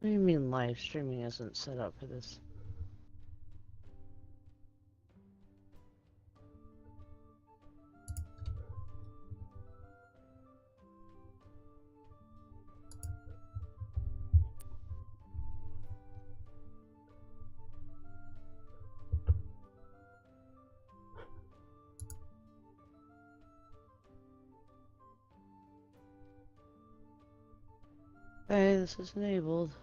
do you mean live streaming isn't set up for this? Okay, this is enabled.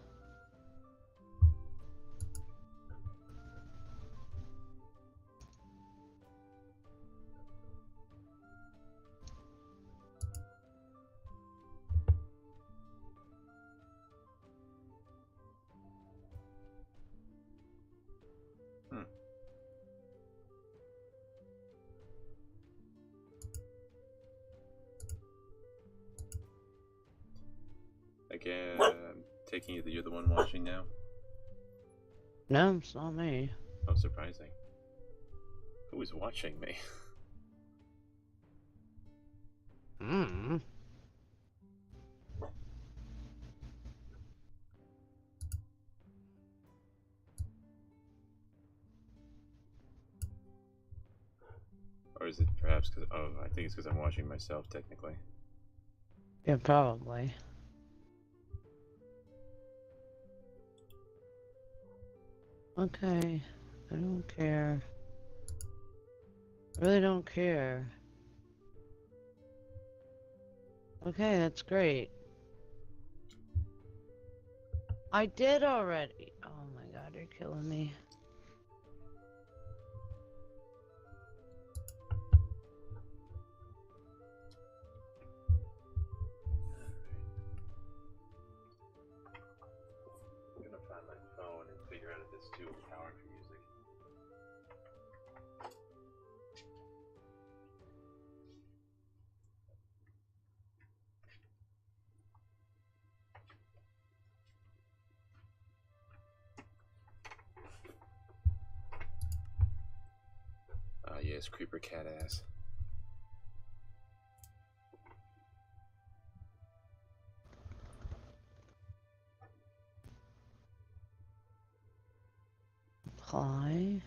Again, I'm taking it that you're the one watching now. No, it's not me. How surprising. Who is watching me? Hmm. Or is it perhaps because... Oh, I think it's because I'm watching myself, technically. Yeah, probably. Okay, I don't care. I really don't care. Okay, that's great. I did already. Oh my god, you're killing me. I'm gonna find my phone and figure out if it's too overpowered for music. Ah, yes, creeper cat ass. Apply.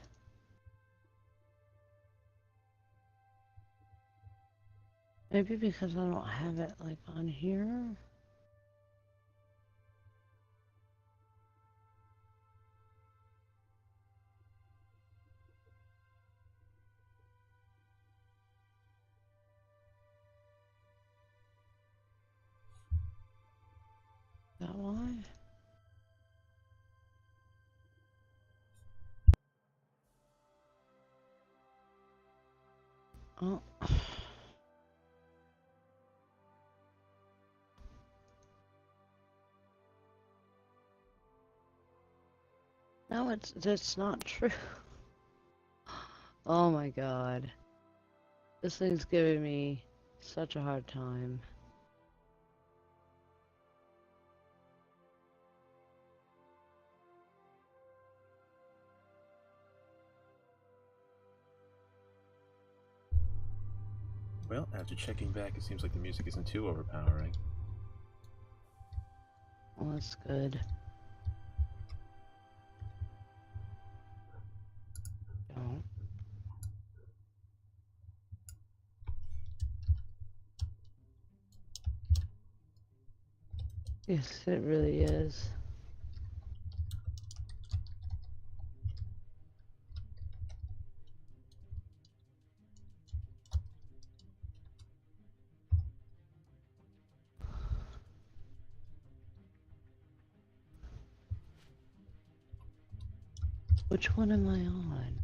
Maybe because I don't have it like on here. Is that why? Oh. No, it's not true. Oh my god. This thing's giving me such a hard time. Well, after checking back, it seems like the music isn't too overpowering. Well, that's good. Don't. Yes, it really is. Which one am I on?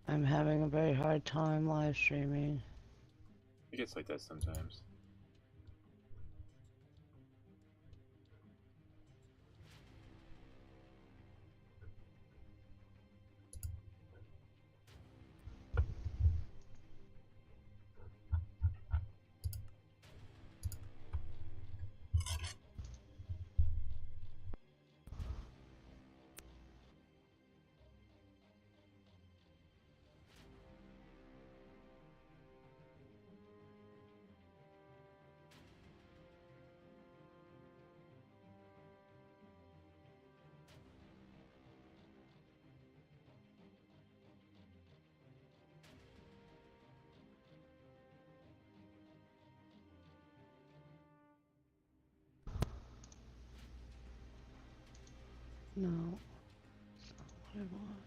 I'm having a very hard time live streaming. It gets like that sometimes. No. That's not what I want.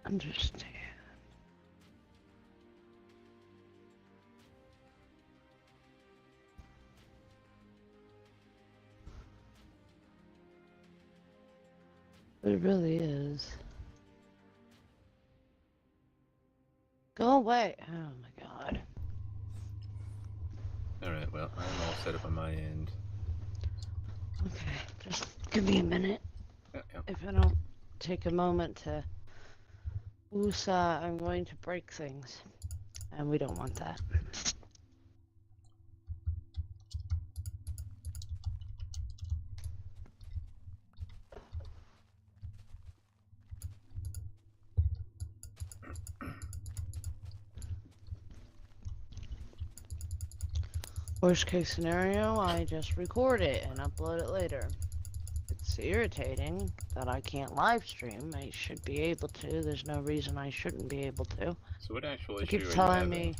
Understand. It really is. Go away. Oh my god. Alright, well, I'm all set up on my end. Okay, just give me a minute. Yeah, yeah. If I don't take a moment to woosah, I'm going to break things. And we don't want that. Worst case scenario, I just record it and upload it later. It's irritating that I can't live stream. I should be able to. There's no reason I shouldn't be able to. So what actual It issue keeps are you telling having? me,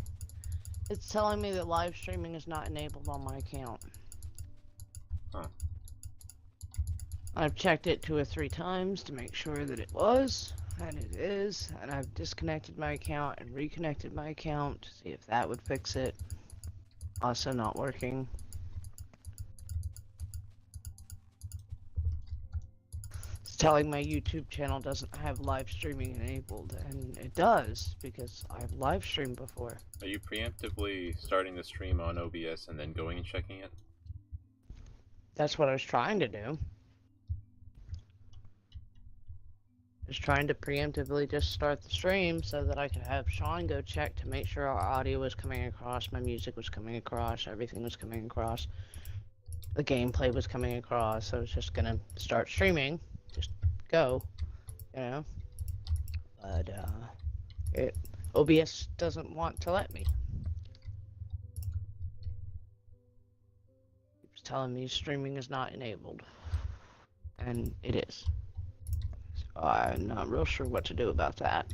it's telling me that live streaming is not enabled on my account. Huh. I've checked it 2 or 3 times to make sure that it was, and it is, and I've disconnected my account and reconnected my account to see if that would fix it. Also not working. It's telling my YouTube channel doesn't have live streaming enabled, and it does, because I've live streamed before. Are you preemptively starting the stream on OBS and then going and checking it? That's what I was trying to do. I was trying to preemptively just start the stream so that I could have Sean go check to make sure our audio was coming across, my music was coming across, everything was coming across. The gameplay was coming across, so I was just gonna start streaming. Just go, you know? But, OBS doesn't want to let me. It's telling me streaming is not enabled. And it is. So I'm not real sure what to do about that.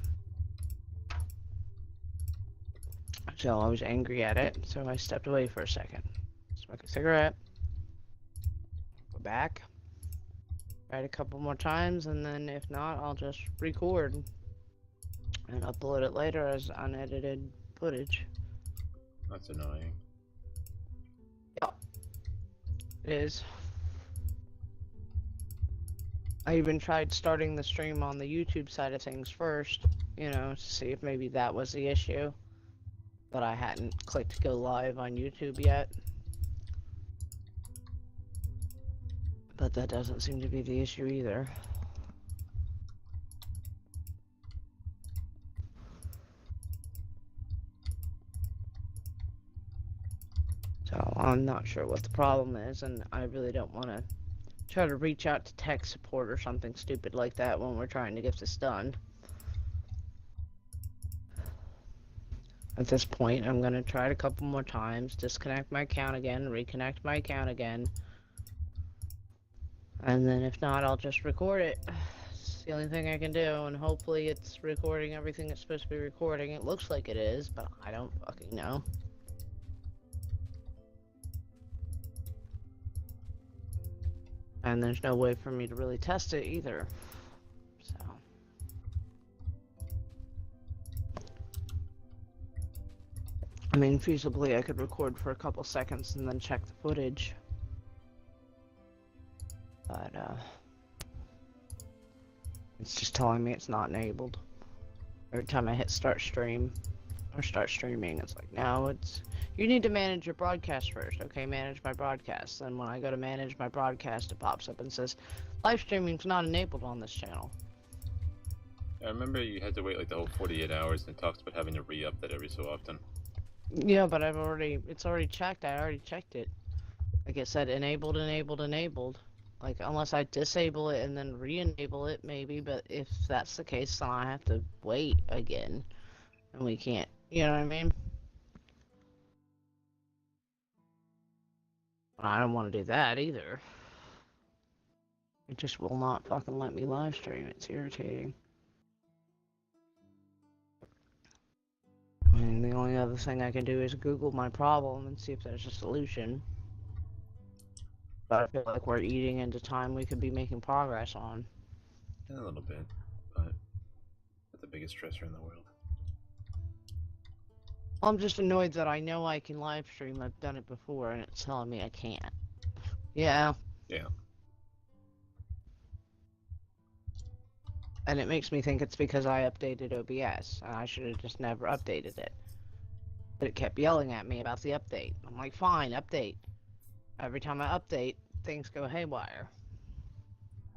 So I was angry at it, so I stepped away for a second. Smoke a cigarette. Go back. Write a couple more times, and then if not, I'll just record and upload it later as unedited footage. That's annoying. Yeah, it is. I even tried starting the stream on the YouTube side of things first, you know, to see if maybe that was the issue. But I hadn't clicked go live on YouTube yet. But that doesn't seem to be the issue either. So I'm not sure what the problem is, and I really don't want to try to reach out to tech support or something stupid like that when we're trying to get this done. At this point, I'm going to try it a couple more times, disconnect my account again, reconnect my account again. And then if not, I'll just record it. It's the only thing I can do, and hopefully it's recording everything it's supposed to be recording. It looks like it is, but I don't fucking know. And there's no way for me to really test it either. So. I mean, feasibly I could record for a couple seconds and then check the footage. But, it's just telling me it's not enabled. Every time I hit start stream, or start streaming, it's like, no, it's, you need to manage your broadcast first. Okay, manage my broadcast. Then when I go to manage my broadcast, it pops up and says, live streaming's not enabled on this channel. I remember you had to wait like the whole 48 hours, and it talks about having to re-up that every so often. Yeah, but it's already checked. I already checked it. Like it said, enabled, enabled, enabled. Like, unless I disable it and then re-enable it, maybe, but if that's the case, then I have to wait again. And we can't, you know what I mean? I don't want to do that either. It just will not fucking let me live stream. It's irritating. I mean, the only other thing I can do is Google my problem and see if there's a solution. But I feel like we're eating into time we could be making progress on. A little bit, but not the biggest stressor in the world. I'm just annoyed that I know I can live stream. I've done it before, and it's telling me I can't. Yeah. Yeah. And it makes me think it's because I updated OBS, and I should have just never updated it. But it kept yelling at me about the update. I'm like, fine, update. Every time I update, things go haywire.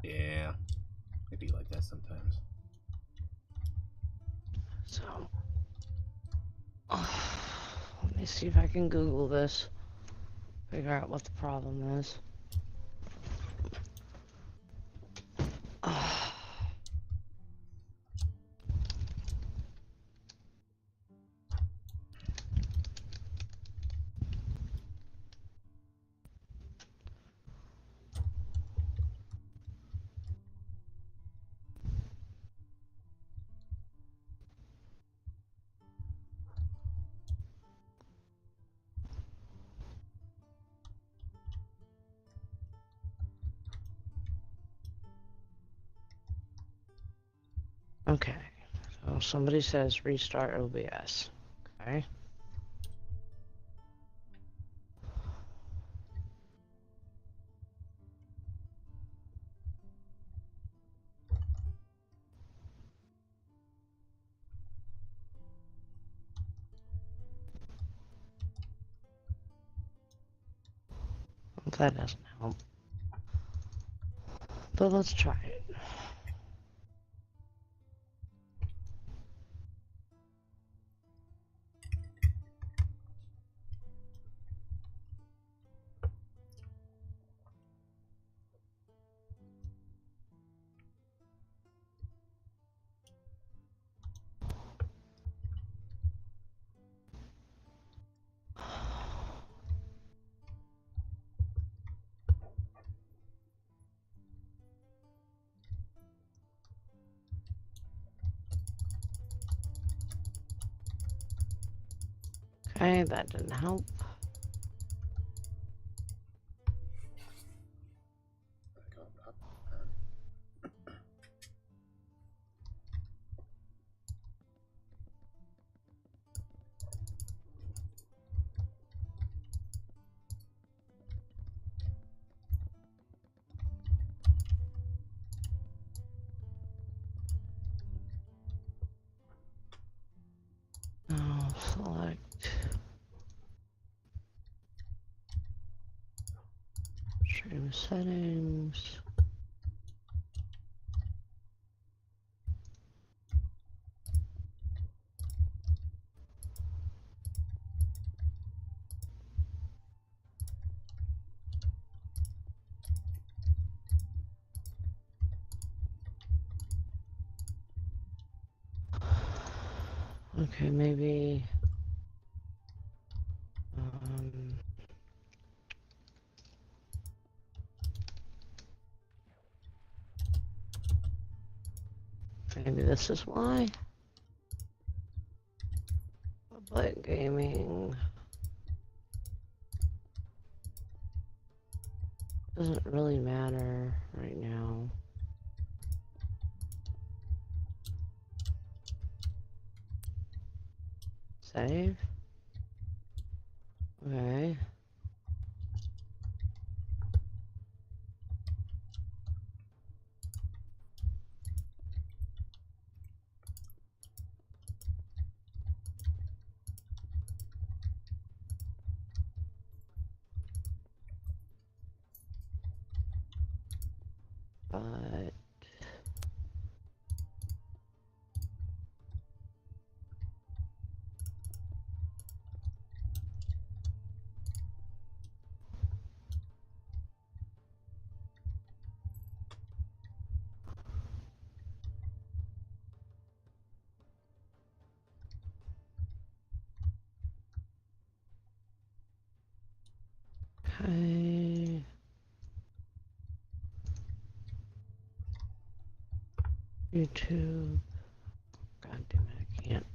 Yeah. It'd be like that sometimes. So, let me see if I can Google this. Figure out what the problem is. Okay, so somebody says restart OBS. Okay. Well, that doesn't help. But let's try it. Okay, that didn't help. Now select. Stream settings. Okay, maybe. Maybe this is why. Public gaming doesn't really matter right now. Save. Okay. But okay. YouTube. God damn it, I can't.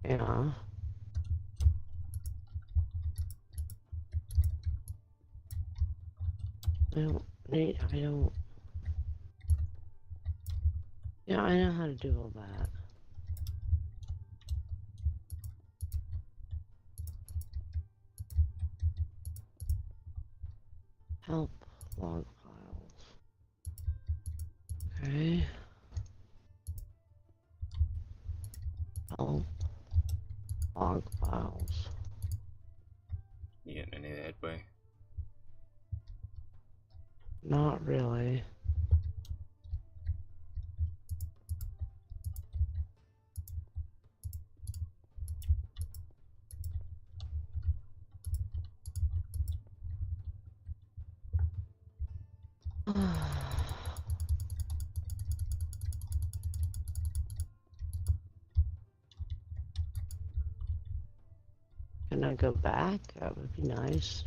Yeah. I don't. Yeah, I know how to do all that. Help log files. Okay. Help log files. You getting any headway? Not really. Can I go back? That would be nice.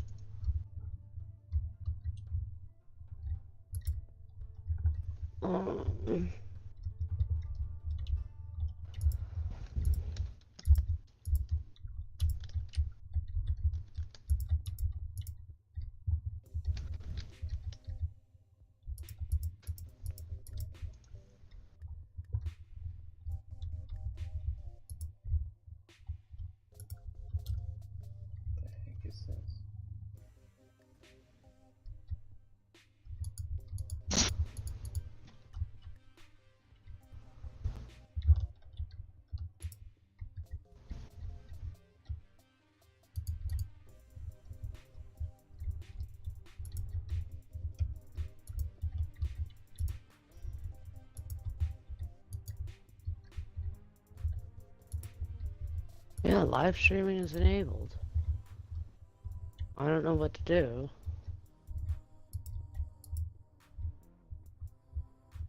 Um, What the heck is this? yeah, live streaming is enabled. I don't know what to do.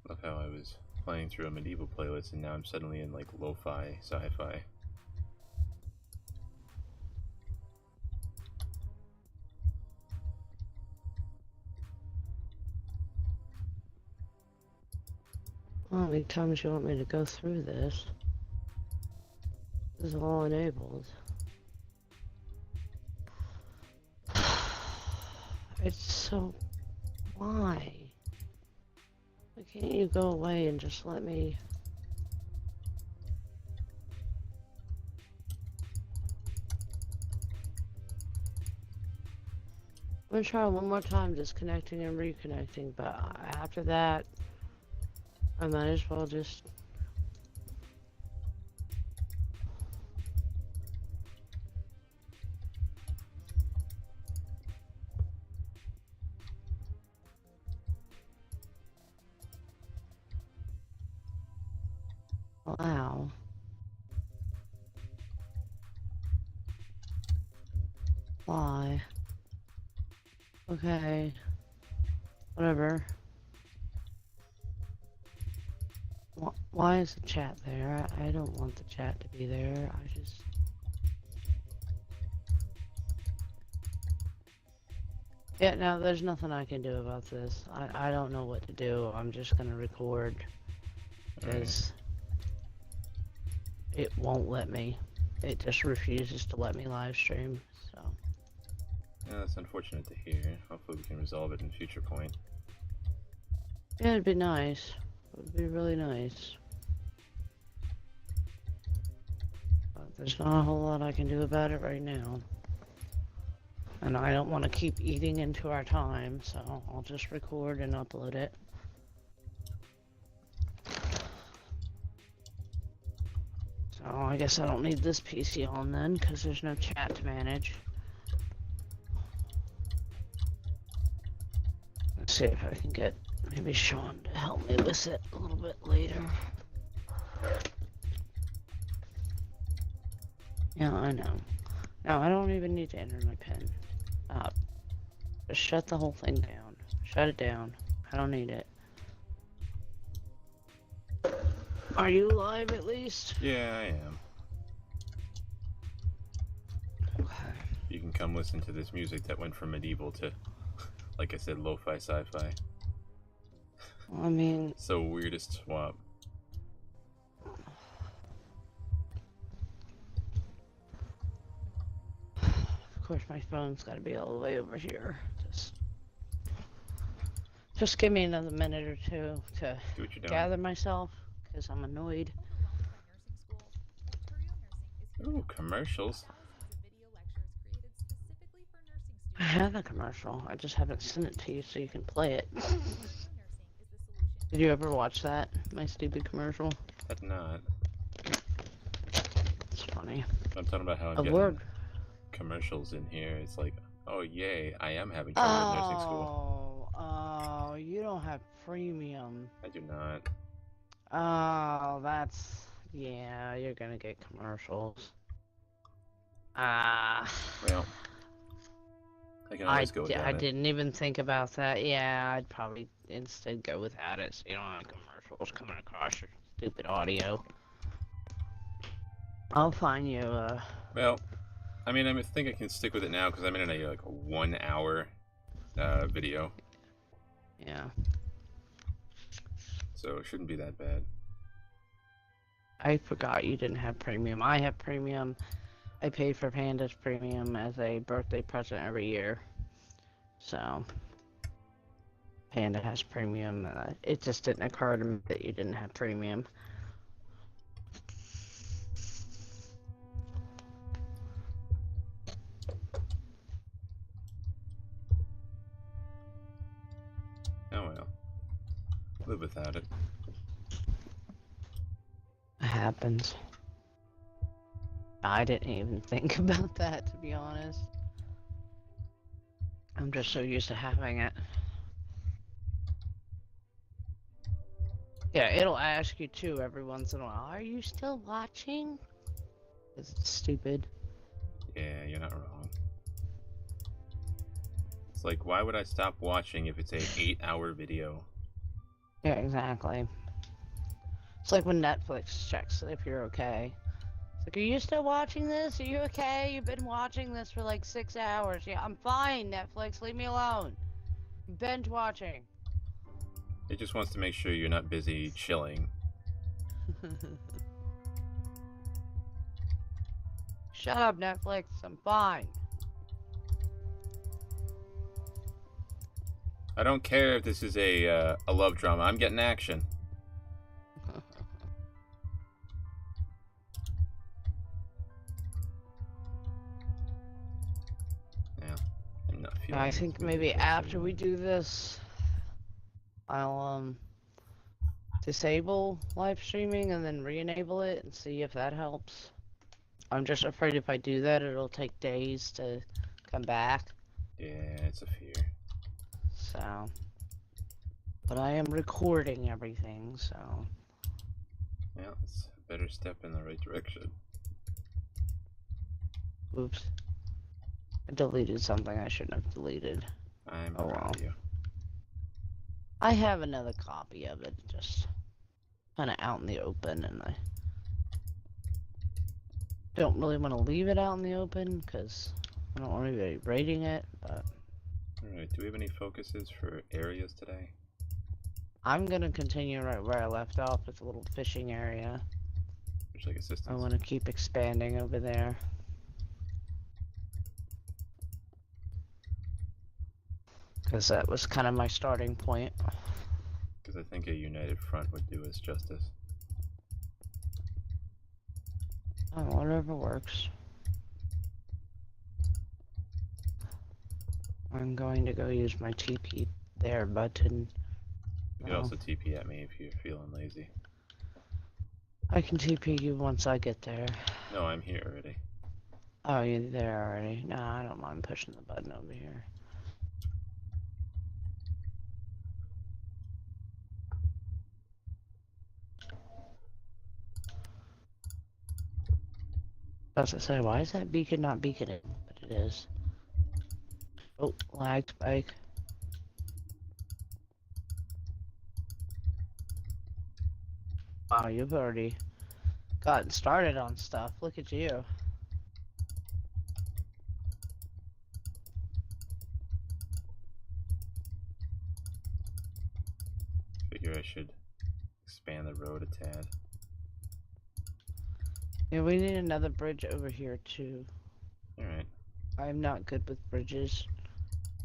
Look how I was playing through a medieval playlist and now I'm suddenly in like lo-fi, sci-fi. How many times you want me to go through this? This is all enabled. It's so... Why? Why can't you go away and just let me... I'm gonna try one more time disconnecting and reconnecting, but after that, I might as well just... Allow. Why? Okay. Whatever. Why is the chat there? I don't want the chat to be there. I just... Yeah, no, there's nothing I can do about this. I don't know what to do. I'm just gonna record. Because it won't let me. It just refuses to let me live stream, so... Yeah, that's unfortunate to hear. Hopefully we can resolve it in a future point. Yeah, it'd be nice. It would be really nice. But there's not a whole lot I can do about it right now. And I don't want to keep eating into our time, so I'll just record and upload it. So I guess I don't need this PC on then, because there's no chat to manage. Let's see if I can get maybe Sean to help me with it a little bit later. Yeah, I know. No, I don't even need to enter my PIN. Stop. Just shut the whole thing down. Shut it down. I don't need it. Are you live at least? Yeah, I am. Okay. You can come listen to this music that went from medieval to, like I said, lo-fi, sci-fi. I mean, It's the weirdest swap. of course, my phone's got to be all the way over here. Just give me another minute or two to Do what you're doing. gather myself, because I'm annoyed. Ooh, commercials. I have a commercial. I just haven't sent it to you so you can play it. Did you ever watch that? My stupid commercial? But not. It's funny. I'm talking about how I'm getting commercials in here. It's like, oh yay, I am having trouble with nursing school. Oh, you don't have premium. I do not. Oh, that's... Yeah, you're gonna get commercials. Well, I can always go without I it. didn't even think about that. Yeah, I'd probably instead go without it so you don't have commercials coming across your stupid audio. I'll find you, Well, I mean, I think I can stick with it now because I'm in a, like, a 1 hour video. Yeah. So it shouldn't be that bad. I forgot you didn't have premium. I have premium. I paid for Panda's premium as a birthday present every year. So, Panda has premium. It just didn't occur to me that you didn't have premium. Oh well. Live without it. It happens. I didn't even think about that, to be honest. I'm just so used to having it. Yeah, it'll ask you too every once in a while. Are you still watching? Because it's stupid. Yeah, you're not wrong. It's like, why would I stop watching if it's a 8-hour video? Yeah, exactly. It's like when Netflix checks if you're okay. It's like, are you still watching this? Are you okay? You've been watching this for like 6 hours. Yeah, I'm fine, Netflix. Leave me alone. Binge watching. It just wants to make sure you're not busy chilling. Shut up, Netflix. I'm fine. I don't care if this is a love drama. I'm getting action. Yeah, I'm not feeling. I think maybe after we do this, I'll disable live streaming and then re-enable it and see if that helps. I'm just afraid if I do that, it'll take days to come back. Yeah, it's a fear. So, but I am recording everything, so. Yeah, it's a better step in the right direction. Oops. I deleted something I shouldn't have deleted. I'm proud of you. I have another copy of it, just kind of out in the open, and I don't really want to leave it out in the open because I don't want anybody rating it, but. Alright, do we have any focuses for areas today? I'm gonna continue right where I left off with the little fishing area. Which, like, assistance? I want to keep expanding over there. Because that was kind of my starting point. Because I think a united front would do us justice. Oh, whatever works. I'm going to go use my TP there button. You can also TP at me if you're feeling lazy. I can TP you once I get there. No, I'm here already. Oh, you're there already? No, I don't mind pushing the button over here. I was gonna say, why is that beacon not beaconing? But it is. Oh, lag spike. Wow, you've already gotten started on stuff. Look at you. Figure here I should expand the road a tad. Yeah, we need another bridge over here too. Alright. I'm not good with bridges,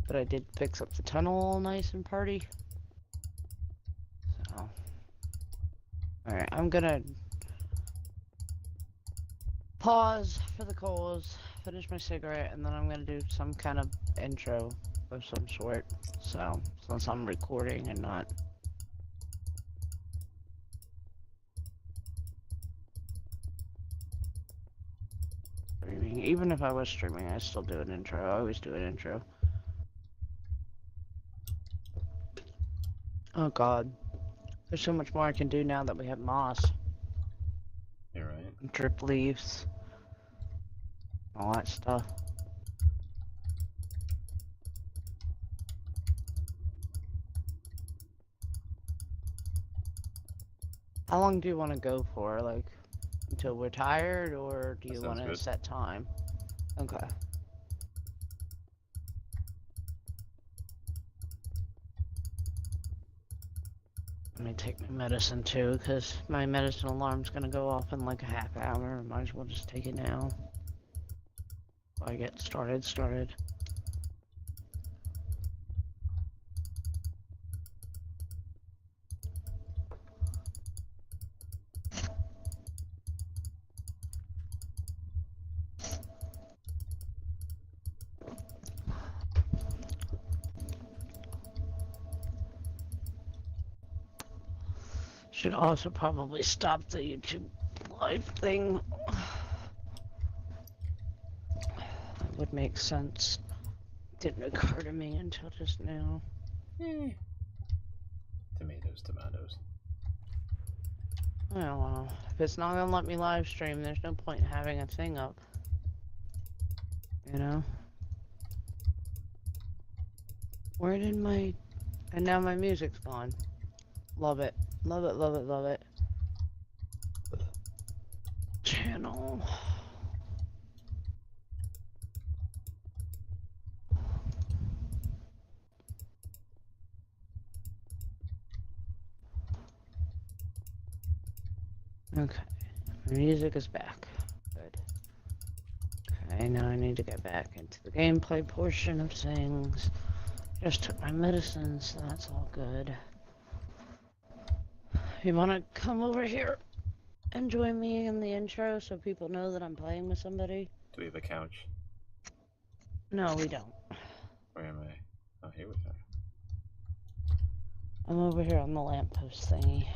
but I did fix up the tunnel all nice and pretty. So, alright, I'm gonna pause for the coals, finish my cigarette, and then I'm gonna do some kind of intro of some sort. So, since I'm recording and not... streaming. Even if I was streaming, I still do an intro. I always do an intro. Oh god. There's so much more I can do now that we have moss. You're right. Drip leaves. All that stuff. How long do you want to go for? Like, until we're tired, or do you want to set time? Okay. Let me take my medicine too, because my medicine alarm's gonna go off in like a half hour. Might as well just take it now. Before I get started. Should also probably stop the YouTube live thing. That would make sense. Didn't occur to me until just now. Tomatoes. Well, if it's not gonna let me live stream, there's no point in having a thing up. You know? Where did my... And now my music's gone. Love it. Love it. Channel. Okay. Music is back. Good. Okay, now I need to get back into the gameplay portion of things. Just took my medicine, so that's all good. You wanna come over here and join me in the intro so people know that I'm playing with somebody? Do we have a couch? No, we don't. Where am I? Oh, here we are. I'm over here on the lamppost thingy.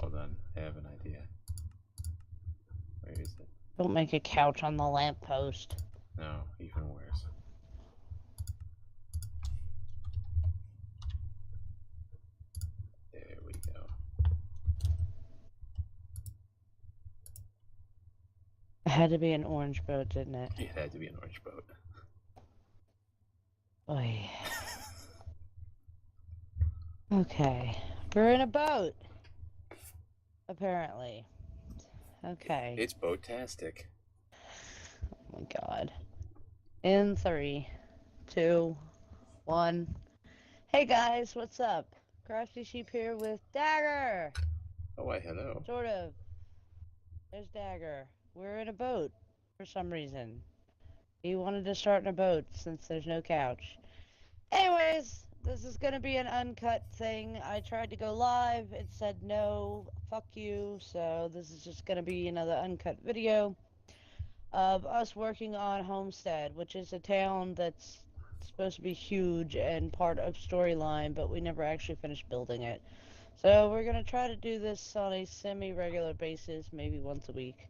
Hold on, I have an idea. Where is it? Don't make a couch on the lamppost. No, even worse. There we go. It had to be an orange boat, didn't it? It had to be an orange boat. Oy. Okay. We're in a boat. Apparently. Okay. It's boatastic. Oh my god. In 3, 2, 1. Hey guys, what's up? Crafty Sheep here with Dagger! Oh, why, hello. Sort of. There's Dagger. We're in a boat for some reason. He wanted to start in a boat since there's no couch. Anyways, this is gonna be an uncut thing. I tried to go live, it said no, fuck you, so this is just gonna be another uncut video of us working on Homestead, which is a town that's supposed to be huge and part of storyline, but we never actually finished building it. So we're gonna try to do this on a semi-regular basis, maybe once a week,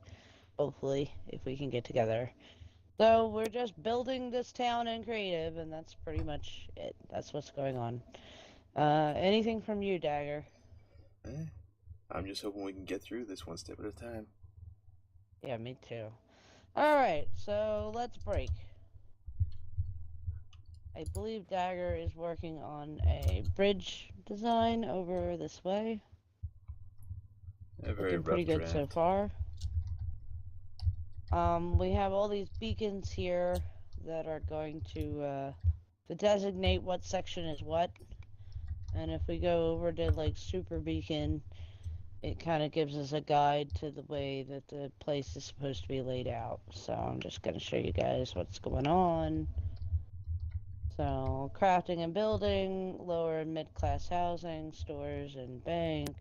hopefully, if we can get together. So we're just building this town in creative, and that's pretty much it. That's what's going on. Anything from you, Dagger? I'm just hoping we can get through this one step at a time. Yeah, me too. Alright, so let's break. I believe Dagger is working on a bridge design over this way. Looking pretty good so far. We have all these beacons here that are going to designate what section is what. And if we go over to like Super Beacon, it kind of gives us a guide to the way that the place is supposed to be laid out. So I'm just going to show you guys what's going on. So crafting and building, lower and mid-class housing, stores and bank,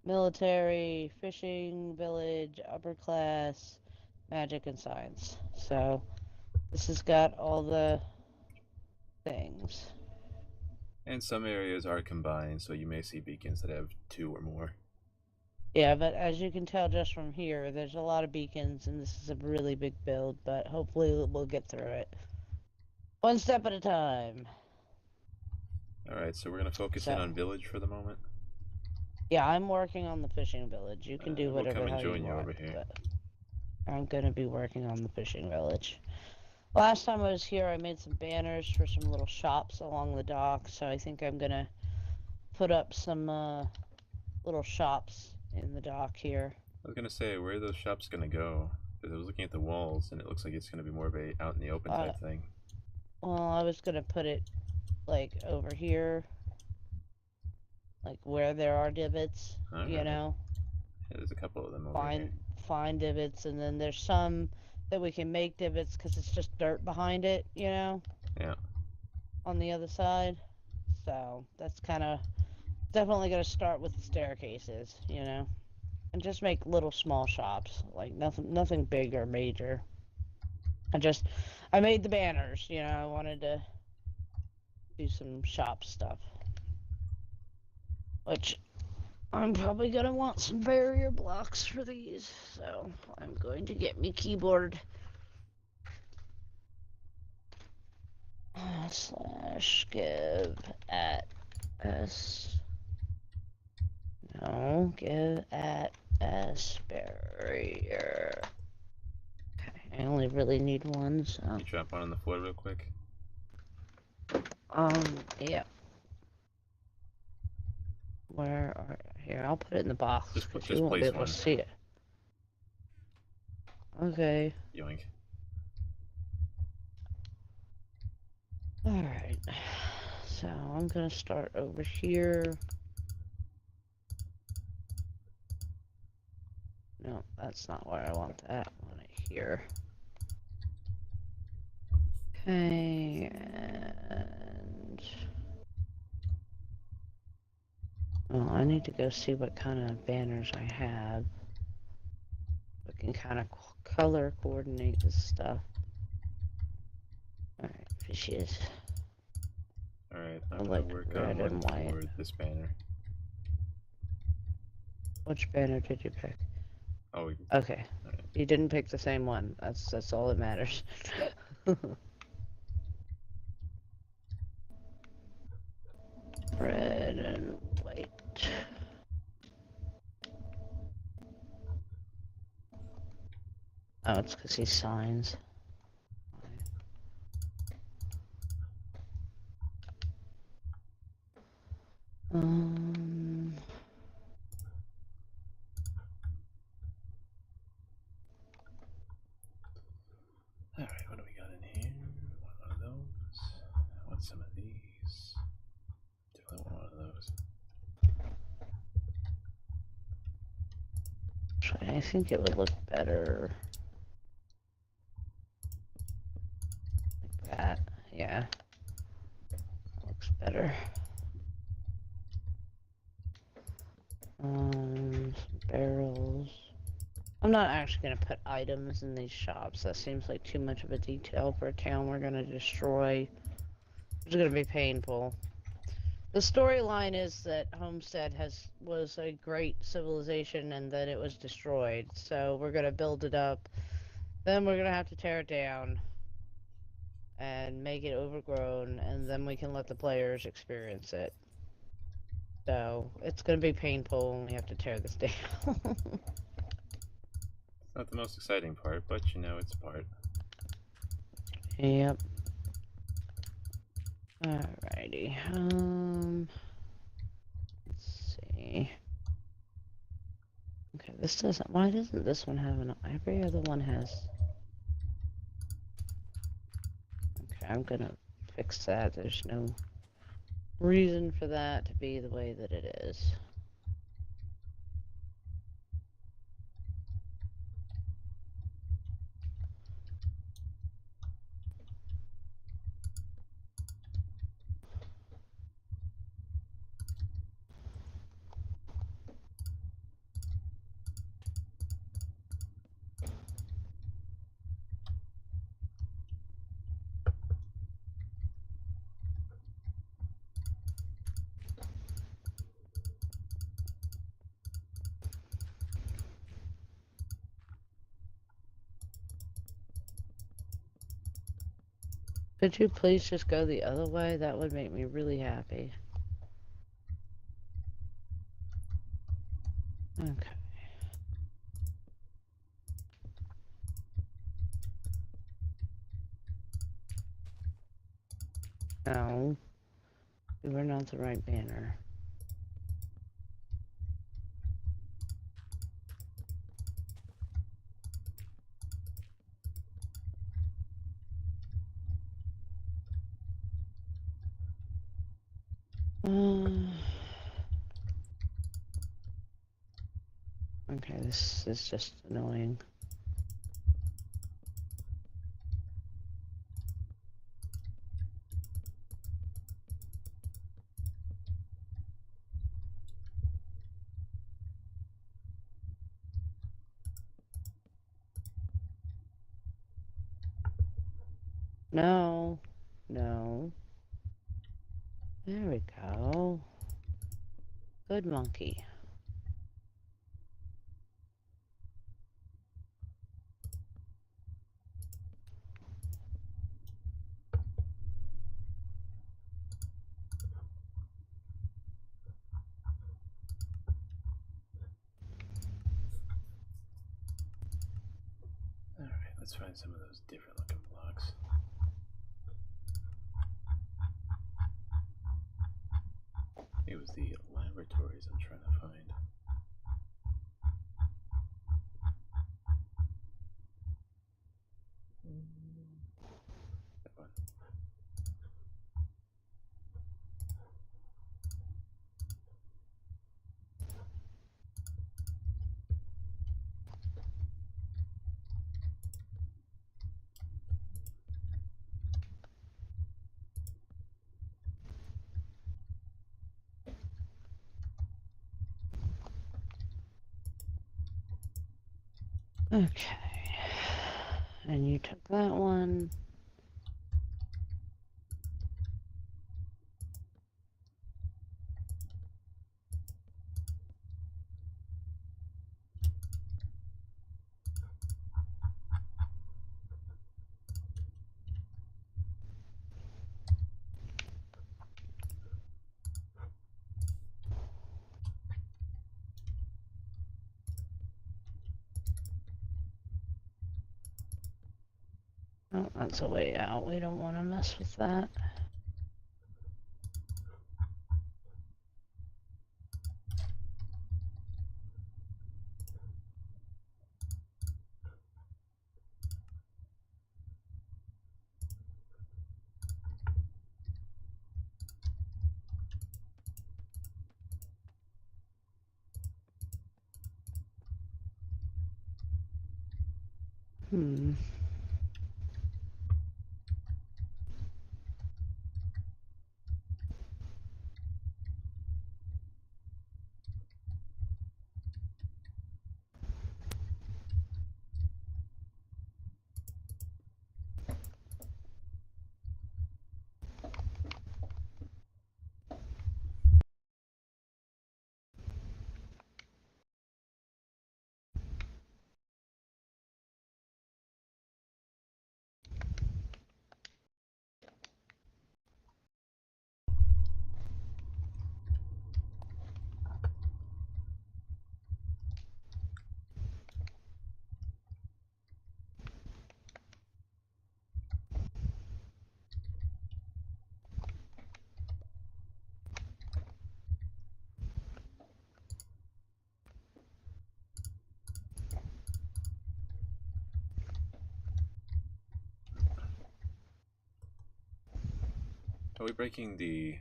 military, fishing, village, upper class, magic and science. So this has got all the things. And some areas are combined, so you may see beacons that have 2 or more. Yeah, but as you can tell just from here, there's a lot of beacons, and this is a really big build, but hopefully we'll get through it. One step at a time. Alright, so we're going to focus in on village for the moment. Yeah, I'm working on the fishing village. You can do whatever we'll come and hell join you you want, over here. but I'm going to be working on the fishing village. Last time I was here, I made some banners for some little shops along the dock, so I think I'm going to put up some little shops in the dock here. I was going to say, where are those shops going to go? Because I was looking at the walls, and it looks like it's going to be more of a out in the open type thing. Well, I was going to put it, like, over here. Like, where there are divots, you know? Yeah, there's a couple of them over here. Find divots, and then there's some that we can make divots because it's just dirt behind it, you know? Yeah. On the other side. So, that's kind of... Definitely going to start with the staircases, you know? And just make little small shops. Like, nothing big or major. I made the banners, you know? I wanted to do some shop stuff. Which... I'm probably gonna want some barrier blocks for these, so I'm going to get me keyboard. / give at s. No, give at s barrier. Okay, I only really need one, so. Can you drop one on the floor real quick? Yeah. Where are... Here, I'll put it in the box, because you won't be able to see it. Okay. Yoink. Alright. So, I'm gonna start over here. No, that's not where I want that. I want it here. Okay, and... Well, I need to go see what kind of banners I have. We can kind of color coordinate this stuff. Alright, fishes. Alright, I'm gonna work on one for this banner. Which banner did you pick? Oh, okay. Right. You didn't pick the same one. That's all that matters. Red and white. Oh, it's because he signs. Alright, what do we got in here? One of those. I want some of these. Definitely want one of those. I think it would look better like that. Yeah. Looks better. Some barrels. I'm not actually going to put items in these shops. That seems like too much of a detail for a town we're going to destroy. It's going to be painful. The storyline is that Homestead was a great civilization and then it was destroyed. So we're going to build it up. Then we're going to have to tear it down and make it overgrown, and then we can let the players experience it. So it's going to be painful when we have to tear this down. It's not the most exciting part, but you know it's a part. Yep. Alrighty. Let's see. Okay, this doesn't... Why doesn't this one have an... Every other one has... Okay, I'm gonna fix that. There's no reason for that to be the way that it is. Could you please just go the other way? That would make me really happy. Okay. No. You are not the right banner. Okay, this is just annoying. No. No. There we go. Good monkey. Alright, let's find some of those different looking blocks. It was the laboratories I'm trying to find. That one. Okay. And you took that one. Oh, that's a way out. We don't want to mess with that. Hmm. Are we breaking the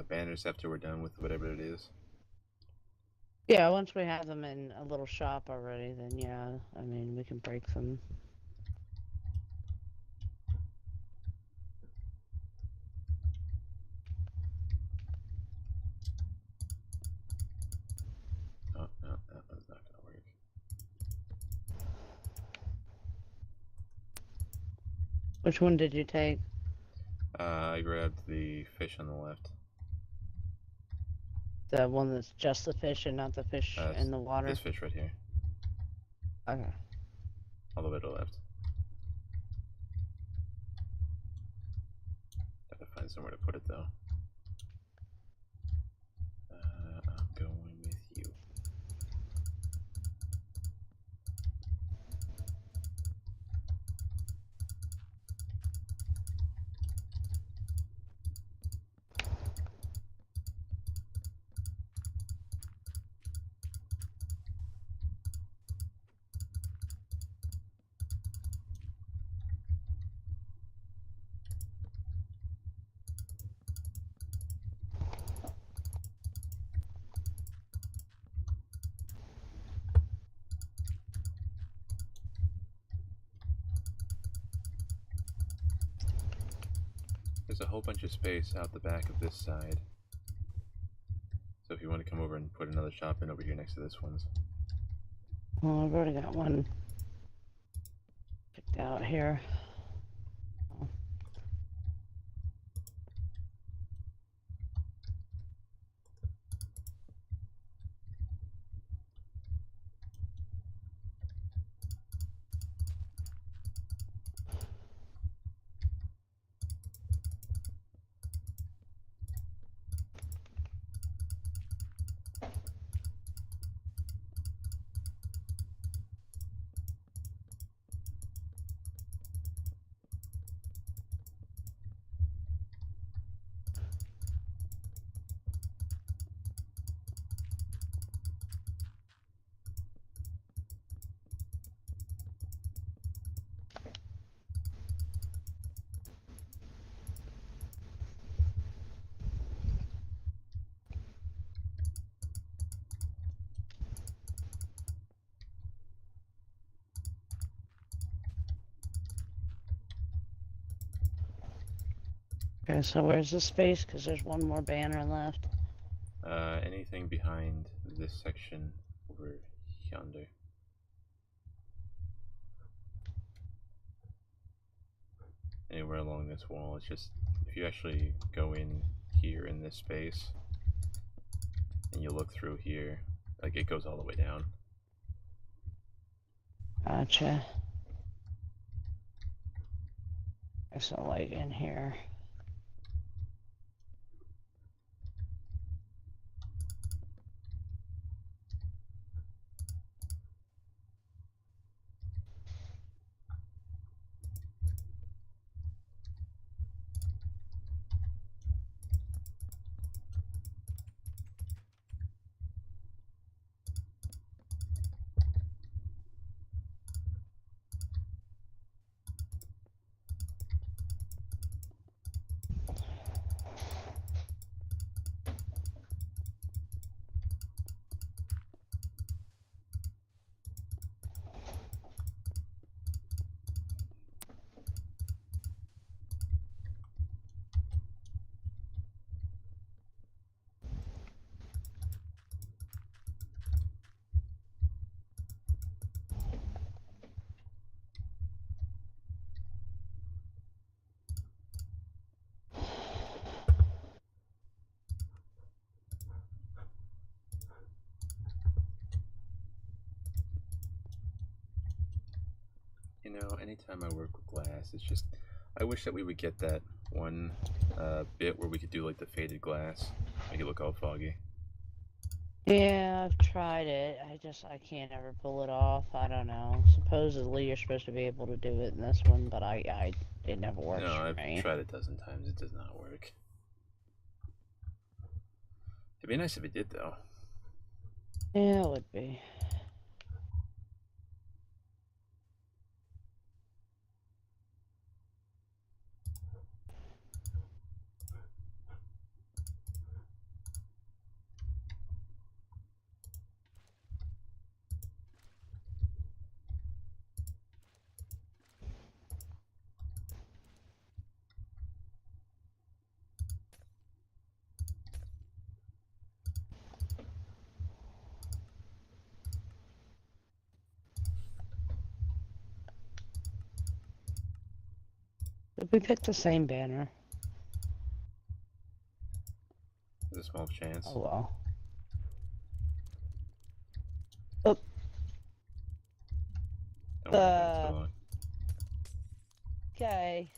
banners after we're done with whatever it is? Yeah, once we have them in a little shop already, then yeah, I mean, we can break them. Oh, no, that one's not gonna work. Which one did you take? I grabbed the fish on the left. The one that's just the fish and not the fish in the water? This fish right here. Okay. All the way to the left. Gotta find somewhere to put it though. I'm going with you. There's a whole bunch of space out the back of this side. So if you want to come over and put another shop in over here next to this one's. Well, I've already got one picked out here. Okay, so where's the space? Because there's one more banner left. Anything behind this section over yonder. Anywhere along this wall. It's just, if you actually go in here in this space, and you look through here, like it goes all the way down. Gotcha. There's a light in here. You know, anytime I work with glass, it's just, I wish that we would get that one bit where we could do like the faded glass, make it look all foggy. Yeah, I've tried it. I can't ever pull it off. I don't know. Supposedly you're supposed to be able to do it in this one, but it never works No, for I've me. tried a dozen times, it does not work. It'd be nice if it did though. Yeah, it would be. Did we pick the same banner? There's a small chance. Oh well. Oh. Don't worry about it too long. Okay.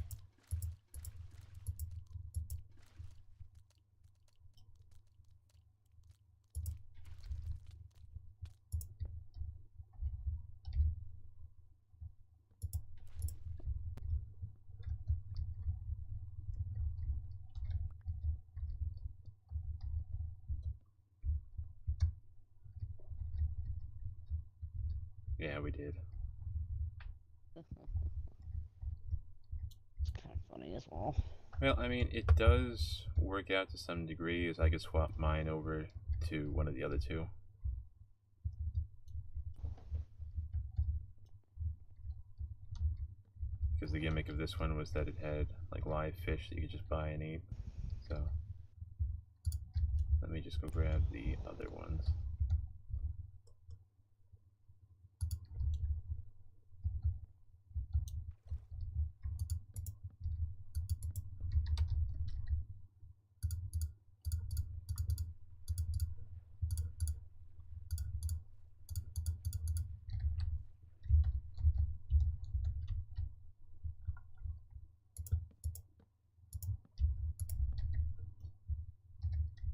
Yeah, we did. It's kind of funny as well. Well, I mean, it does work out to some degree, as I could swap mine over to one of the other two. Because the gimmick of this one was that it had like live fish that you could just buy and eat. So let me just go grab the other ones.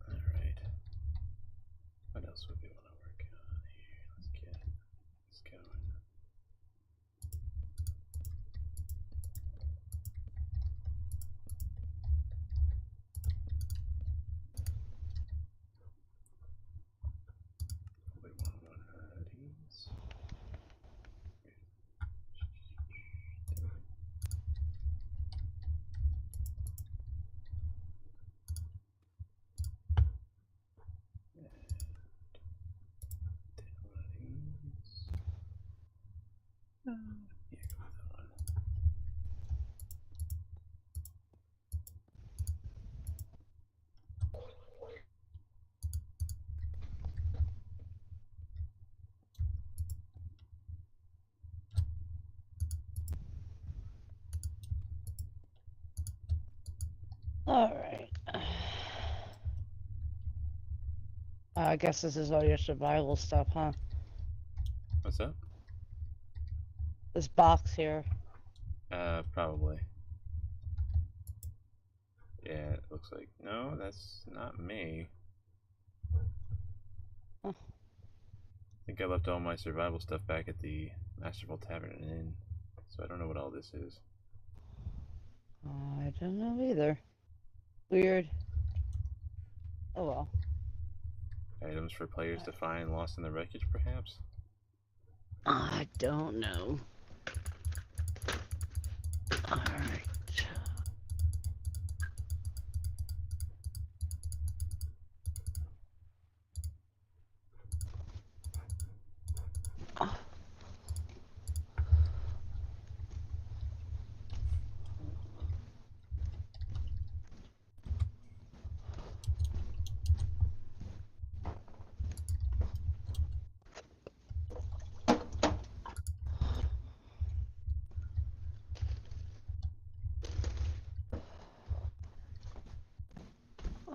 Alright. What else would we want to work on here? Let's get this going. We want one of these. Yeah, go with that one. Alright. I guess this is all your survival stuff, huh? What's up? This box here. Probably. Yeah, it looks like. No, that's not me. Huh. I think I left all my survival stuff back at the Masterful Tavern and Inn, so I don't know what all this is. I don't know either. Weird. Oh well. Items for players to find lost in the wreckage, perhaps? I don't know. Alright.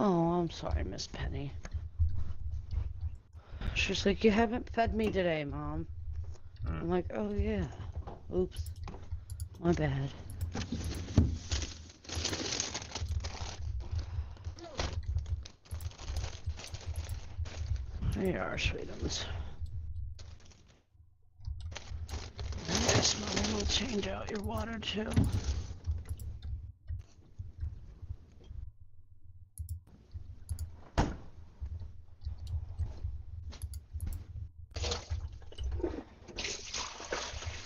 Oh, I'm sorry, Miss Penny. She's like, you haven't fed me today, Mom. I'm like, oh yeah. Oops. My bad. They are sweetums. Yes, Mommy will change out your water too.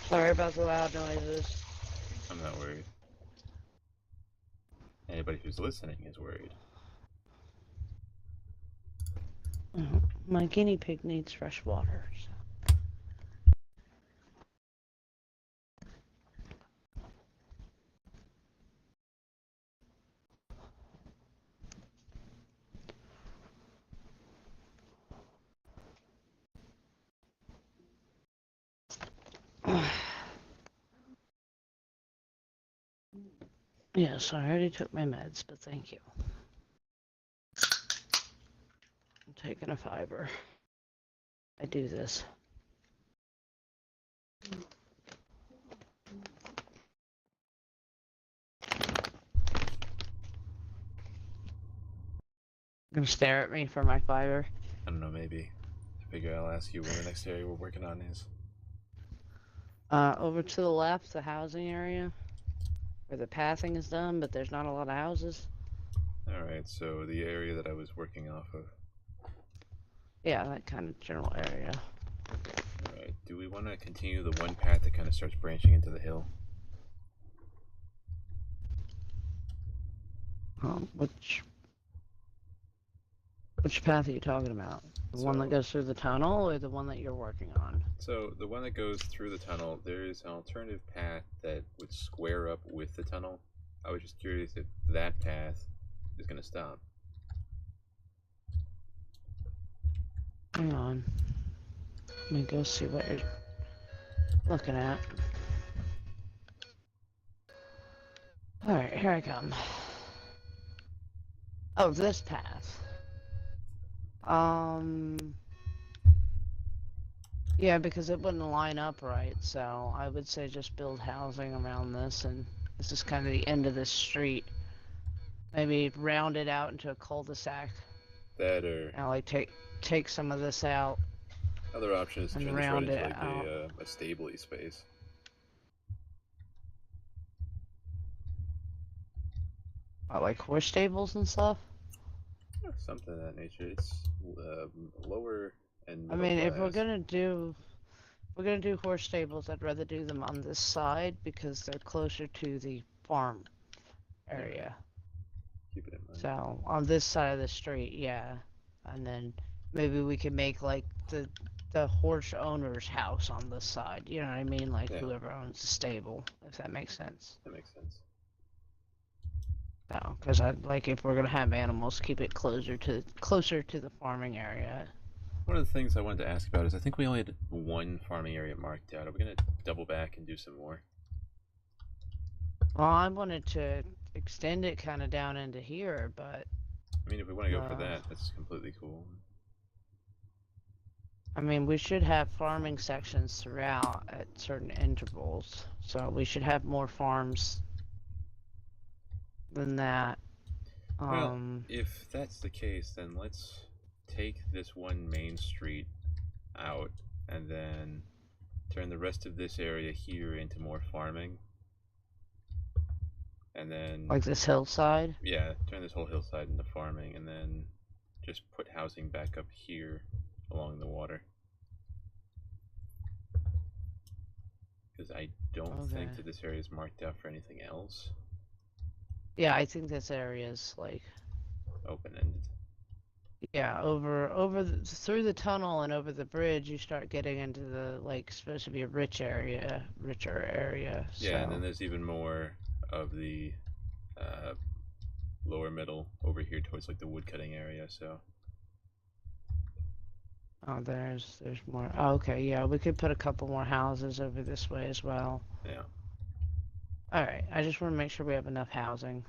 Sorry about the loud noises. I'm not worried. Anybody who's listening is worried. My guinea pig needs fresh water. So. Yes, I already took my meds, but thank you. I'm taking a fiber. I do this. Gonna stare at me for my fiber. I don't know, maybe. I figure I'll ask you where the next area we're working on is. Over to the left, the housing area, where the pathing is done, but there's not a lot of houses. Alright, so the area that I was working off of. Yeah, that kind of general area. Alright, do we want to continue the one path that kind of starts branching into the hill? Which path are you talking about? The one that goes through the tunnel, or the one that you're working on? So the one that goes through the tunnel, there is an alternative path that would square up with the tunnel. I was just curious if that path is going to stop. Hang on. Let me go see what you're looking at. Alright, here I come. Oh, this path. Yeah, because it wouldn't line up right, so I would say just build housing around this, and this is kind of the end of this street. Maybe round it out into a cul-de-sac. That or... And like take some of this out. Other option is to turn this right into like a stable-y space. Like horse stables and stuff? Something of that nature. It's lower and middle I mean, class. if we're gonna do horse stables, I'd rather do them on this side because they're closer to the farm area. Keep it in mind. So on this side of the street, yeah, and then maybe we can make like the horse owner's house on this side. You know what I mean? Like whoever owns the stable, if that makes sense. That makes sense. No, because I'd like if we're gonna have animals, keep it closer to the farming area. One of the things I wanted to ask about is I think we only had one farming area marked out. Are we gonna double back and do some more? Well, I wanted to extend it kind of down into here, but I mean, if we want to go for that, that's completely cool. I mean, we should have farming sections throughout at certain intervals, so we should have more farms than that. Well, if that's the case, then let's take this one main street out and then turn the rest of this area here into more farming. And then... Like this hillside? Yeah, turn this whole hillside into farming and then just put housing back up here along the water. Because I don't think that this area is marked out for anything else. Yeah, I think this area is like open-ended. Yeah, through the tunnel and over the bridge, you start getting into the like supposed to be a richer area. Yeah, and then there's even more of the lower middle over here towards like the woodcutting area. So. Oh, there's more. Oh, okay, yeah, we could put a couple more houses over this way as well. Yeah. Alright, I just want to make sure we have enough housing.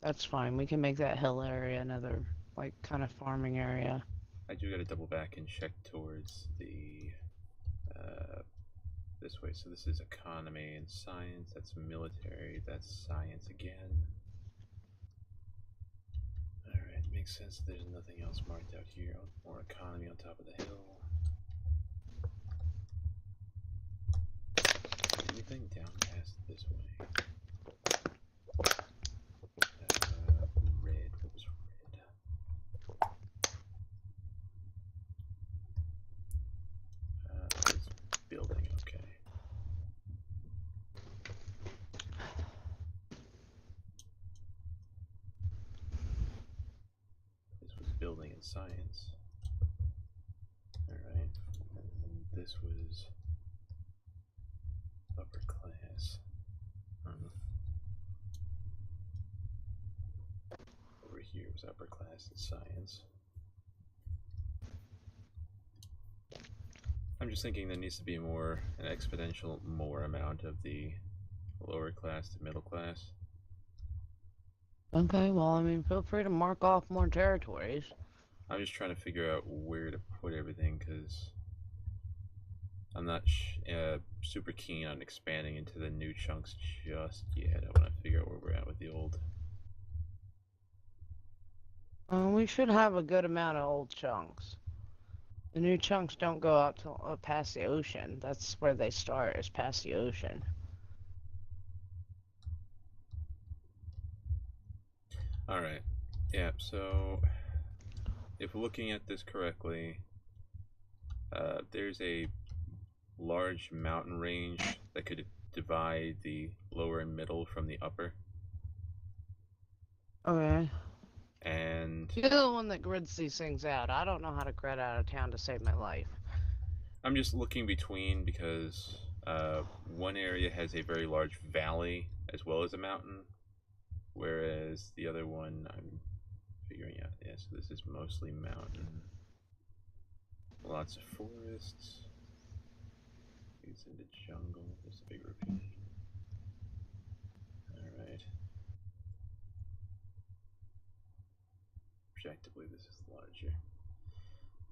That's fine. We can make that hill area another, like, kind of farming area. I do gotta double back and check towards the, this way. So this is economy and science, that's military, that's science again. Alright, makes sense there's nothing else marked out here. More economy on top of the hill. Anything down past this way? Red. What was red? It's building, okay. This was building and science. Alright. And this was upper class. Over here was upper class and science. I'm just thinking there needs to be an exponential more amount of the lower class to middle class. Okay, well, I mean, feel free to mark off more territories. I'm just trying to figure out where to put everything because I'm not super keen on expanding into the new chunks just yet. I want to figure out where we're at with the old. We should have a good amount of old chunks. The new chunks don't go out to past the ocean. That's where they start, is past the ocean. All right. Yeah. So, if looking at this correctly, there's a large mountain range that could divide the lower and middle from the upper. Okay. And you're the one that grids these things out. I don't know how to grid out of town to save my life. I'm just looking between because one area has a very large valley as well as a mountain, whereas the other one I'm figuring out. Yeah, so this is mostly mountain. Lots of forests. Leads into jungle. There's a big ravine. Alright. Objectively, this is larger.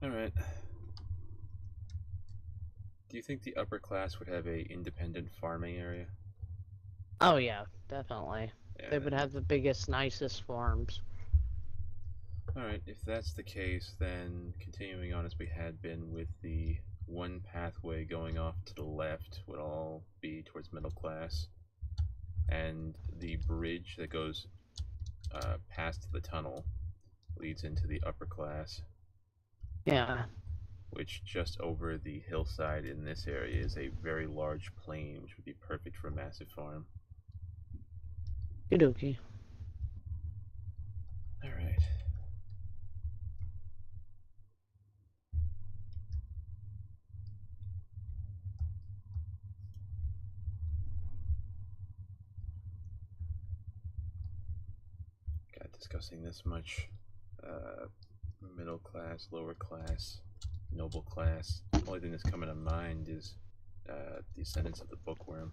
Alright. Do you think the upper class would have a independent farming area? Oh yeah, definitely. Yeah, They would have the biggest, nicest farms. Alright, if that's the case, then continuing on as we had been with the one pathway going off to the left would all be towards middle class. And the bridge that goes past the tunnel leads into the upper class. Yeah. Which just over the hillside in this area is a very large plain, which would be perfect for a massive farm. Okie. Alright. God, discussing this much middle class, lower class, noble class. The only thing that's coming to mind is Descendants of the Bookworm.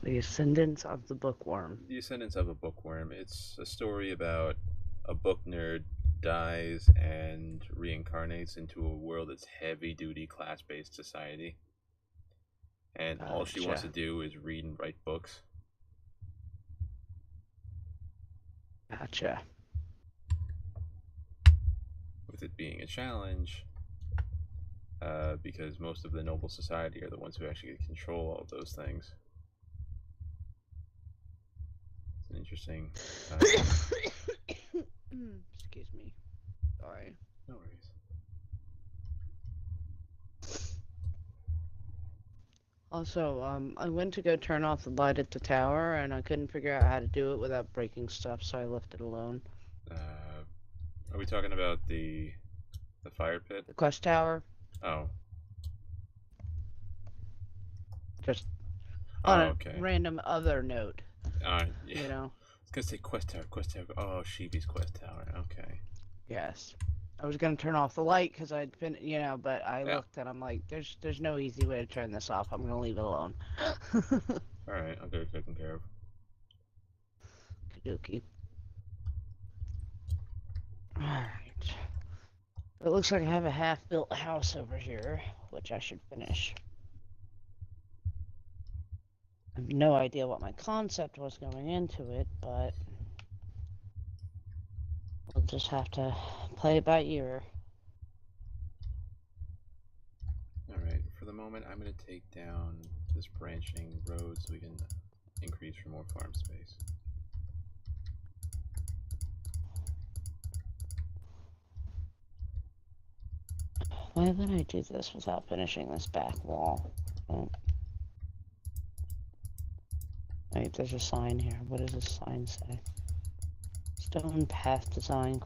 The Ascendants of the Bookworm. Descendants of a Bookworm. It's a story about a book nerd dies and reincarnates into a world that's heavy-duty class-based society. And all she wants to do is read and write books. Gotcha. With it being a challenge, because most of the noble society are the ones who actually control all of those things. It's an interesting. Excuse me. Sorry. No worries. Also, I went to go turn off the light at the tower, and I couldn't figure out how to do it without breaking stuff, so I left it alone. Are we talking about the fire pit? The quest tower? Oh. Just on a random other note. Yeah. You know? I was gonna say quest tower. Oh, Sheevy's quest tower. Okay. Yes. I was gonna turn off the light because I'd been, but I looked and I'm like, there's no easy way to turn this off. I'm gonna leave it alone. Alright, I'll get it taken care of. Kaduki. Alright. It looks like I have a half-built house over here, which I should finish. I have no idea what my concept was going into it, but we'll just have to play it by ear. Alright, for the moment I'm going to take down this branching road so we can increase for more farm space. Why did I do this without finishing this back wall? Oh. Wait, there's a sign here. What does this sign say? Stone path design ?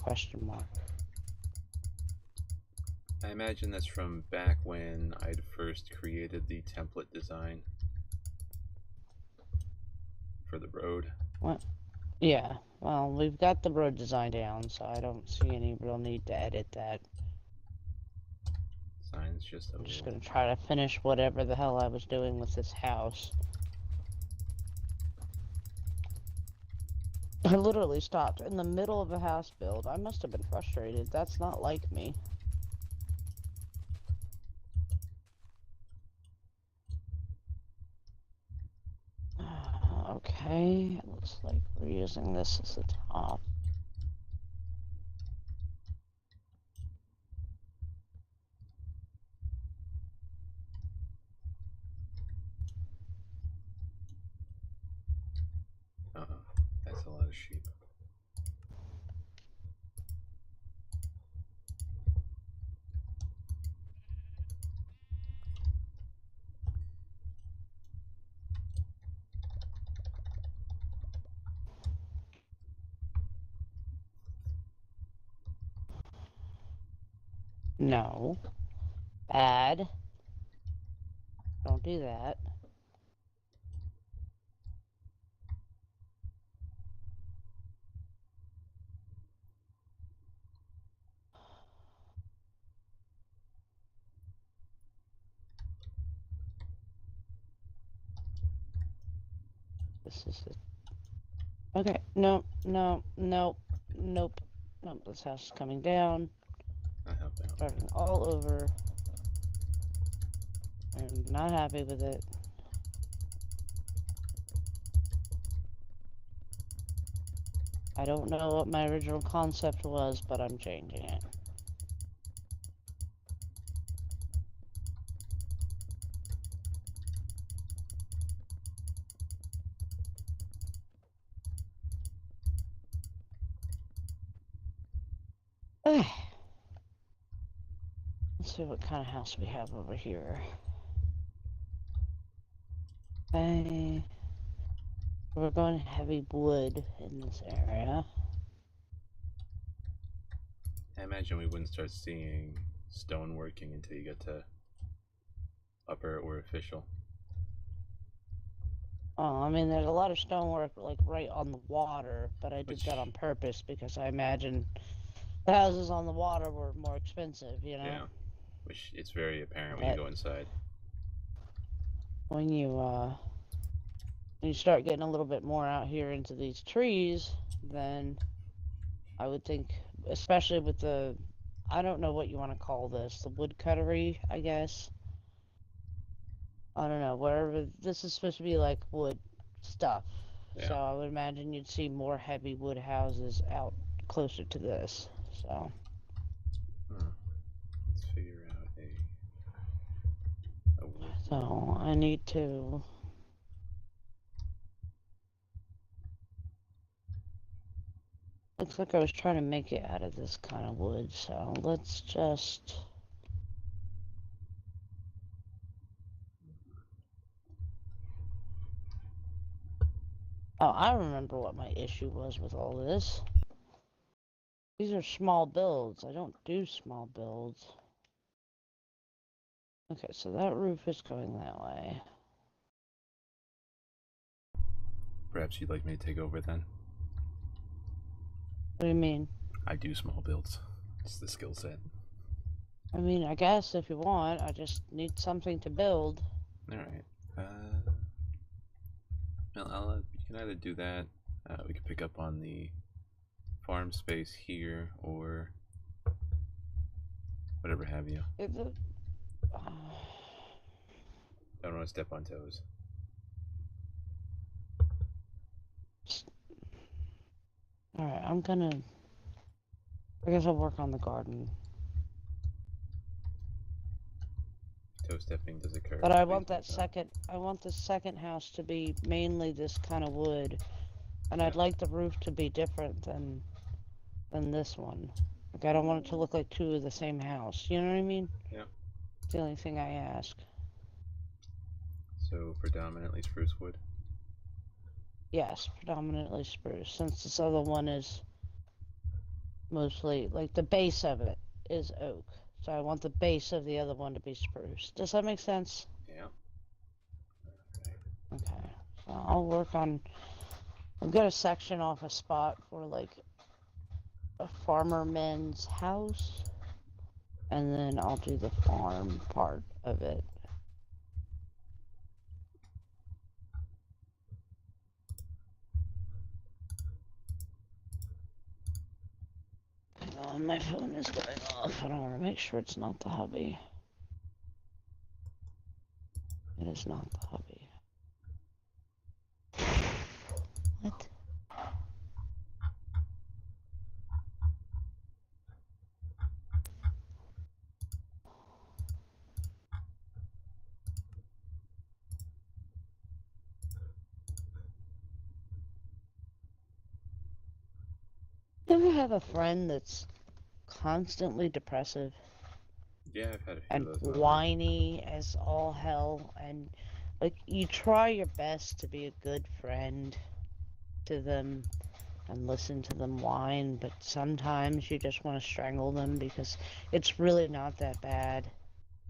I imagine that's from back when I'd first created the template design for the road. What? Yeah, well, we've got the road design down, so I don't see any real need to edit that. Signs It's just I'm just gonna try to finish whatever the hell I was doing with this house. I literally stopped in the middle of a house build. I must have been frustrated. That's not like me. Okay, it looks like we're using this as the top. That's a lot of sheep. No. Bad. Don't do that. This is it. Okay, no, no, no, nope. Nope, this house is coming down. I have that. Starting all over. I'm not happy with it. I don't know what my original concept was, but I'm changing it. Okay. Let's see what kind of house we have over here. Okay. We're going heavy wood in this area. I imagine we wouldn't start seeing stone working until you get to upper or official. Oh, I mean, there's a lot of stonework like right on the water, but I did that on purpose because I imagine the houses on the water were more expensive, you know? Yeah, which it's very apparent when you go inside. When you start getting a little bit more out here into these trees, then I would think, especially with the, I don't know what you want to call this, the wood cuttery, I guess. I don't know, wherever, this is supposed to be like wood stuff. Yeah. So I would imagine you'd see more heavy wood houses out closer to this, so. Let's figure out a wood. So I need to. Looks like I was trying to make it out of this kind of wood, so let's just. Oh, I remember what my issue was with all this. These are small builds. I don't do small builds. Okay, so that roof is going that way. Perhaps you'd like me to take over then? What do you mean? I do small builds. It's the skill set. I mean, I guess if you want, I just need something to build. Alright. Well, you can either do that, we can pick up on the farm space here, or whatever have you. Don't want to step on toes. Alright, I guess I'll work on the garden. Toe stepping does occur. But I want that I want the second house to be mainly this kind of wood. And I'd like the roof to be different than this one. Like, I don't want it to look like two of the same house. You know what I mean? Yeah. It's the only thing I ask. So, predominantly spruce wood? Yes, predominantly spruce. Since this other one is mostly, like, the base of it is oak. So I want the base of the other one to be spruce. Does that make sense? Yeah. Okay. So I'll work on. I've got to section off a spot for like a farmer man's house. and then I'll do the farm part of it. Oh, my phone is going off. I don't want to make sure it's not the hubby. It is not the hubby. What? You ever have a friend that's constantly depressive? Yeah, I've had a few And of those whiny as all hell, and like you try your best to be a good friend to them and listen to them whine, but sometimes you just want to strangle them because it's really not that bad.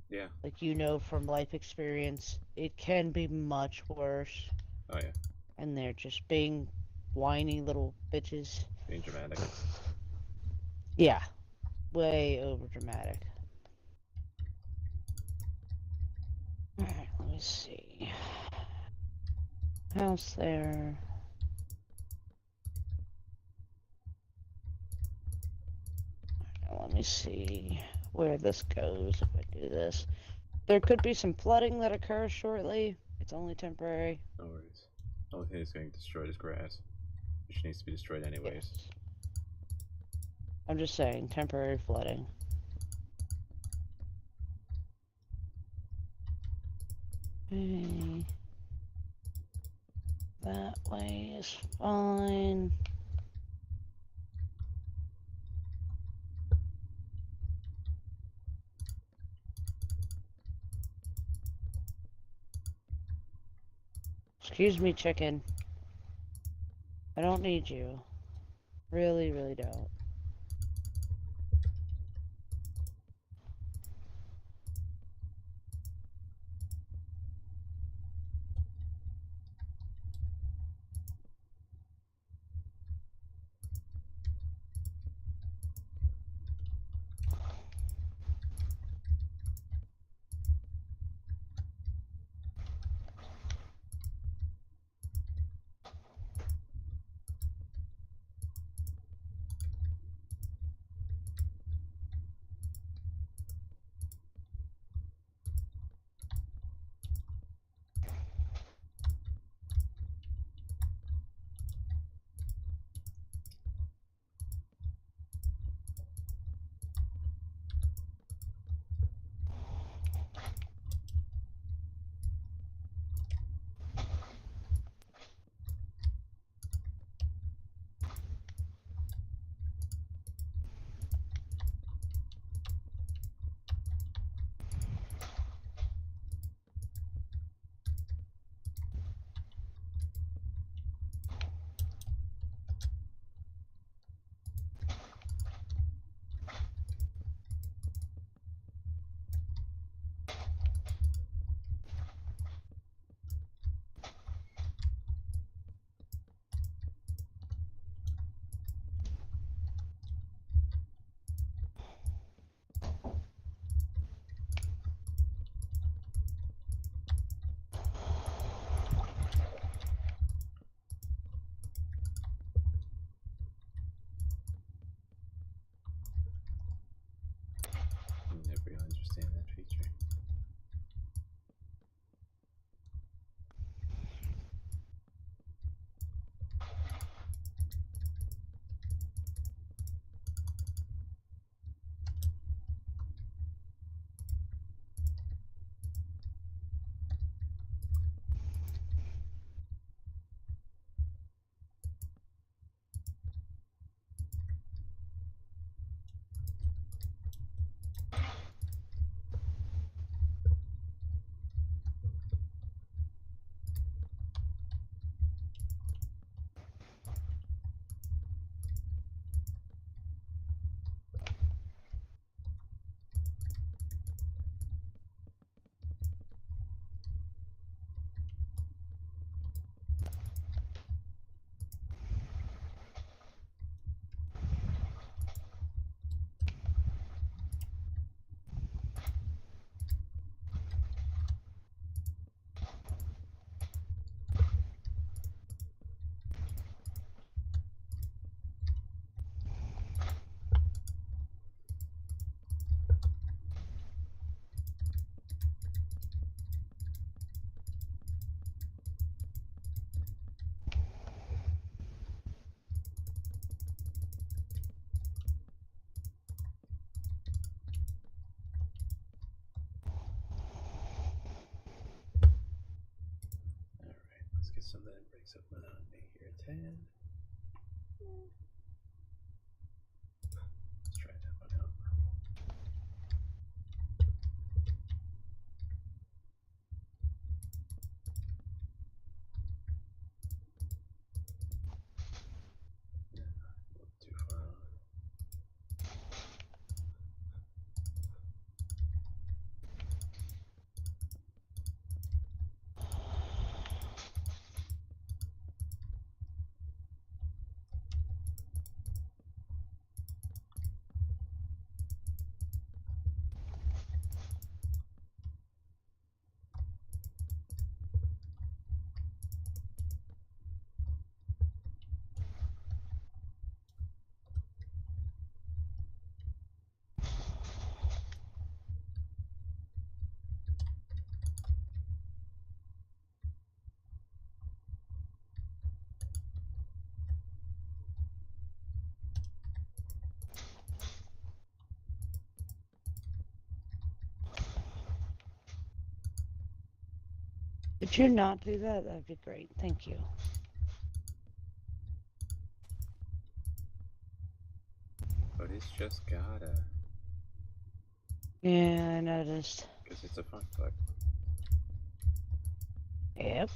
Yeah. Like, you know, from life experience, it can be much worse. Oh yeah. And they're just being whiny little bitches. Being dramatic. Yeah, way over dramatic. Alright, let me see. House there. Let me see where this goes if I do this. There could be some flooding that occurs shortly. It's only temporary. No worries. The only thing that's going to destroy is grass, which needs to be destroyed anyways. Yes. I'm just saying, temporary flooding. Okay. That way is fine. Excuse me, chicken. I don't need you. Really, really don't. I never really understand that feature. Something that breaks up monotony here. 10. Let's try that one out. Too far on. Could you not do that? That'd be great. Thank you. But it's just gotta. Yeah, I noticed. Because it's a fun bug. Yep.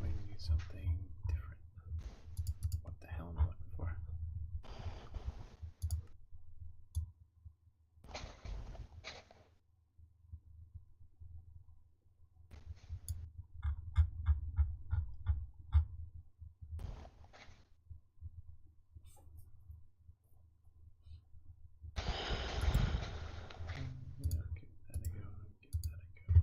We need something different. What the hell am I looking for? Yeah, give that a go. Give that a go.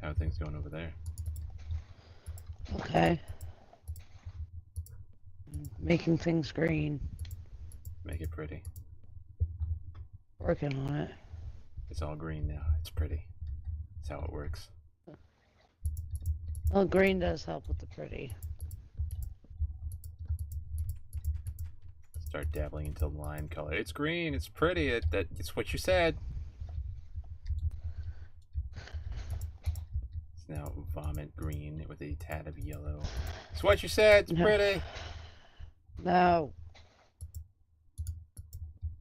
How are things going over there? Okay. Making things green. Make it pretty. Working on it. It's all green now. It's pretty. That's how it works. Well, green does help with the pretty. Start dabbling into lime color. It's green. It's pretty. It's what you said. It's now vomit green with a tad of yellow. It's what you said. It's pretty. No.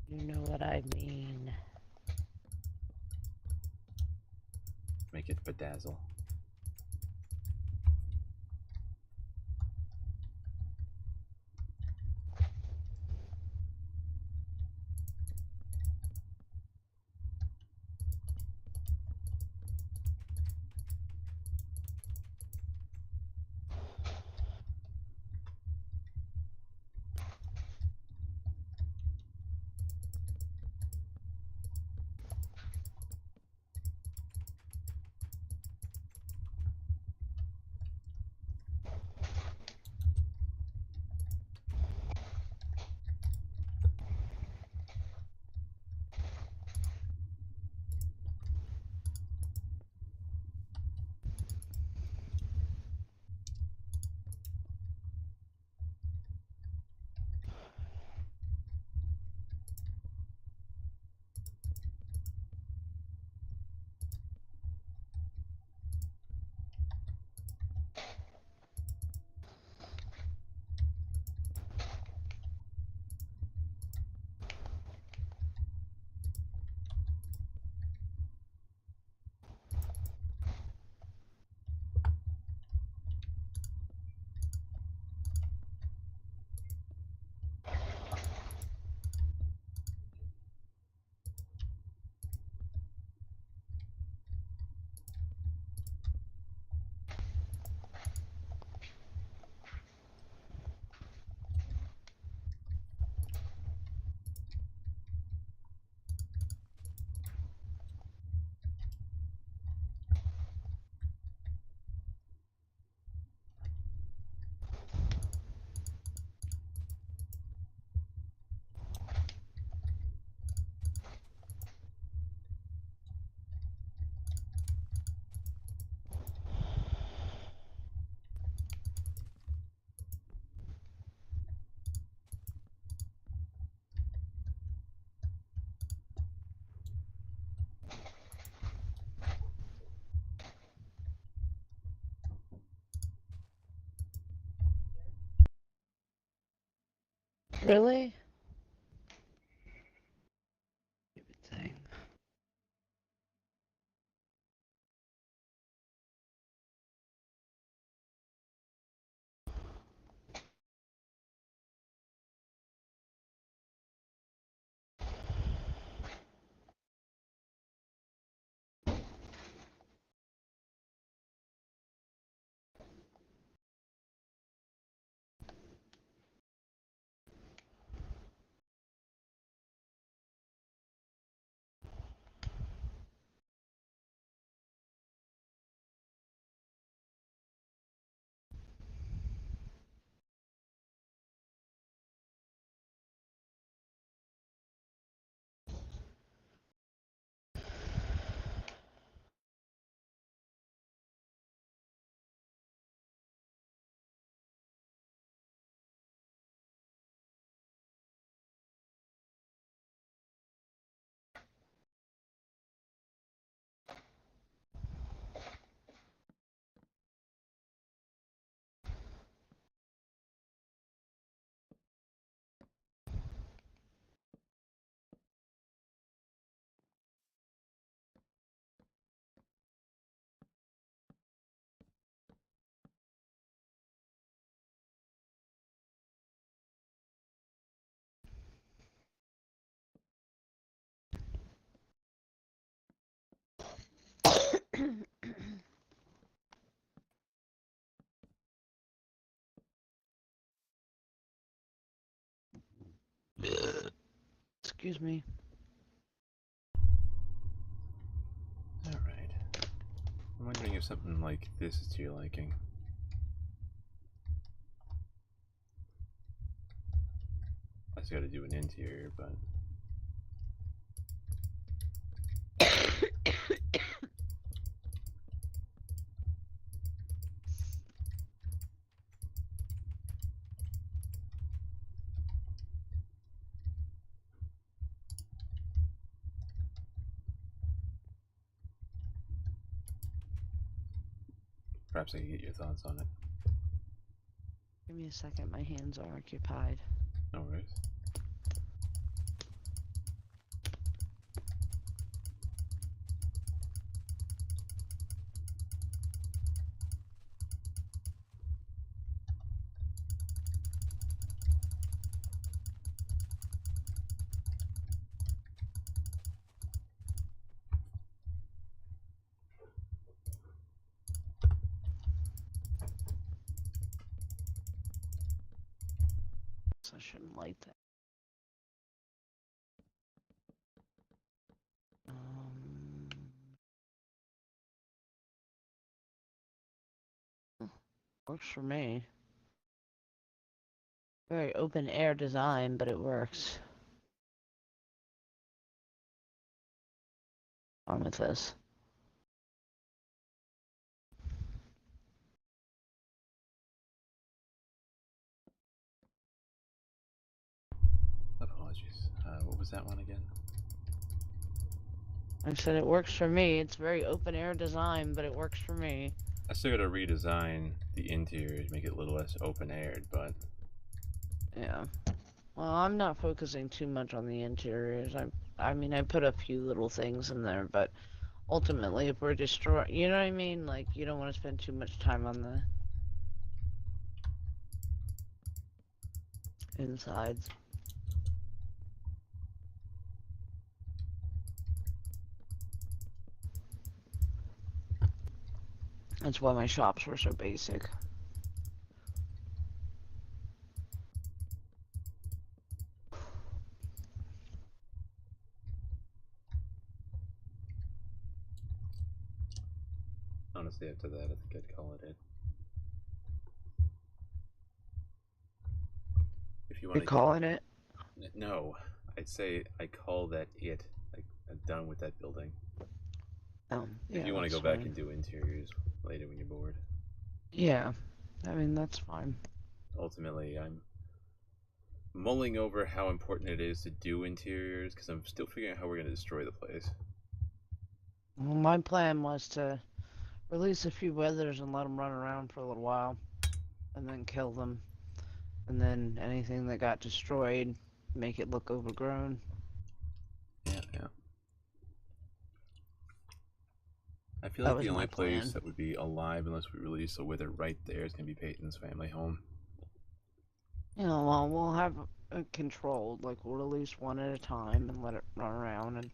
You know what I mean. Make it bedazzle. Really? Stupid thing. Excuse me. Alright. I'm wondering if something like this is to your liking. I just gotta do an interior, but... Perhaps I can get your thoughts on it. Give me a second, my hands are occupied. No worries. I shouldn't light that. Works for me. Very open air design, but it works. On with this. Apologies. What was that one again? I said it works for me. It's very open air design, but it works for me. I still gotta redesign the interior to make it a little less open-aired, but... Yeah. Well, I'm not focusing too much on the interiors. I mean, I put a few little things in there, but ultimately, if we're destroying, you know what I mean? Like, you don't want to spend too much time on the insides. That's why my shops were so basic. Honestly, after that, I think I'd call it. If you want to... You're calling it? No, I'd say I call that it. Like, I'm done with that building. Yeah, if you want to go back and do interiors later when you're bored. Yeah, I mean, that's fine. Ultimately, I'm mulling over how important it is to do interiors, because I'm still figuring out how we're going to destroy the place. Well, my plan was to release a few withers and let them run around for a little while, and then kill them. And then anything that got destroyed, make it look overgrown. Yeah. I feel like the only place that would be alive unless we release a wither right there is going to be Peyton's family home. Yeah, well, we'll have it controlled. Like, we'll release one at a time and let it run around, and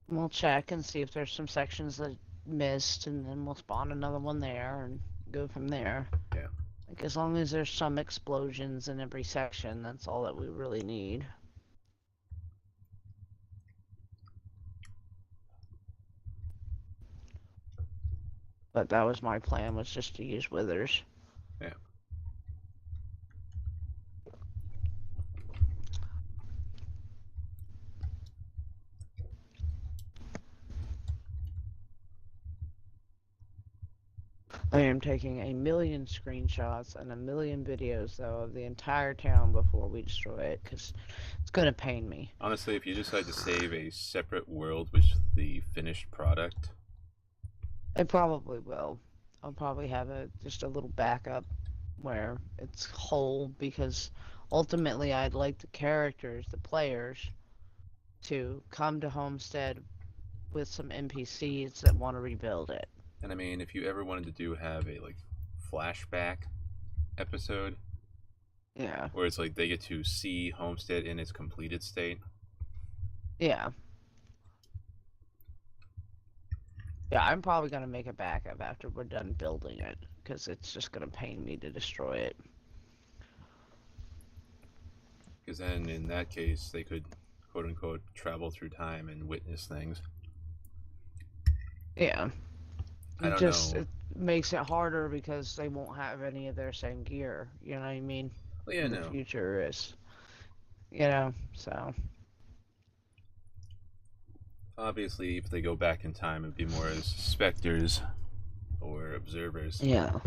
we'll check and see if there's some sections that missed, and then we'll spawn another one there and go from there. Yeah. Like, as long as there's some explosions in every section, that's all that we really need. But that was my plan, was just to use withers. Yeah. I am taking 1,000,000 screenshots and 1,000,000 videos, though, of the entire town before we destroy it, because it's going to pain me. Honestly, if you decide to save a separate world with the finished product... I probably will. I'll probably have just a little backup where it's whole, because ultimately I'd like the characters, the players, to come to Homestead with some NPCs that want to rebuild it. And I mean, if you ever wanted to have a, like, flashback episode... Yeah. Where it's like they get to see Homestead in its completed state. Yeah. Yeah, I'm probably going to make a backup after we're done building it, because it's just going to pain me to destroy it. Because then, in that case, they could, quote-unquote, travel through time and witness things. Yeah. I don't know. It makes it harder because they won't have any of their same gear, you know what I mean? Well, yeah, in the future is, you know, so... Obviously, if they go back in time, it'd be more as specters or observers. Yeah.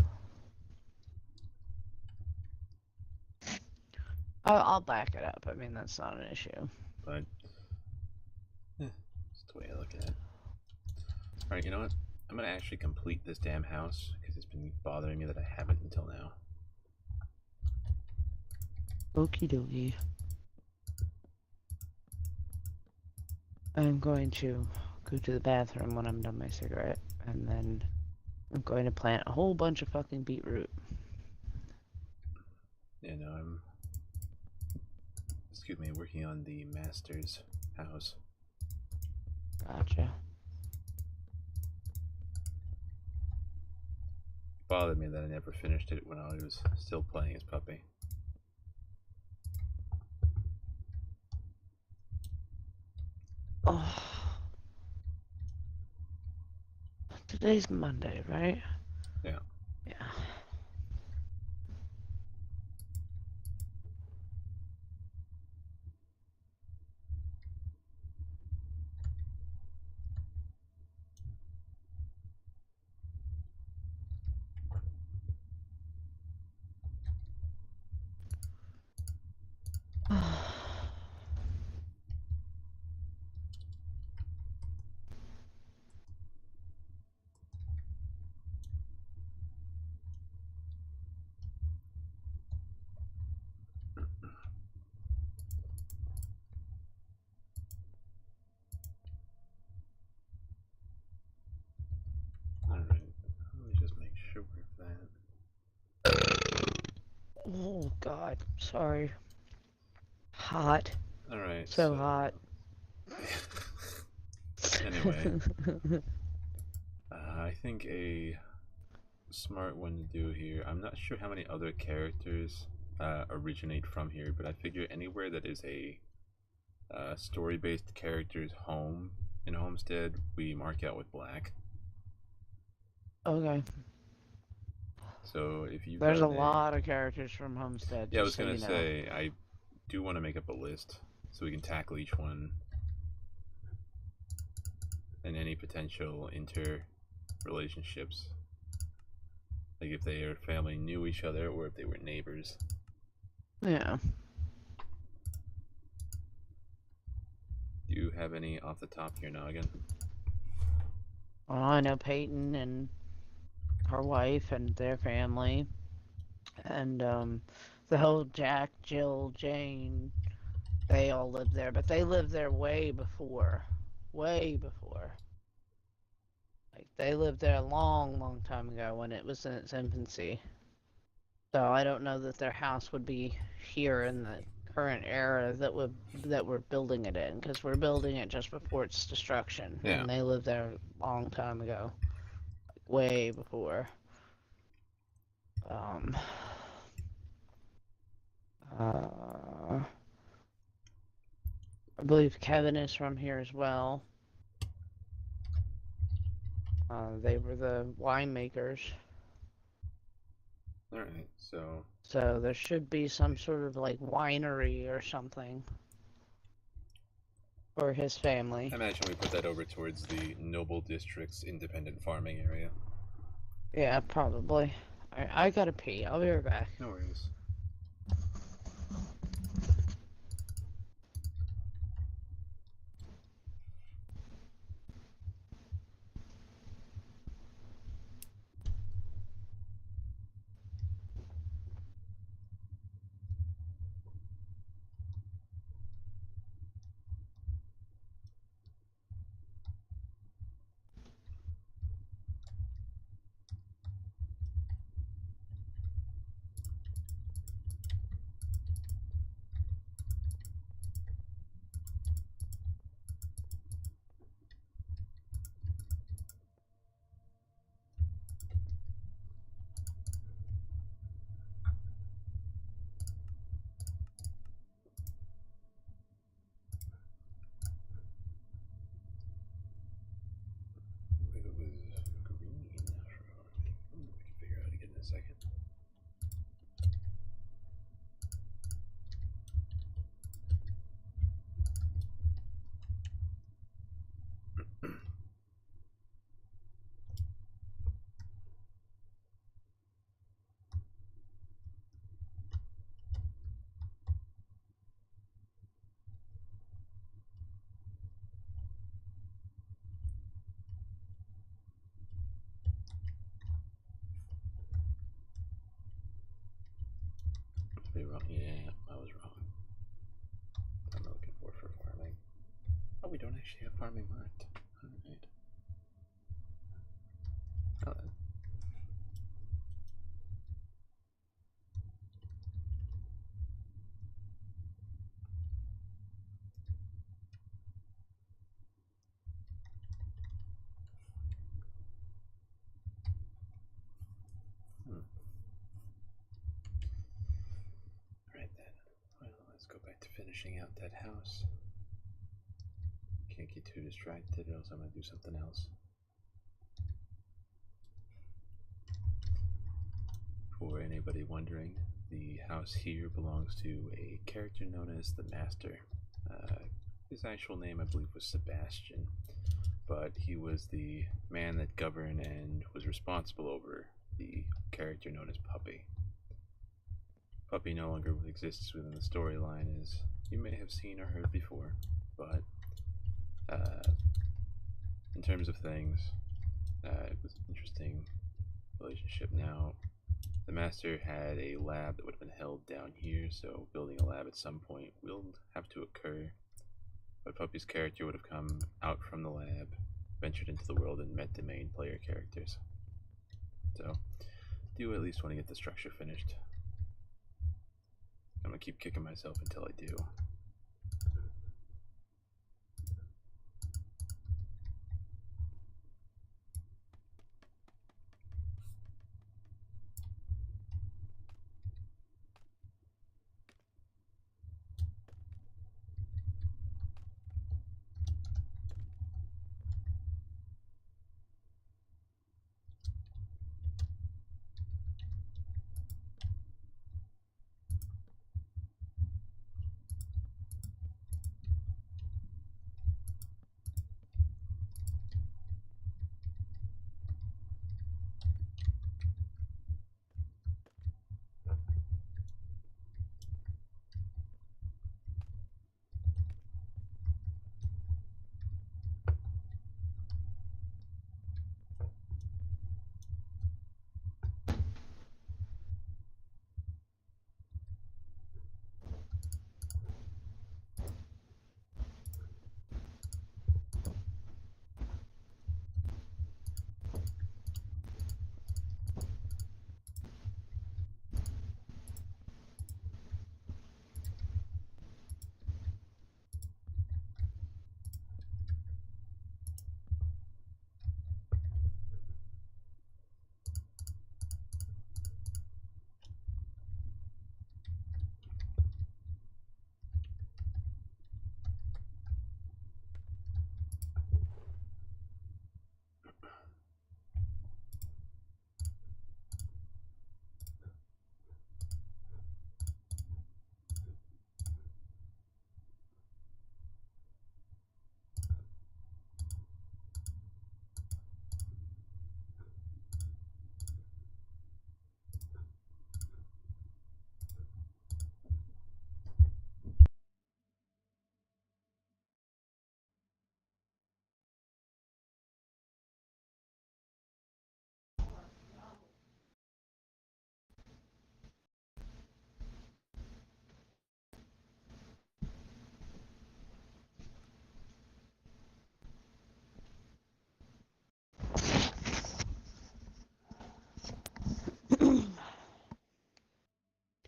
I'll back it up. I mean, that's not an issue. But, that's the way I look at it. Alright, you know what? I'm going to actually complete this damn house, because has been bothering me that I haven't until now. Okie dokie. I'm going to go to the bathroom when I'm done my cigarette, and then I'm going to plant a whole bunch of fucking beetroot. Yeah, no, I'm working on the master's house. Gotcha. It bothered me that I never finished it when I was still playing as puppy. Oh. Today's Monday, right? Yeah. Yeah. Alright, let me just make sure of that. Oh god, sorry. Hot. Alright, so hot. Anyway, I think a smart one to do here, I'm not sure how many other characters originate from here, but I figure anywhere that is a story-based character's home in Homestead, we mark out with black. Okay. So if you There's a lot of characters from Homestead. Yeah, I was so gonna you know. say, I do want to make up a list so we can tackle each one and any potential interrelationships. Like if their family knew each other or if they were neighbors. Yeah. Do you have any off the top here now again? Well, I know Peyton and her wife and their family. And the whole Jack, Jill, Jane, they all lived there. But they lived there way before. Way before. Like, they lived there a long, long time ago when it was in its infancy. So I don't know that their house would be here in the current era that we're building it in, because we're building it just before its destruction. Yeah. And they lived there a long time ago. Like, way before. I believe Kevin is from here as well. They were the winemakers. Alright, so... So there should be some sort of like winery or something for his family. I imagine we put that over towards the Noble District's independent farming area. Yeah, probably. I gotta pee. I'll be right back. No worries. be wrong. Yeah, I was wrong. I'm looking for farming. Oh, we don't actually have farming marked. Alright. Oh, then. Right then. Well, let's go back to finishing out that house. Can't get too distracted, or else I'm gonna do something else. For anybody wondering, the house here belongs to a character known as the Master. His actual name, I believe, was Sebastian, but he was the man that governed and was responsible over the character known as Puppy. Puppy no longer exists within the storyline, as you may have seen or heard before, but in terms of things, it was an interesting relationship. Now, the Master had a lab that would have been held down here, so building a lab at some point will have to occur. But Puppy's character would have come out from the lab, ventured into the world, and met the main player characters. So, do at least want to get the structure finished. I'm gonna keep kicking myself until I do.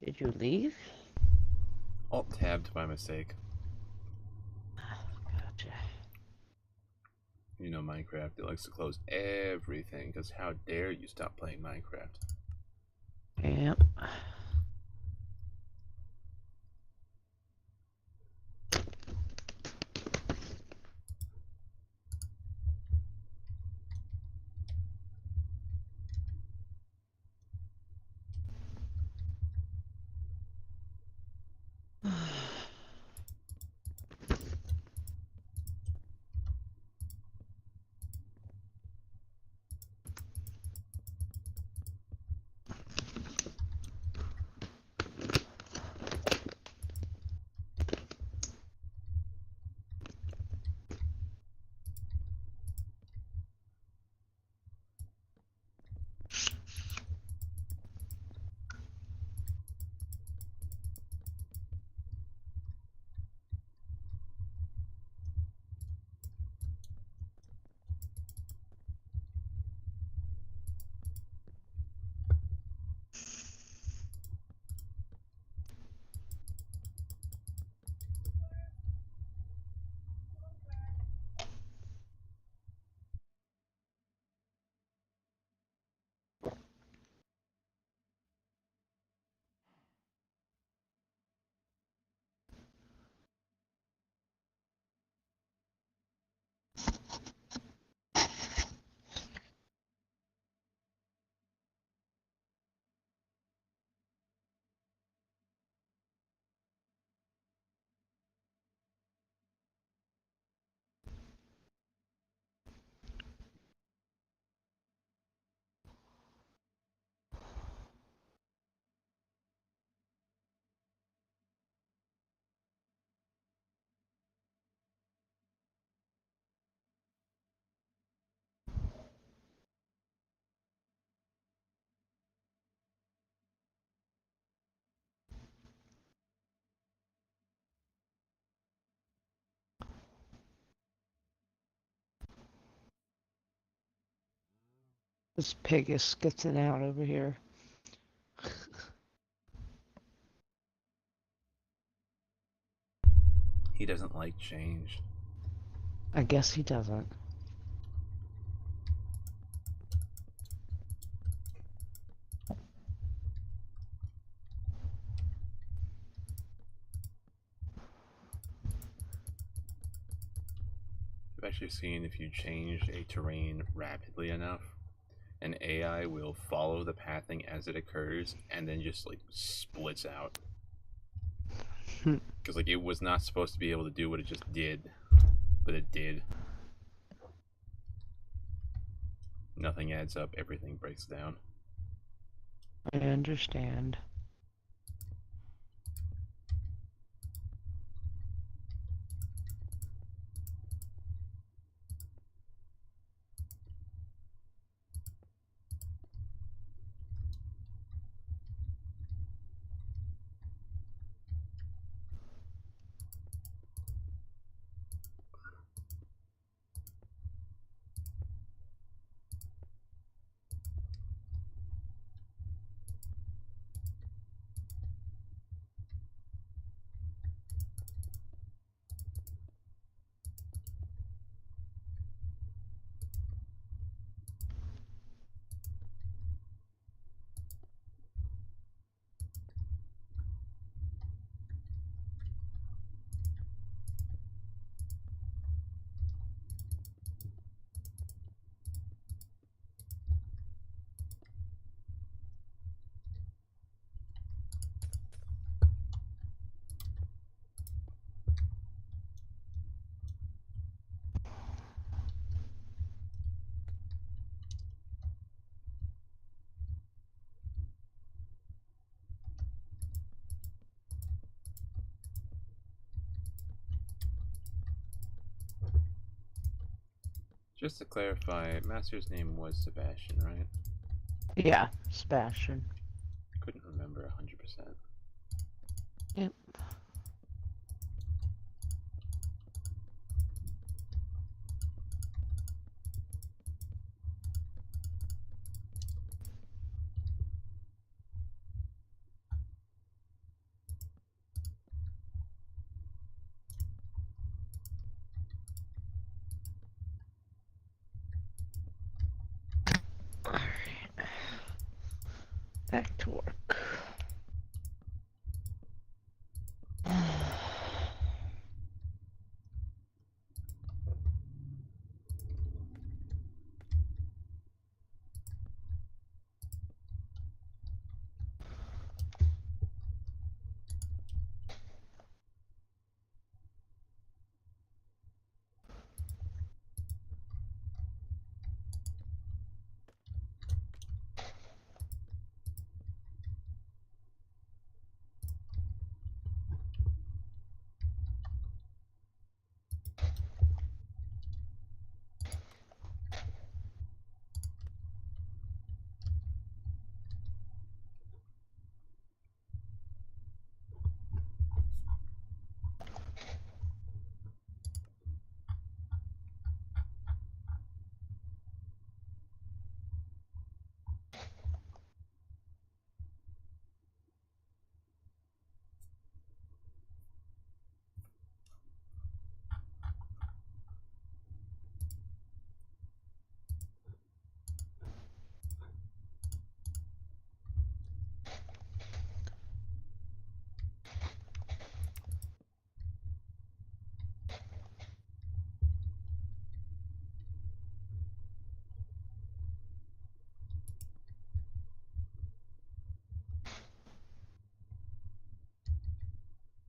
Did you leave? Alt-tabbed by mistake. Gotcha. You know Minecraft, it likes to close everything, because how dare you stop playing Minecraft? Yep. This pig is skitzing out over here. He doesn't like change. I guess he doesn't. I've actually seen if you change a terrain rapidly enough, an AI will follow the pathing as it occurs and then just like splits out. Because like it was not supposed to be able to do what it just did, but it did. Nothing adds up, everything breaks down. I understand. Just to clarify, Master's name was Sebastian, right? Yeah, Sebastian. Couldn't remember 100%. Yep. Alright. Back to work.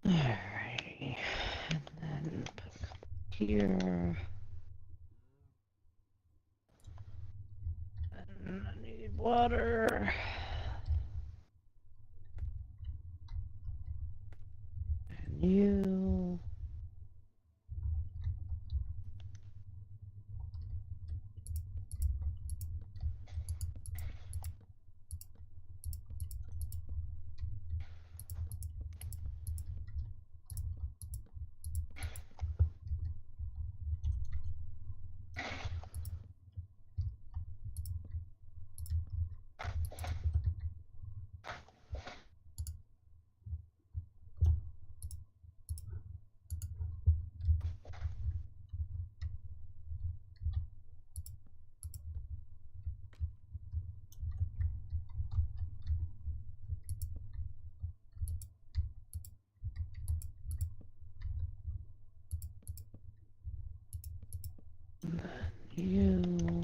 Alrighty. And then put a couple here. And I need water. And you. You.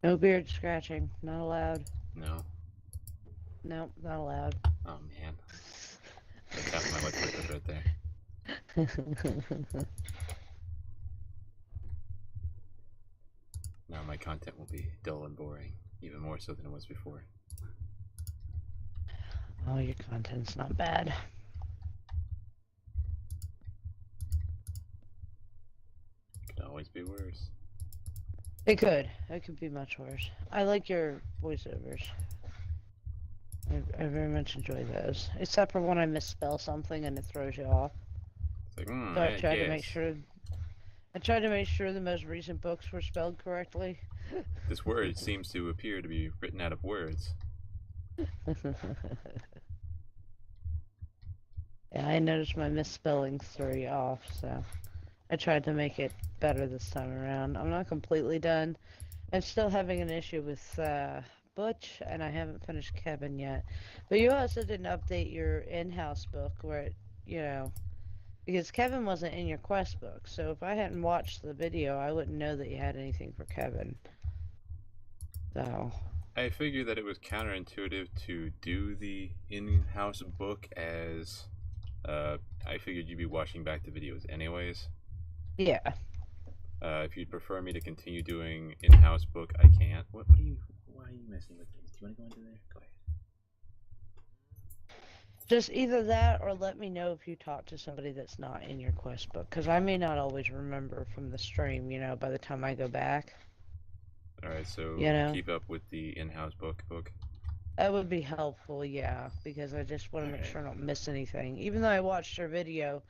No beard scratching. Not allowed. No. Nope, not allowed. Oh man. That's half my life purpose right there. Now my content will be dull and boring, even more so than it was before. Oh, your content's not bad. Could always be worse. It could. It could be much worse. I like your voiceovers. I very much enjoy those. Except for when I misspell something and it throws you off. It's like, So I tried to make sure. I tried to make sure the most recent books were spelled correctly. This word seems to appear to be written out of words. Yeah, I noticed my misspellings threw you off, so I tried to make it better this time around. I'm not completely done. I'm still having an issue with Butch, and I haven't finished Kevin yet. But you also didn't update your in-house book where it, because Kevin wasn't in your quest book. So if I hadn't watched the video, I wouldn't know that you had anything for Kevin. So I figured that it was counterintuitive to do the in-house book as I figured you'd be watching back the videos anyways. yeah. If you'd prefer me to continue doing in-house book, I can't. Why are you messing with me? Do you want to go into there? Go ahead. Just either that or let me know if you talk to somebody that's not in your quest book. Because I may not always remember from the stream, by the time I go back. Alright, so keep up with the in-house book. That would be helpful, yeah. Because I just want to make sure I don't miss anything. Even though I watched your video,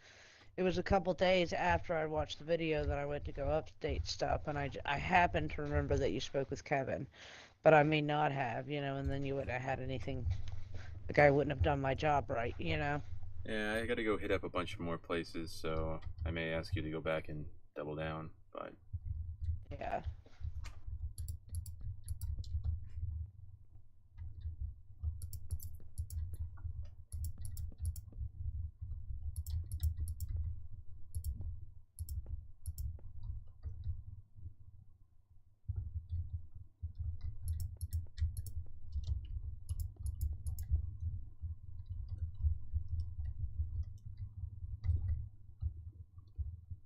it was a couple days after I watched the video that I went to go update stuff. And I happened to remember that you spoke with Kevin. But I may not have, and then you wouldn't have had anything. Like I wouldn't have done my job right, Yeah, I gotta go hit up a bunch more places, so I may ask you to go back and double down, but... Yeah.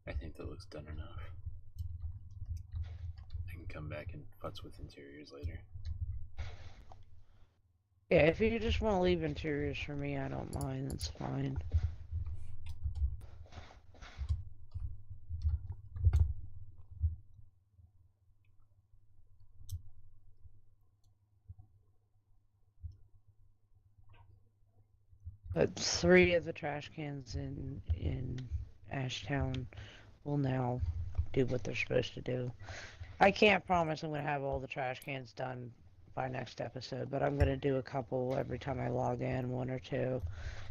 I think that looks done enough. I can come back and futz with interiors later. Yeah, if you just want to leave interiors for me, I don't mind. That's fine. But 3 of the trash cans in Ashtown will now do what they're supposed to do. I can't promise I'm going to have all the trash cans done by next episode, but I'm going to do a couple every time I log in, 1 or 2,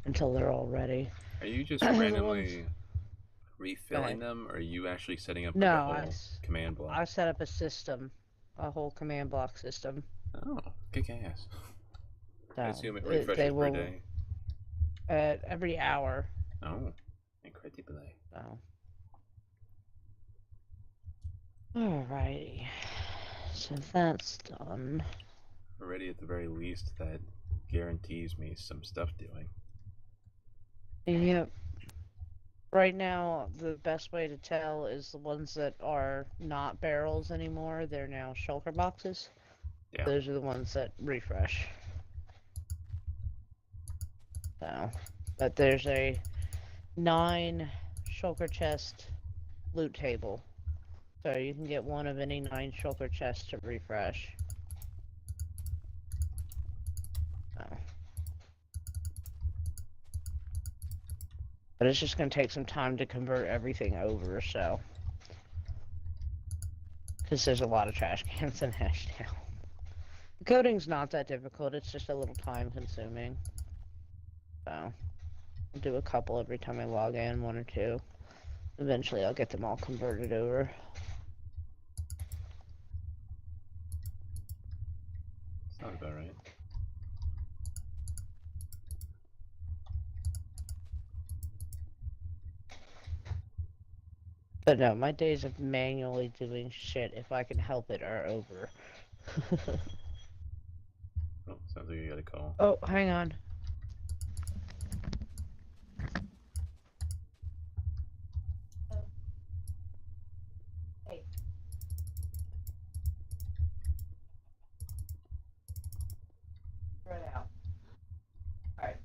until they're all ready. Are you just randomly refilling them, or are you actually setting up like a whole command block? I set up a system, a whole command block system. Oh, kick ass. So I assume it refreshes per day. Every hour. Oh, incredible. So. Alrighty. So that's done. Already at the very least, that guarantees me some stuff doing. Yep. Right now, the best way to tell is the ones that are not barrels anymore. They're now shulker boxes. Yeah. Those are the ones that refresh. So, but there's a 9 shulker chest loot table. So you can get one of any 9 shulker chests to refresh. Oh. But it's just going to take some time to convert everything over, so. Because there's a lot of trash cans in Ashtown. Coding's not that difficult, it's just a little time consuming. So, I'll do a couple every time I log in, 1 or 2. Eventually I'll get them all converted over. Sounds about right. But no, my days of manually doing shit, if I can help it, are over. Oh, sounds like you got a call. Oh, hang on. Hey. Right out. Alright.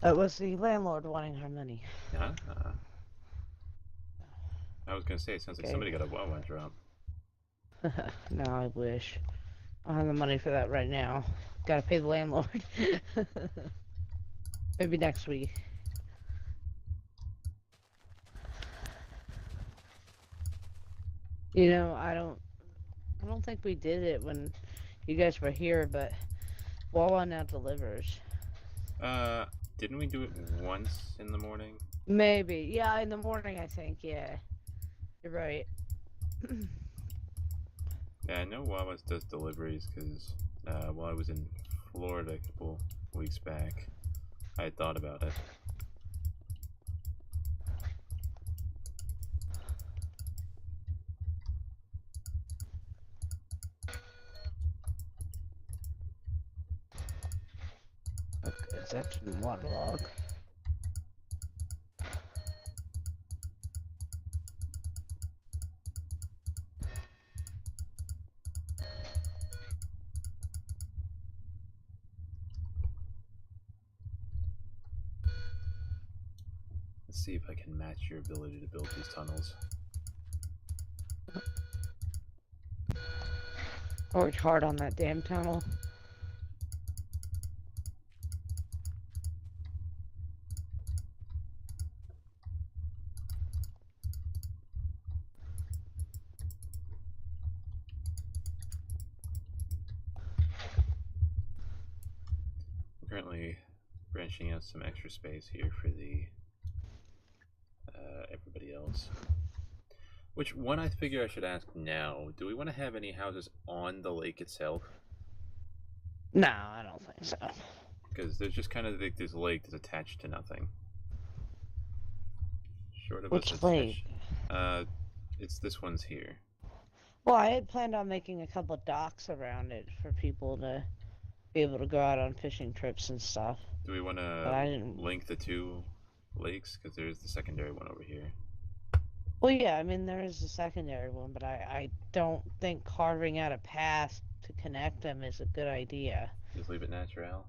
That was the landlord wanting her money. Yeah. I was gonna say, it sounds like somebody got a Wawa drop. No, I wish. I don't have the money for that right now. Gotta pay the landlord. Maybe next week. You know, I don't think we did it when you guys were here, but Wawa now delivers. Didn't we do it once in the morning? Maybe. Yeah, in the morning, I think. Yeah. You're right. Yeah, I know Wawa's does deliveries because while I was in Florida a couple weeks back, I had thought about it. Okay, that's one log. Let's see if I can match your ability to build these tunnels. I worked hard on that damn tunnel. Currently branching out some extra space here for the everybody else. Which one I figure I should ask now. Do we want to have any houses on the lake itself? No, I don't think so. Because there's just kind of like this lake that's attached to nothing. Short of Which us lake? It's this one's here. Well, I had planned on making a couple of docks around it for people to be able to go out on fishing trips and stuff. Do we want to link the two lakes? Because there's the secondary one over here. Well, yeah, I mean, there is a secondary one, but I don't think carving out a path to connect them is a good idea. Just leave it natural.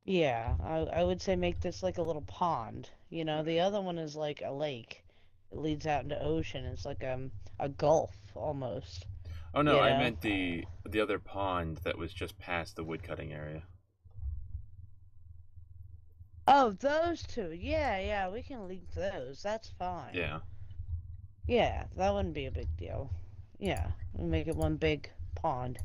Yeah, I would say make this like a little pond. You know, the other one is like a lake. It leads out into ocean. It's like a gulf almost. Oh no, You I know? meant the other pond that was just past the woodcutting area. Oh, those two. Yeah, yeah, we can leave those. That's fine. Yeah. Yeah, that wouldn't be a big deal. Yeah, we'll make it one big pond.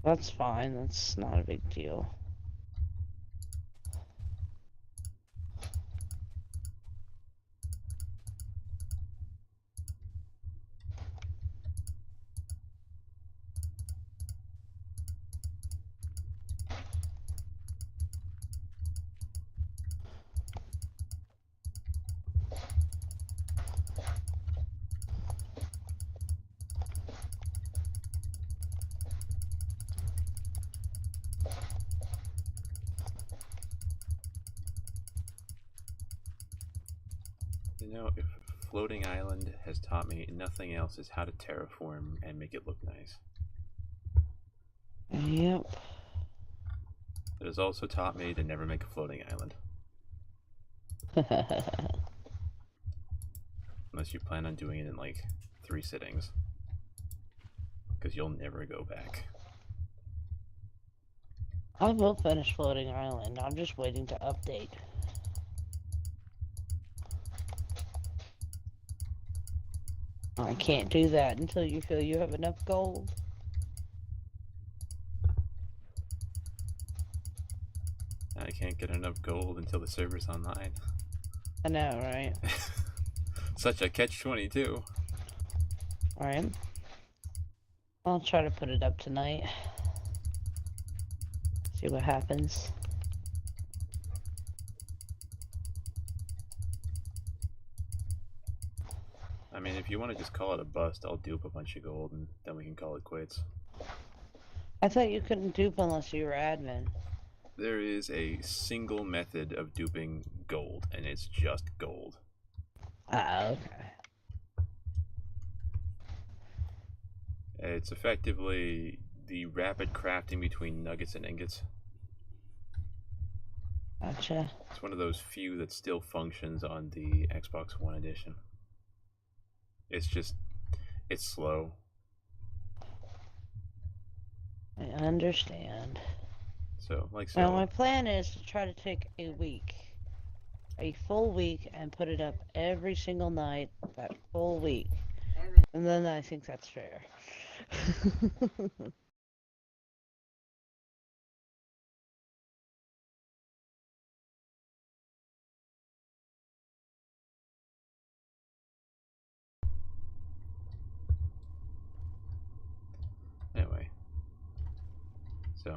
That's fine. That's not a big deal. You know, if Floating Island has taught me nothing else is how to terraform and make it look nice. Yep. It has also taught me to never make a floating island. Unless you plan on doing it in like 3 sittings. Because you'll never go back. I will finish Floating Island. I'm just waiting to update. I can't do that until you feel you have enough gold. I can't get enough gold until the server's online. I know, right? Such a catch-22. Alright. I'll try to put it up tonight. See what happens. I mean, if you want to just call it a bust, I'll dupe a bunch of gold and then we can call it quits. I thought you couldn't dupe unless you were admin. There is a single method of duping gold, and it's just gold. Ah, okay. It's effectively the rapid crafting between nuggets and ingots. Gotcha. It's one of those few that still functions on the Xbox One edition. It's just, it's slow. I understand. So, like so. Now, my plan is to try to take a week. A full week and put it up every single night that full week. And then I think that's fair. Anyway. So,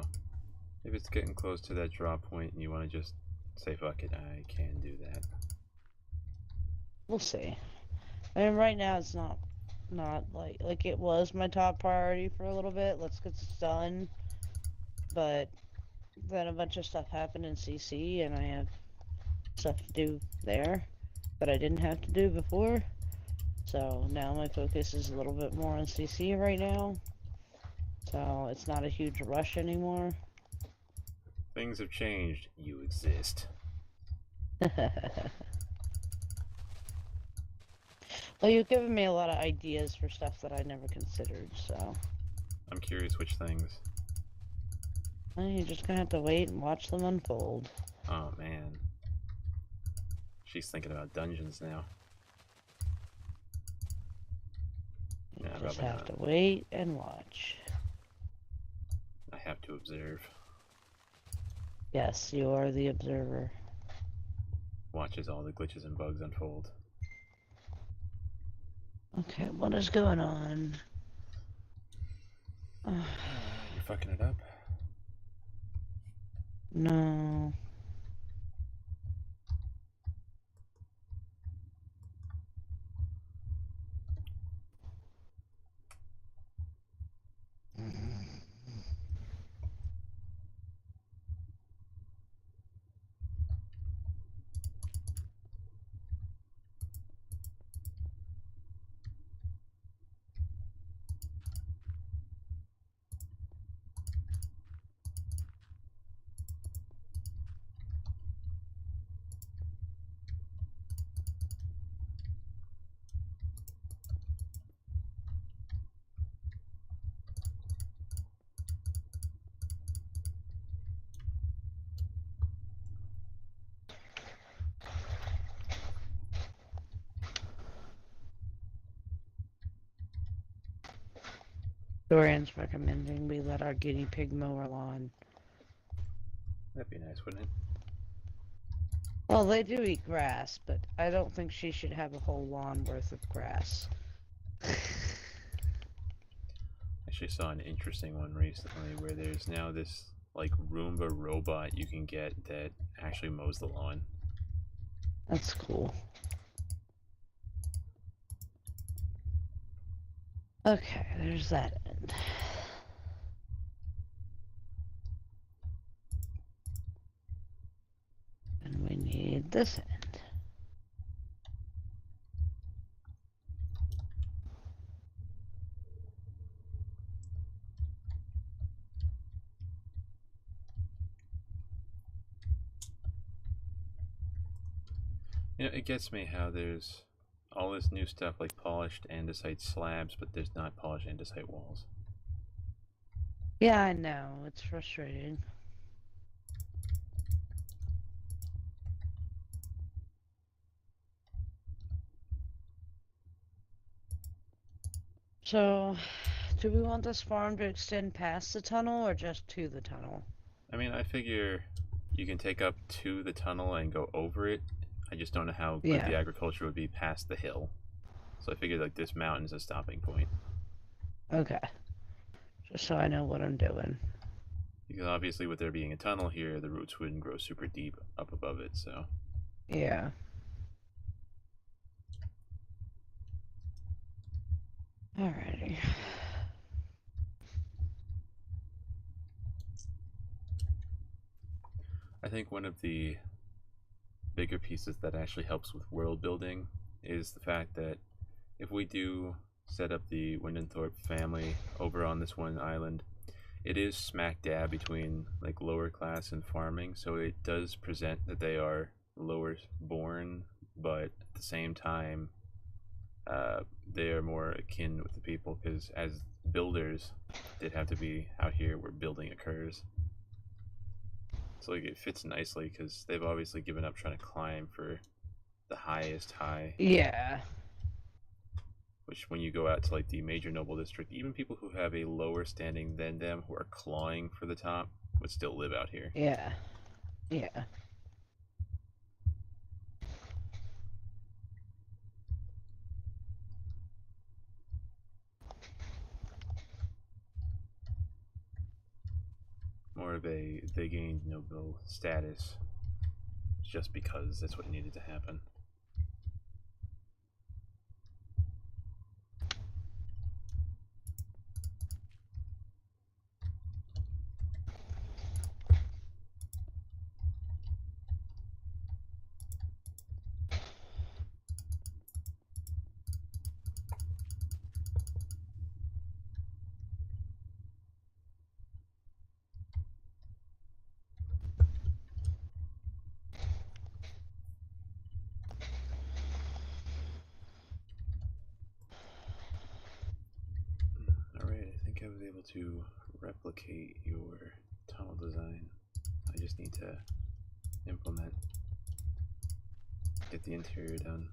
if it's getting close to that drop point and you want to just say, fuck it, I can do that. We'll see. I mean, right now it's not like it was my top priority for a little bit. Let's get this done. But then a bunch of stuff happened in CC, and I have stuff to do there that I didn't have to do before. So now my focus is a little bit more on CC right now. So it's not a huge rush anymore. Things have changed. You exist. Well, you've given me a lot of ideas for stuff that I never considered, so. I'm curious which things. Well, you're just gonna have to wait and watch them unfold. Oh, man. She's thinking about dungeons now. You Yeah, just probably have not. to wait and watch. I have to observe. Yes, you are the observer. Watch as all the glitches and bugs unfold. Okay, what is going on? You fucking it up? No. Dorian's recommending we let our guinea pig mow our lawn. That'd be nice, wouldn't it? Well, they do eat grass, but I don't think she should have a whole lawn worth of grass. Actually saw an interesting one recently where there's now this like Roomba robot you can get that actually mows the lawn. That's cool. Okay, there's that end. And we need this end. You know, it gets me how there's all this new stuff like polished andesite slabs, but there's not polished andesite walls. Yeah, I know. It's frustrating. So, do we want this farm to extend past the tunnel or just to the tunnel? I mean, I figure you can take up to the tunnel and go over it. I just don't know how good the agriculture would be past the hill. So I figured like this mountain is a stopping point. Okay. Just so I know what I'm doing. Because obviously with there being a tunnel here, the roots wouldn't grow super deep up above it, so. Yeah. Alrighty. I think one of the bigger pieces that actually helps with world building is the fact that if we do set up the Windenthorpe family over on this one island, it is smack dab between like lower class and farming, so it does present that they are lower born, but at the same time they are more akin with the people, because as builders they'd have to be out here where building occurs. So like it fits nicely because they've obviously given up trying to climb for the highest high. Yeah. Which when you go out to like the major noble district, even people who have a lower standing than them who are clawing for the top would still live out here. Yeah. Yeah. More of a they gained noble status just because that's what needed to happen. Alright, I think I was able to replicate your tunnel design. I just need to implement, get the interior done.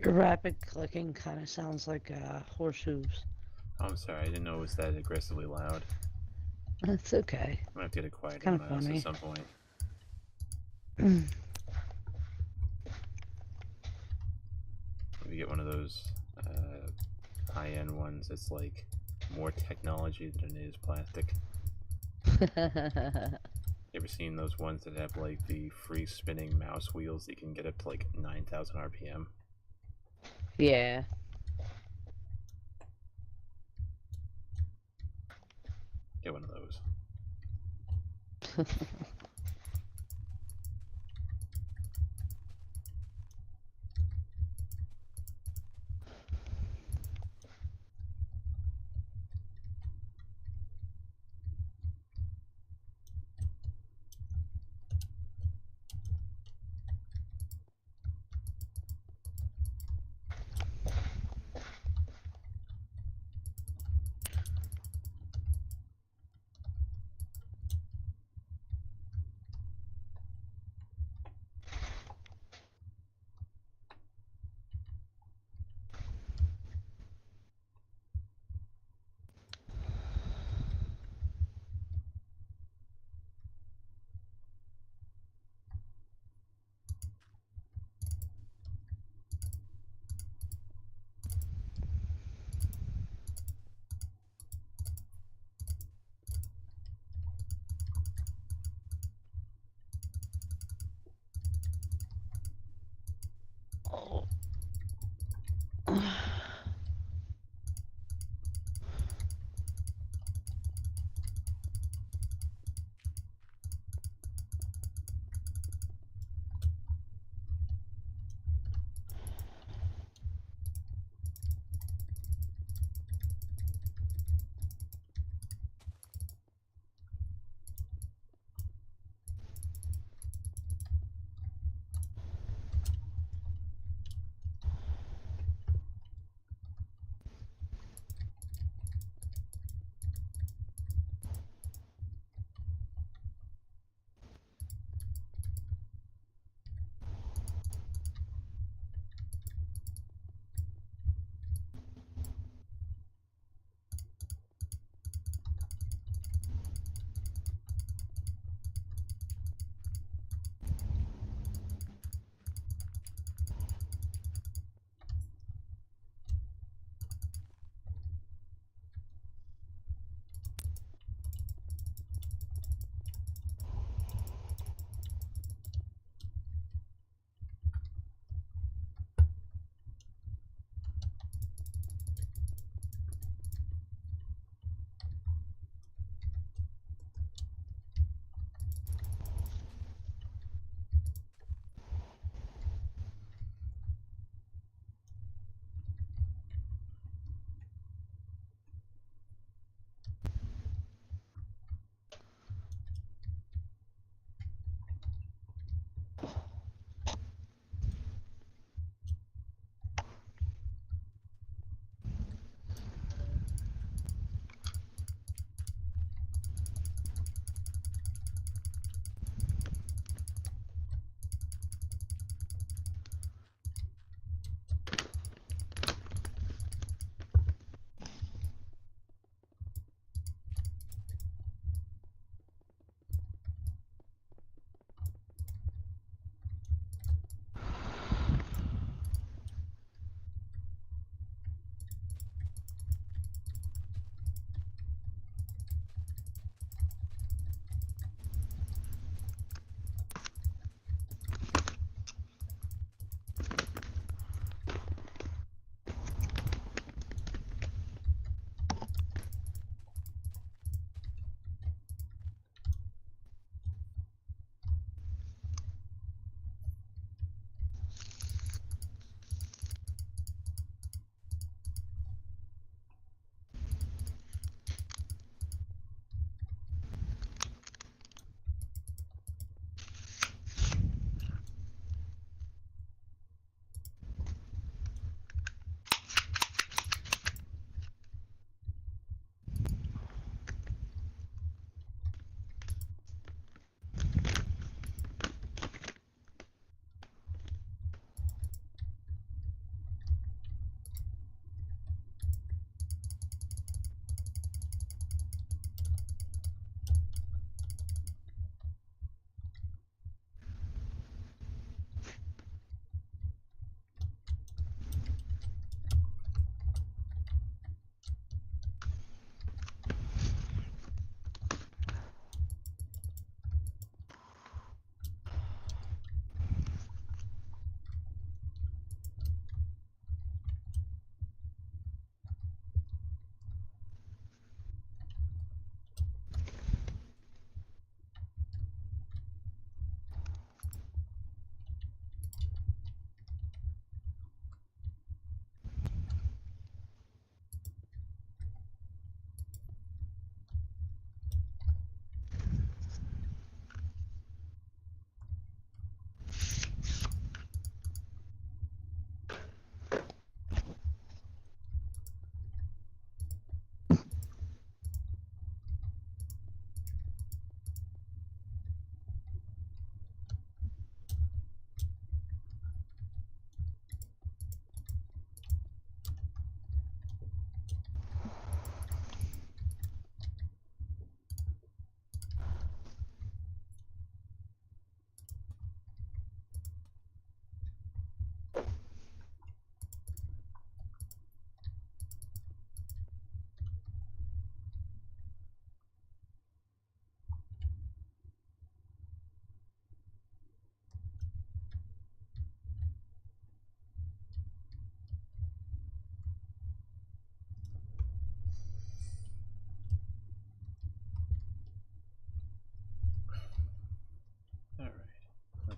Your rapid clicking kind of sounds like horse hooves. Oh, I'm sorry, I didn't know it was that aggressively loud. That's okay. I'm gonna have to get a quieter Kind of mouse funny. at some point. Let me get one of those high-end ones that's like more technology than it is plastic. You ever seen those ones that have like the free spinning mouse wheels that you can get up to like 9,000 RPM? Yeah. Get one of those.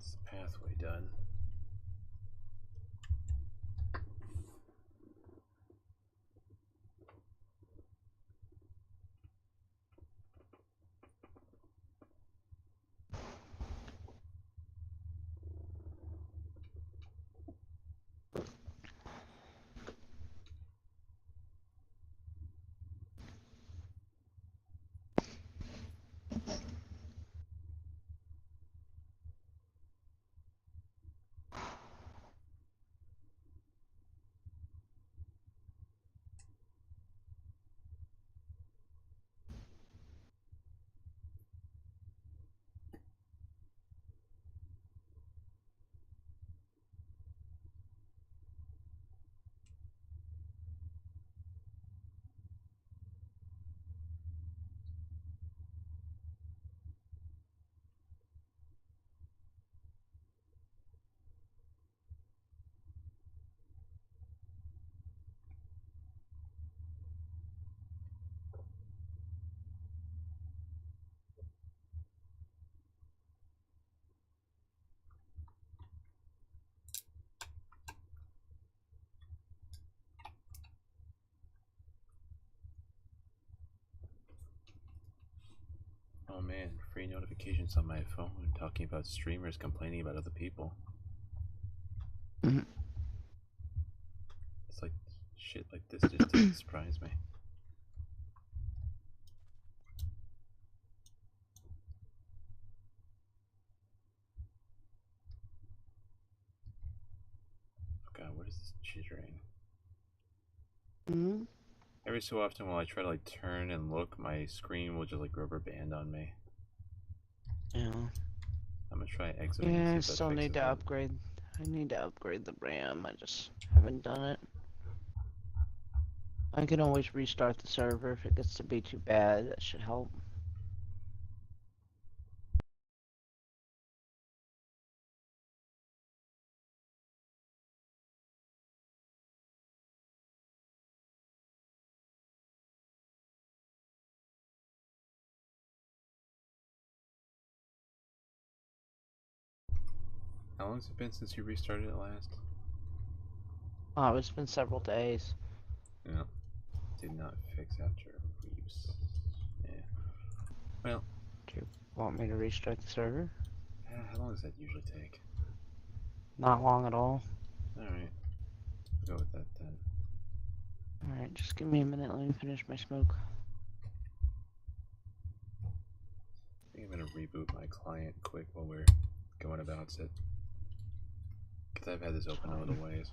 That's the pathway done. Oh man, free notifications on my phone talking about streamers complaining about other people. Mm-hmm. It's like shit like this just doesn't surprise me. Oh god, what is this jittering? Mm-hmm. Every so often while I try to like turn and look, my screen will just like rubber band on me. Yeah. I'm gonna try exiting and Yeah, see I if that still fixes need to it. upgrade. I need to upgrade the RAM. I just haven't done it. I can always restart the server if it gets to be too bad. That should help. How long has it been since you restarted it last? Oh, it's been several days. Yeah. Did not fix after reuse. Yeah. Well. Do you want me to restart the server? How long does that usually take? Not long at all. Alright. Go with that then. Alright, just give me a minute. Let me finish my smoke. I think I'm gonna reboot my client quick while we're going about it. Because I've had this open a little ways.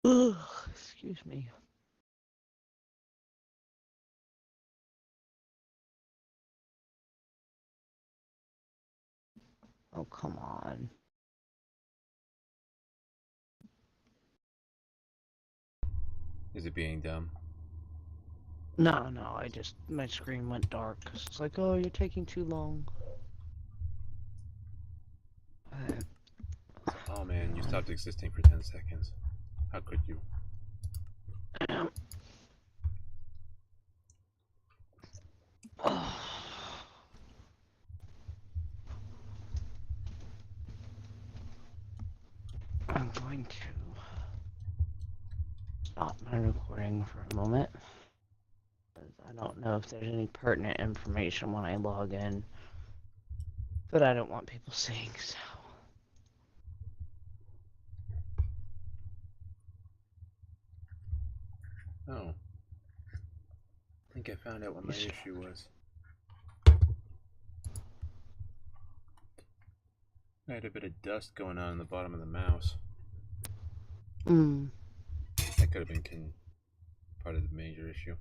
Ugh, excuse me. Oh, come on. Is it being dumb? No, my screen went dark because it's like, oh, you're taking too long. Oh man, you stopped existing for 10 seconds. How could you? I'm going to stop my recording for a moment. I don't know if there's any pertinent information when I log in, but I don't want people seeing, so. Oh. I think I found out what my issue was. I had a bit of dust going on in the bottom of the mouse. That could have been part of the major issue.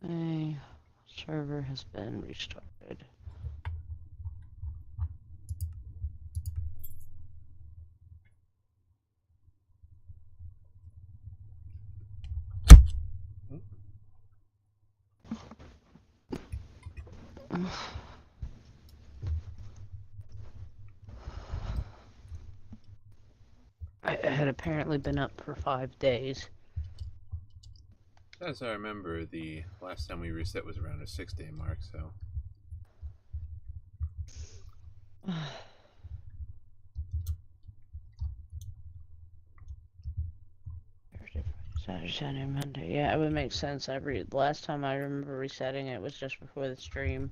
A server has been restarted. I had apparently been up for 5 days. As I remember, the last time we reset was around a 6-day mark, so. Saturday, Sunday, Monday. Yeah, it would make sense. Last time I remember resetting it was just before the stream.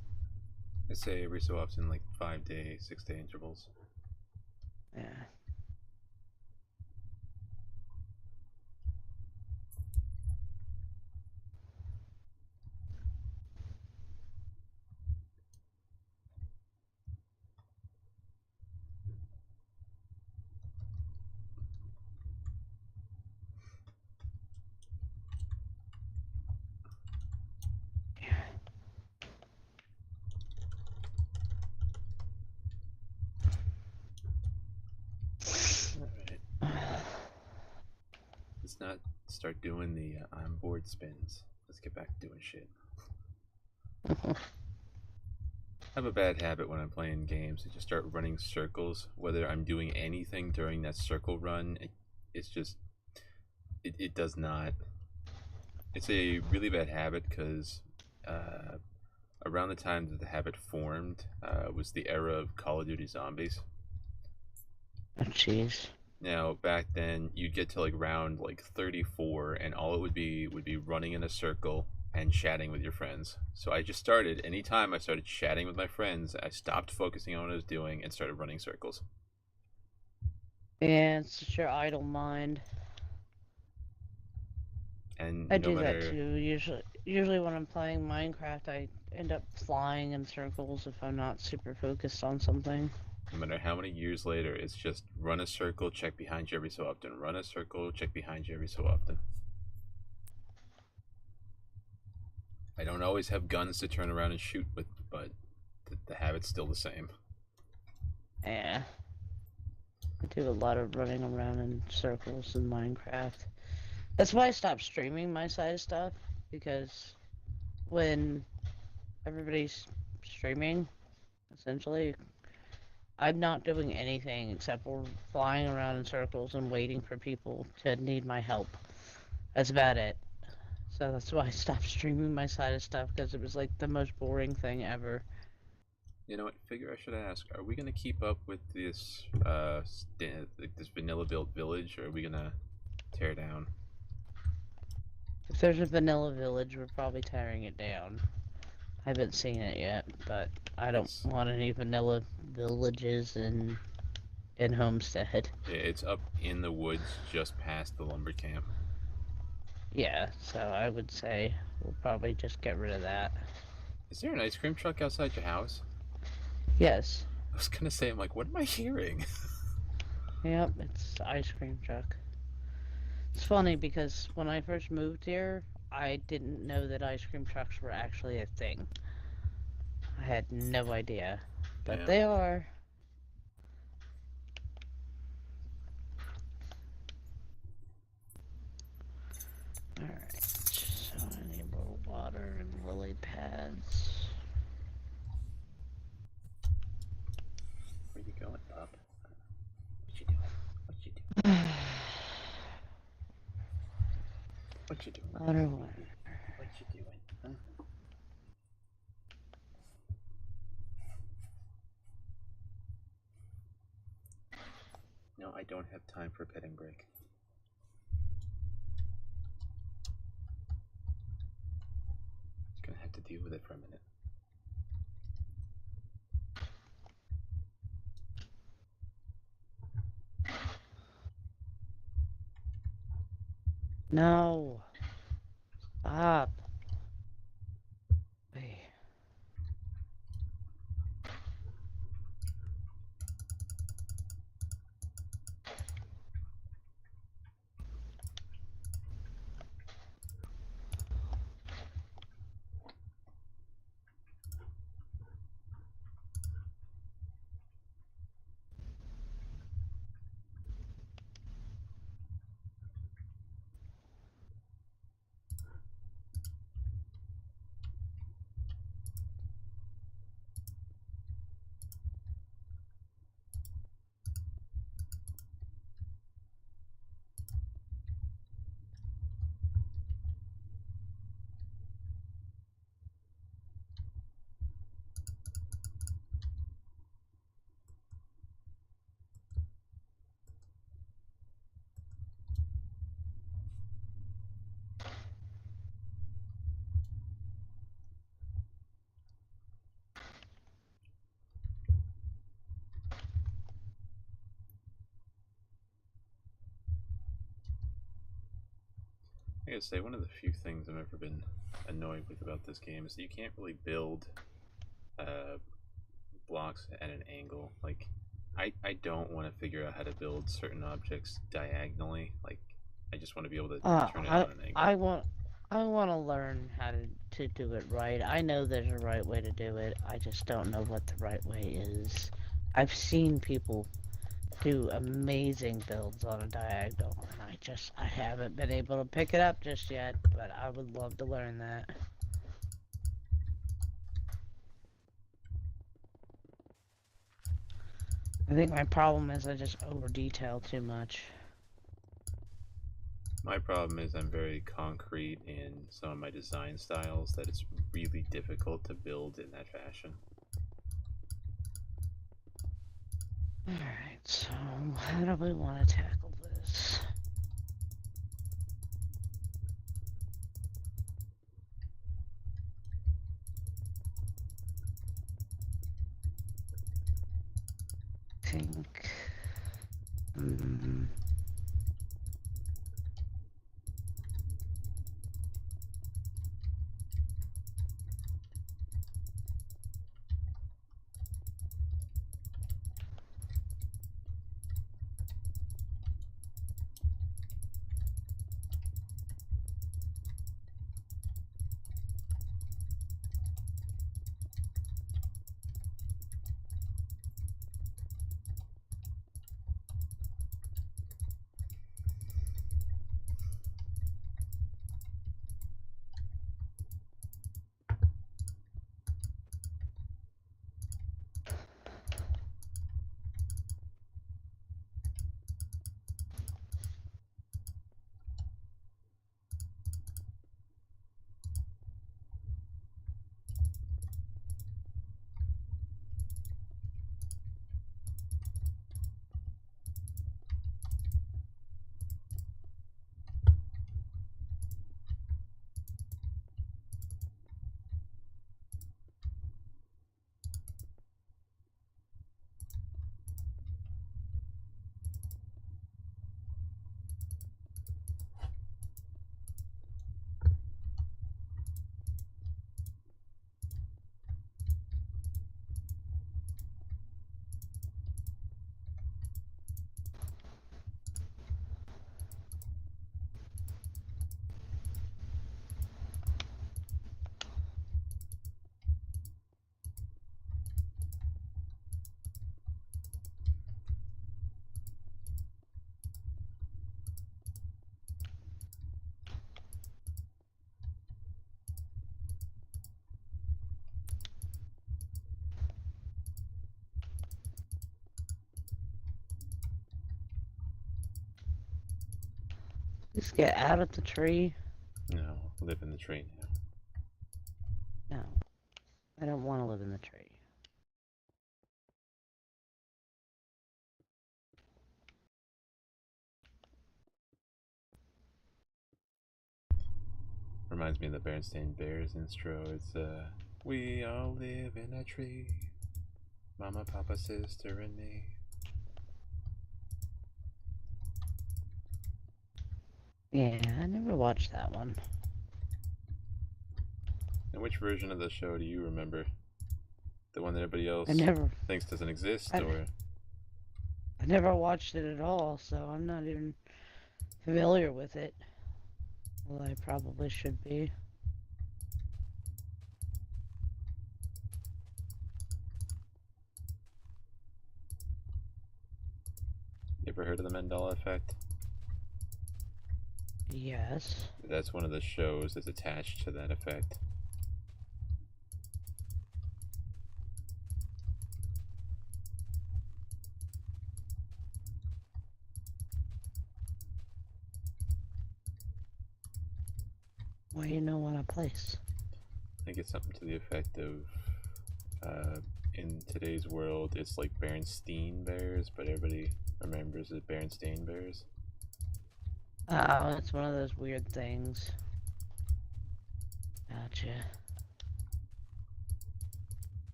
I say every so often, like 5-day, 6-day intervals. Yeah. Let's not start doing the onboard spins. Let's get back to doing shit. I have a bad habit when I'm playing games to just start running circles. Whether I'm doing anything during that circle run, it's just it does not. It's a really bad habit because around the time that the habit formed was the era of Call of Duty Zombies. Oh, jeez. Now, back then, you'd get to like round like 34, and all it would be running in a circle and chatting with your friends. So I just started, anytime I started chatting with my friends, I stopped focusing on what I was doing and started running circles. Yeah, it's just your idle mind. And I do that too. Usually when I'm playing Minecraft, I end up flying in circles if I'm not super focused on something. No matter how many years later, it's just run a circle, check behind you every so often. Run a circle, check behind you every so often. I don't always have guns to turn around and shoot with, but the habit's still the same. Yeah. I do a lot of running around in circles in Minecraft. That's why I stopped streaming my side of stuff, because when everybody's streaming, essentially, I'm not doing anything except for flying around in circles and waiting for people to need my help. That's about it. So that's why I stopped streaming my side of stuff, because it was like the most boring thing ever. You know what? Figure I should ask: are we gonna keep up with this this vanilla built village, or are we gonna tear down? If there's a vanilla village, we're probably tearing it down. I haven't seen it yet, but I don't want any vanilla villages in Homestead. Yeah, it's up in the woods just past the lumber camp. Yeah, so I would say we'll probably just get rid of that. Is there an ice cream truck outside your house? Yes. I was gonna say, I'm like, what am I hearing? Yep, it's the ice cream truck. It's funny because when I first moved here, I didn't know that ice cream trucks were actually a thing. I had no idea, but they are. going, pup? What you doing? What you doing? What you doing? I don't know. What you doing? Huh? No, I don't have time for a petting break. Just gonna have to deal with it for a minute. No. Stop. Wait. I gotta say, one of the few things I've ever been annoyed with about this game is that you can't really build blocks at an angle. Like, I don't want to figure out how to build certain objects diagonally. Like, I just want to be able to turn it on an angle. I want to learn how to do it right. I know there's a right way to do it. I just don't know what the right way is. I've seen people do amazing builds on a diagonal, and I haven't been able to pick it up just yet, but I would love to learn that. I think my problem is I just over detail too much. My problem is I'm very concrete in some of my design styles that it's really difficult to build in that fashion. Alright, so how do we want to tackle this? Think. Just get out of the tree. No, live in the tree now. No, I don't want to live in the tree. Reminds me of the Berenstain Bears intro. It's we all live in a tree. Mama, Papa, sister, and me. Yeah, I never watched that one. And which version of the show do you remember? The one that everybody else thinks doesn't exist, or? I never watched it at all, so I'm not even familiar with it. Well, I probably should be. You ever heard of the Mandela Effect? Yes. That's one of the shows that's attached to that effect. Well, you know what a place. I think it's something to the effect of, in today's world, it's like Berenstain Bears, but everybody remembers it Berenstain Bears. Oh, it's one of those weird things. Gotcha.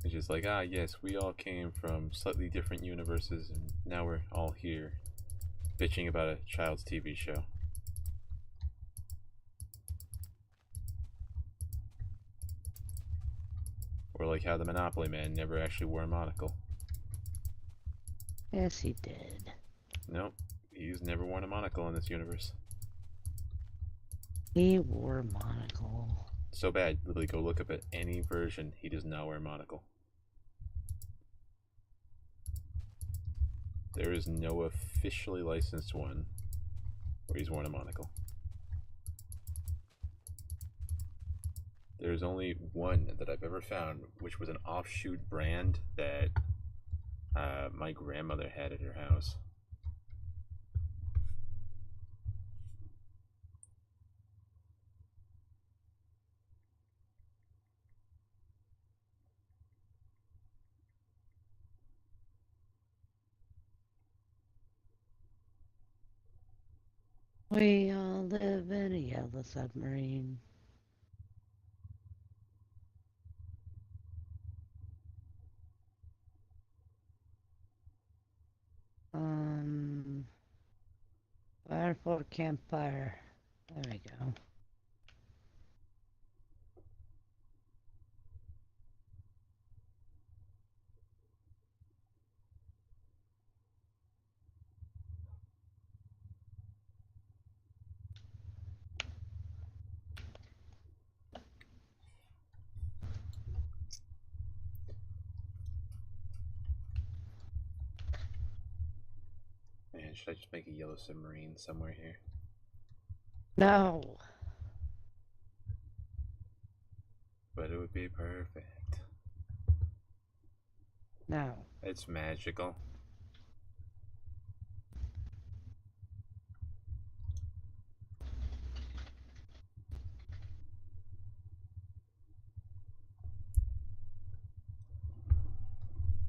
It's just like, ah, yes, we all came from slightly different universes, and now we're all here, bitching about a child's TV show. Or like how the Monopoly Man never actually wore a monocle. Yes, he did. Nope, he's never worn a monocle in this universe. He wore a monocle. So bad, literally go look up at any version, he does not wear a monocle. There is no officially licensed one where he's worn a monocle. There's only one that I've ever found, which was an offshoot brand that my grandmother had at her house. We all live in a yellow submarine. Fire for campfire. There we go. Man, should I just make a yellow submarine somewhere here? No. But it would be perfect. No. It's magical.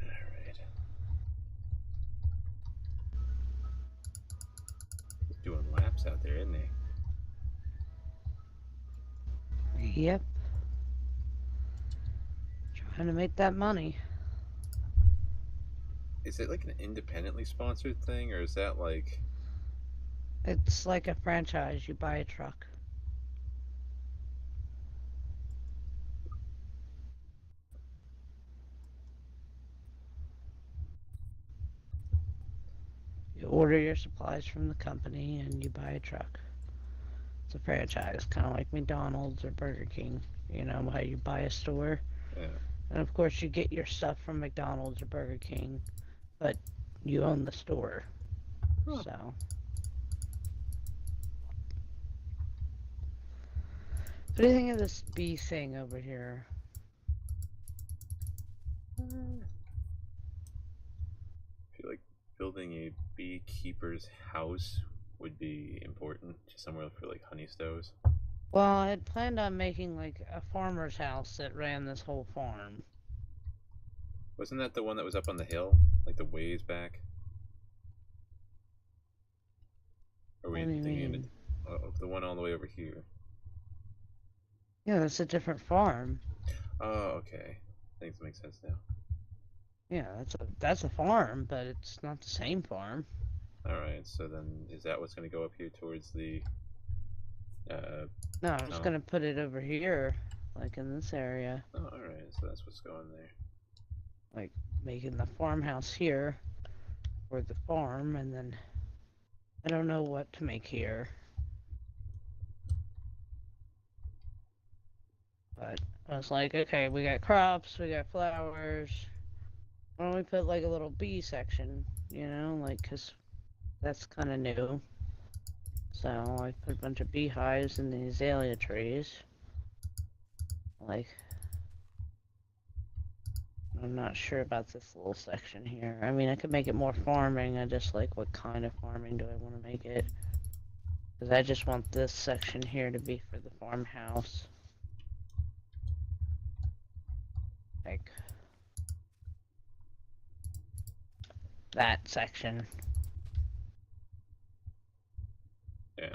Alright. He's doing laps out there, isn't he? Yep. Trying to make that money. Is it like an independently sponsored thing, or is that like... It's like a franchise. You buy a truck. You order your supplies from the company and you buy a truck. It's a franchise, kind of like McDonald's or Burger King. You know how you buy a store? Yeah. And of course you get your stuff from McDonald's or Burger King, but you own the store. Huh. So. What do you think of this bee thing over here? I feel like building a beekeeper's house would be important? Just somewhere for like honey stoves? Well, I had planned on making like a farmer's house that ran this whole farm. Wasn't that the one that was up on the hill? Like the ways back? Or were What you do you thinking mean? of the one all the way over here? Yeah, that's a different farm. Oh, okay. Things make sense now. Yeah, that's a farm, but it's not the same farm. Alright, so then is that what's going to go up here towards the No, I was tunnel? gonna put it over here, like in this area, Oh, alright, so that's what's going there. like making the farmhouse here for the farm, and then I don't know what to make here. But I was like, okay, we got crops, we got flowers. Why don't we put like a little bee section, you know, like, cause that's kind of new. So I put a bunch of beehives in the azalea trees. Like, I'm not sure about this little section here. I mean, I could make it more farming. I just like, what kind of farming do I want to make it? Because I just want this section here to be for the farmhouse. Like, that section. Yeah.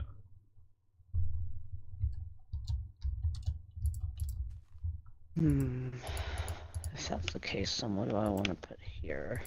If that's the case, then what do I want to put here?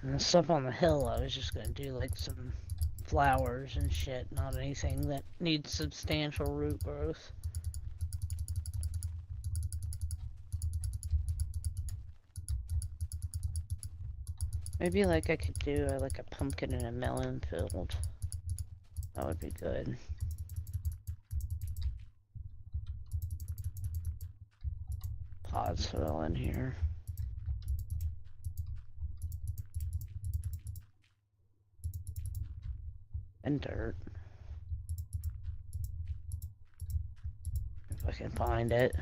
And the stuff on the hill, I was just gonna do like some flowers and shit, not anything that needs substantial root growth. Maybe like I could do like a pumpkin and a melon field. That would be good. Pods fill in here. And dirt. If I can find it.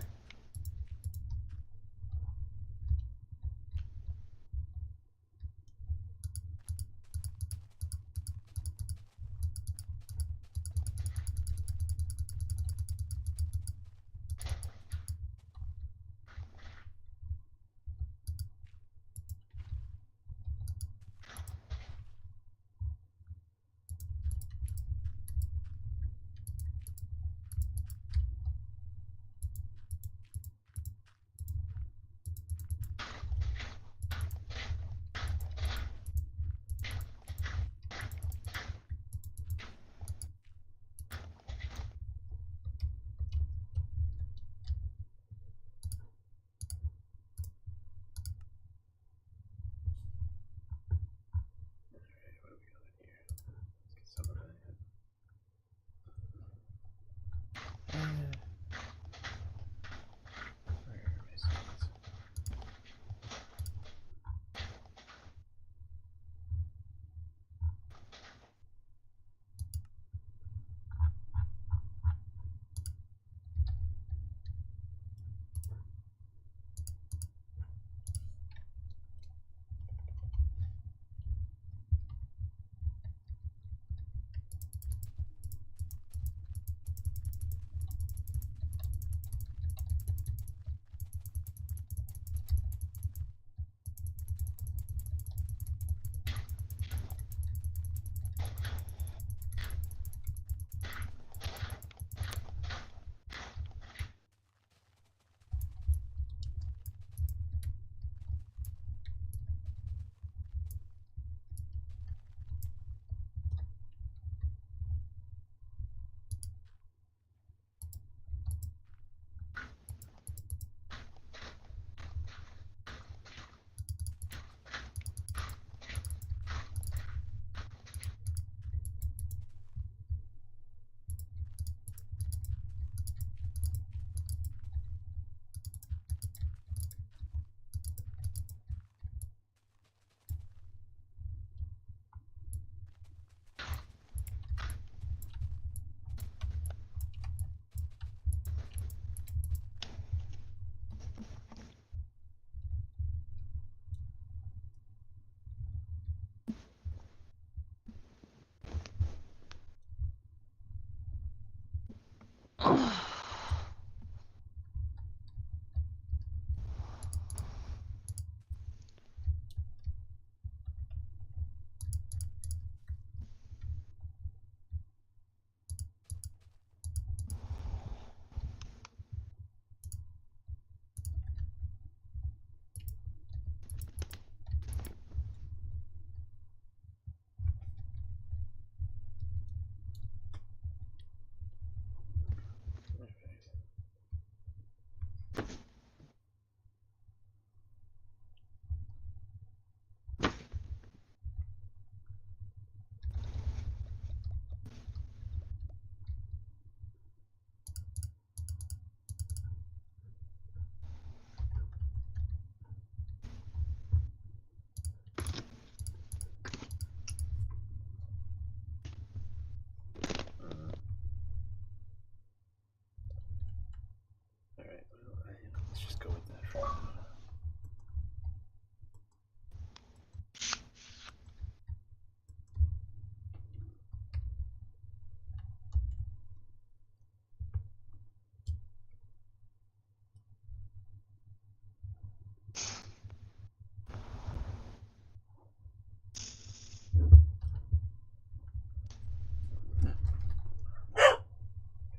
Alright, well, let's just go with that for now.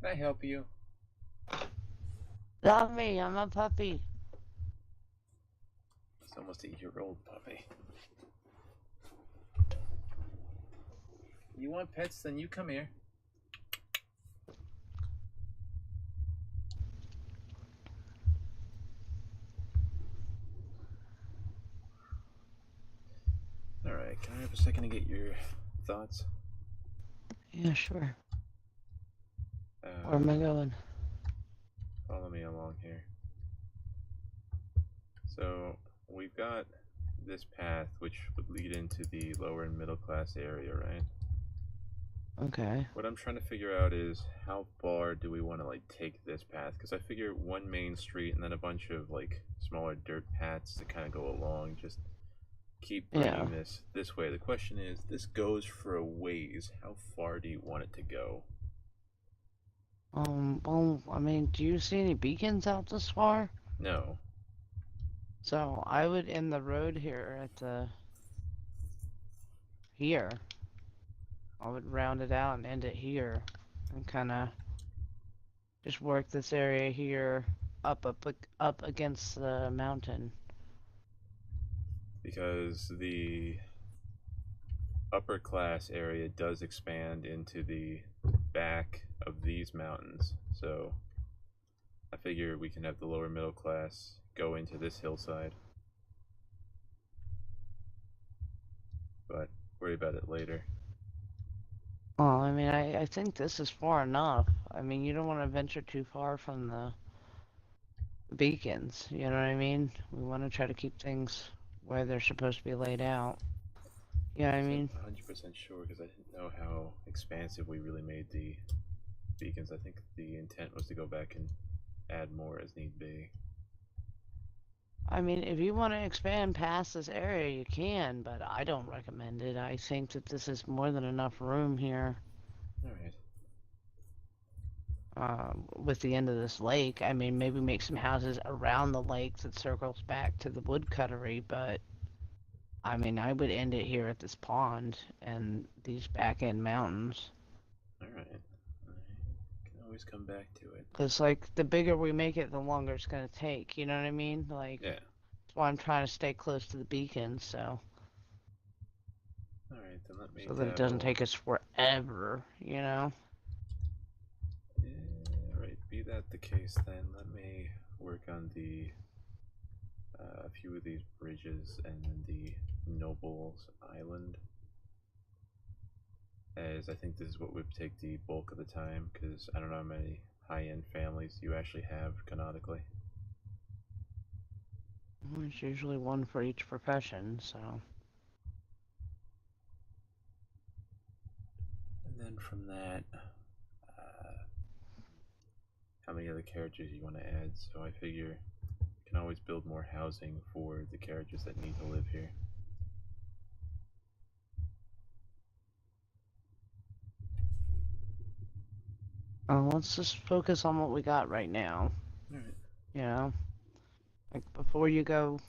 Can I help you? Not me, I'm a puppy. It's almost a year-old puppy. You want pets? Then you come here. Alright, can I have a second to get your thoughts? Yeah, sure. Where am I going? Follow me along here. So, we've got this path which would lead into the lower and middle class area, right? Okay. What I'm trying to figure out is how far do we want to like take this path? Because I figure one main street and then a bunch of like smaller dirt paths to kind of go along, just keep bringing this way. The question is, this goes for a ways. How far do you want it to go? Well, I mean, do you see any beacons out this far? No. So, I would end the road here at the... here. I would round it out and end it here. And kind of just work this area here up against the mountain. Because the upper class area does expand into the back of these mountains, so I figure we can have the lower middle class go into this hillside, but worry about it later. Well, I mean, I think this is far enough. I mean, you don't want to venture too far from the beacons, you know what I mean? We want to try to keep things where they're supposed to be laid out. You know what I mean? 100% sure, because I didn't know how expansive we really made the beacons. I think the intent was to go back and add more as need be. I mean, if you want to expand past this area, you can, but I don't recommend it. I think that this is more than enough room here. Alright. With the end of this lake. I mean, maybe make some houses around the lake that circles back to the woodcuttery, but I mean, I would end it here at this pond and these back end mountains. Alright. Can always come back to it. Because, like, the bigger we make it, the longer it's going to take, you know what I mean? Like, yeah. That's why I'm trying to stay close to the beacons, so. Alright, then let me So that it doesn't take us forever, you know? Alright, be that the case then, let me work on the a few of these bridges and then the Nobles Island, as I think this is what would take the bulk of the time, because I don't know how many high-end families you actually have canonically. Well, it's usually one for each profession, so. And then from that, how many other characters you want to add, so I figure you can always build more housing for the characters that need to live here. Let's just focus on what we got right now. Alright. You know? Like, before you go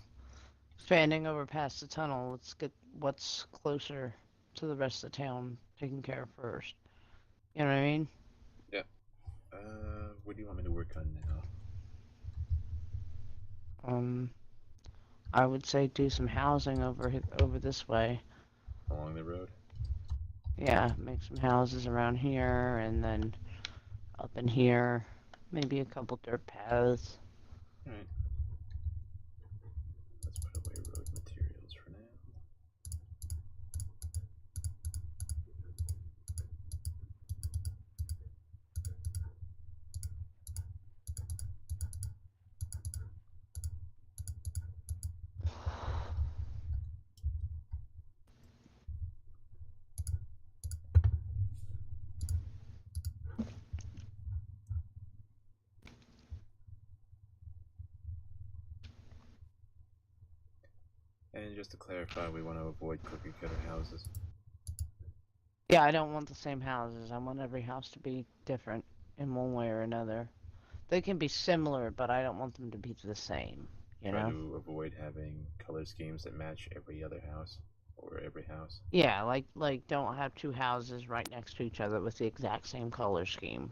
fanning over past the tunnel, let's get what's closer to the rest of the town taken care of first. You know what I mean? Yeah. What do you want me to work on now? I would say do some housing over this way. Along the road? Yeah, make some houses around here, and then up in here, maybe a couple dirt paths. Alright. Let's put away road materials for now. And just to clarify, we want to avoid cookie cutter houses. Yeah, I don't want the same houses. I want every house to be different in one way or another. They can be similar, but I don't want them to be the same, you Try know? to avoid having color schemes that match every other house or every house. Yeah, like don't have two houses right next to each other with the exact same color scheme.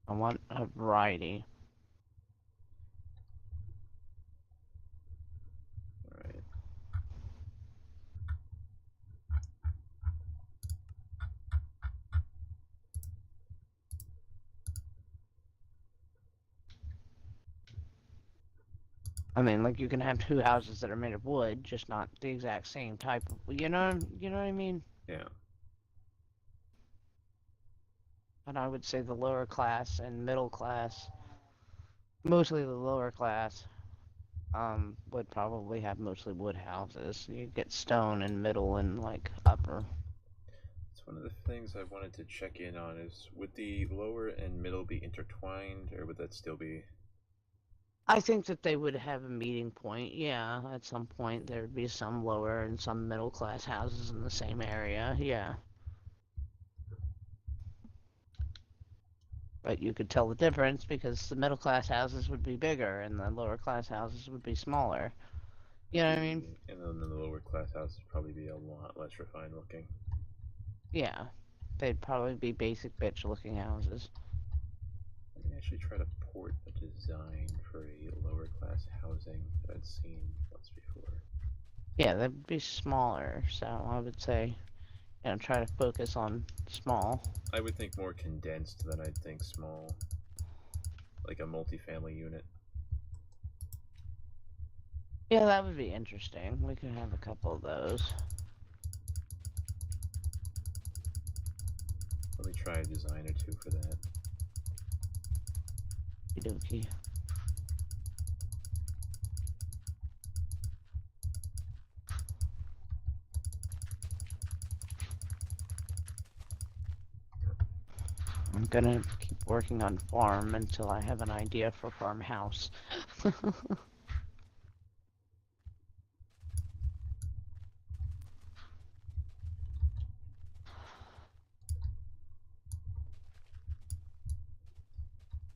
I want a variety. Alright. I mean, like you can have two houses that are made of wood, just not the exact same type of, you know what I mean? Yeah. And I would say the lower class and middle class, mostly the lower class, would probably have mostly wood houses. You get stone in middle and like upper. So one of the things I wanted to check in on is, would the lower and middle be intertwined, or would that still be... I think that they would have a meeting point, yeah. At some point there would be some lower and some middle class houses in the same area, yeah. But you could tell the difference because the middle class houses would be bigger and the lower class houses would be smaller. You know what I mean? And then the lower class houses would probably be a lot less refined looking. Yeah. They'd probably be basic bitch looking houses. Let me actually try to port a design for a lower class housing that I'd seen once before. Yeah, they'd be smaller, so I would say, you know, try to focus on small. I would think more condensed than I'd think small. Like a multifamily unit. Yeah, that would be interesting. We could have a couple of those. Let me try a design or two for that. Okie. I'm gonna keep working on farm until I have an idea for farmhouse.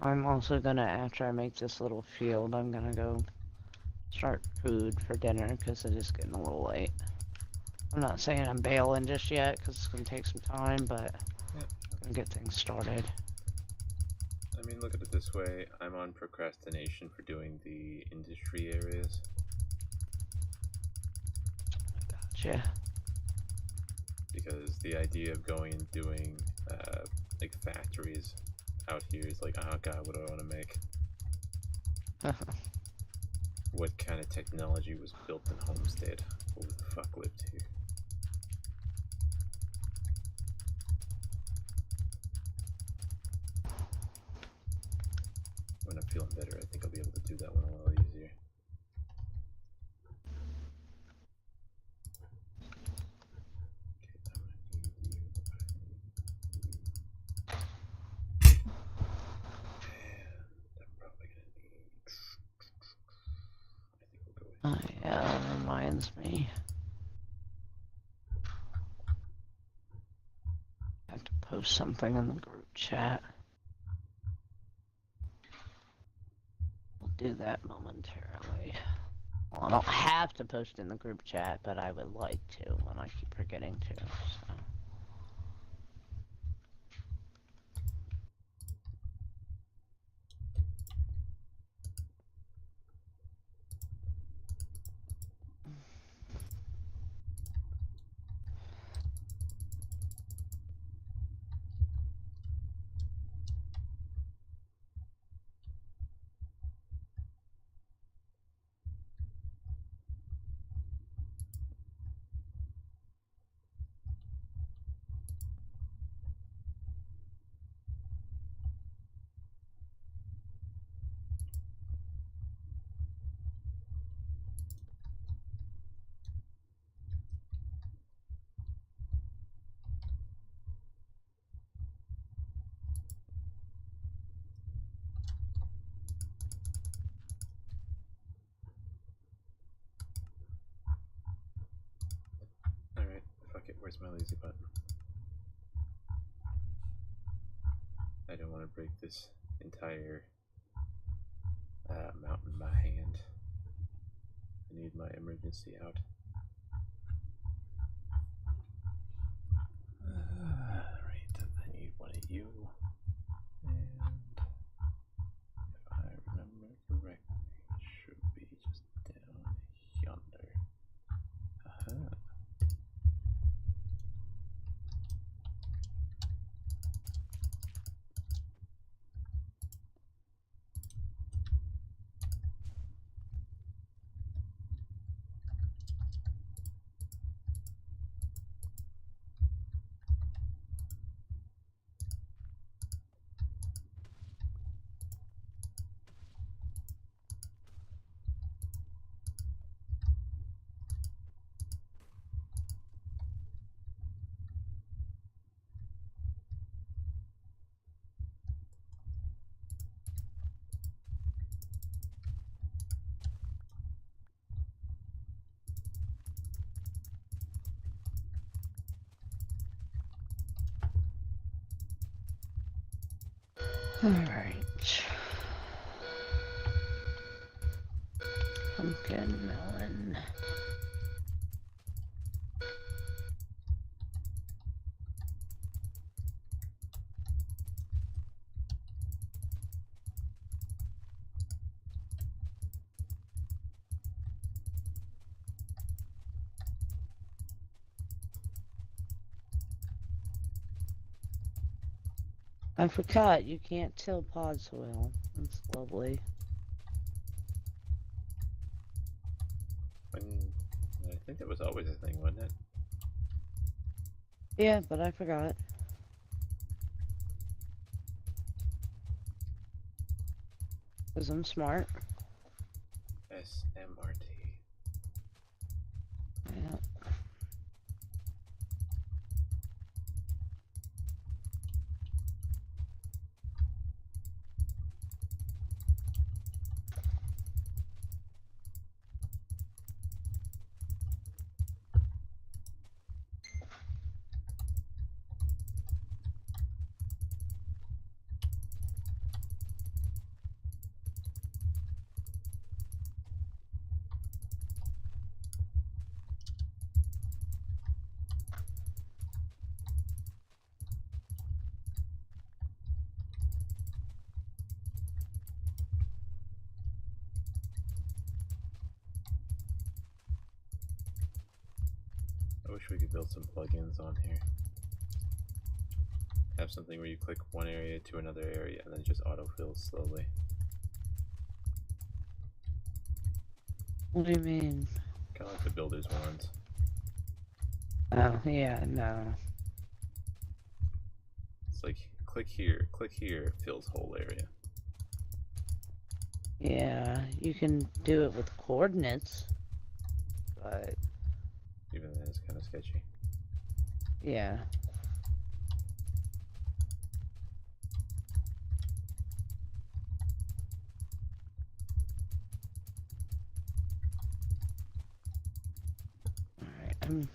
I'm also gonna, after I make this little field, I'm gonna go start food for dinner because it is getting a little late. I'm not saying I'm bailing just yet because it's gonna take some time, but Yeah. I'm gonna get things started. I mean, look at it this way. I'm on procrastination for doing the industry areas. Gotcha. Because the idea of going and doing, like, factories out here is like, oh god, what do I want to make? What kind of technology was built in Homestead? Who the fuck lived here? When I'm feeling better, I think I'll be able to do that one a little easier. Oh yeah, that reminds me. I have to post something in the group chat. do that momentarily. Well, I don't have to post in the group chat, but I would like to, and I keep forgetting to, so. Alright, fuck it, where's my lazy button? I don't want to break this entire mountain by hand. I need my emergency out. Alright, I need one of you. And if I remember correctly, it should be just down yonder. Aha. Alright. Pumpkin melon. I forgot, you can't till pod soil. That's lovely. I think that was always a thing, wasn't it? Yeah, but I forgot. Because I'm smart. SMRT. Yeah. I wish we could build some plugins on here. Have something where you click one area to another area and then just autofills slowly. What do you mean? Kind of like the builder's ones. Oh, yeah, no. It's like, click here, fills whole area. Yeah, you can do it with coordinates. But... even then it's kind of sketchy. yeah. Alright, I'm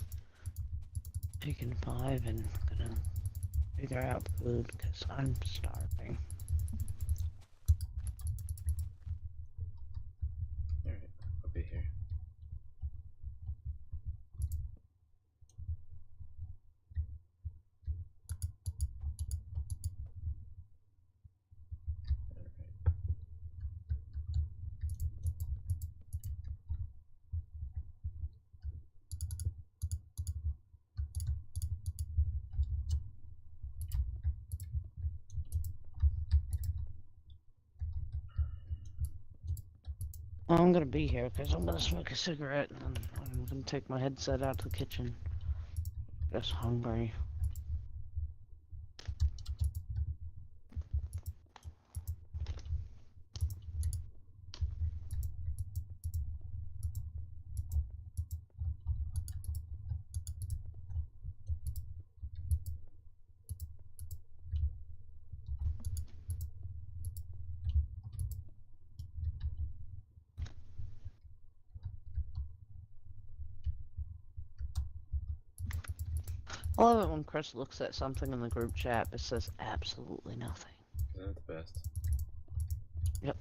taking 5 and gonna figure out food because I'm starving. I'm gonna be here because I'm gonna smoke a cigarette and then I'm gonna take my headset out to the kitchen. Just hungry. I love it when Chris looks at something in the group chat that says absolutely nothing. Isn't that the best? Yep.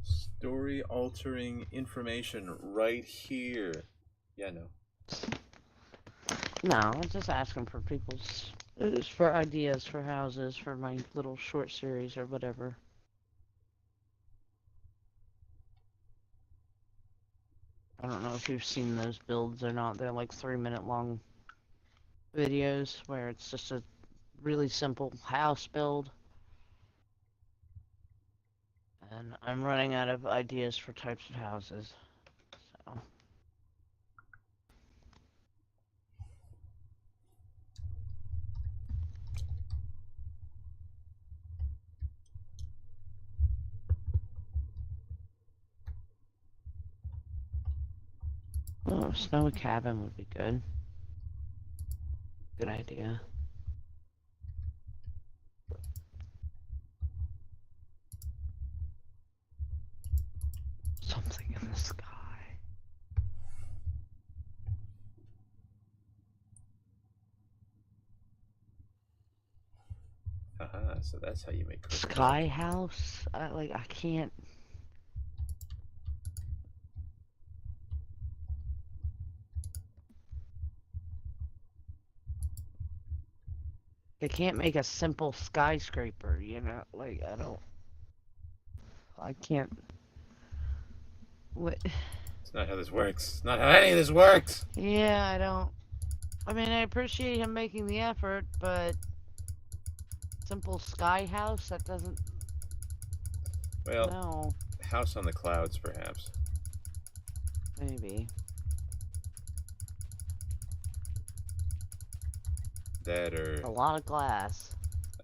Story altering information right here. Yeah, no. No, I'm just asking for people's for ideas for houses for my little short series or whatever. I don't know if you've seen those builds or not. They're like 3-minute long videos where it's just a really simple house build. And I'm running out of ideas for types of houses. So. Oh, snowy cabin would be good. Good idea. Something in the sky. Haha, so that's how you make Christmas. Sky house? I can't. They can't make a simple skyscraper, you know? Like, I can't. What? It's not how this works. It's not how any of this works! Yeah, I don't. I mean, I appreciate him making the effort, but simple sky house, that doesn't. Well, no. House on the Clouds, perhaps. Maybe. That or a lot of glass.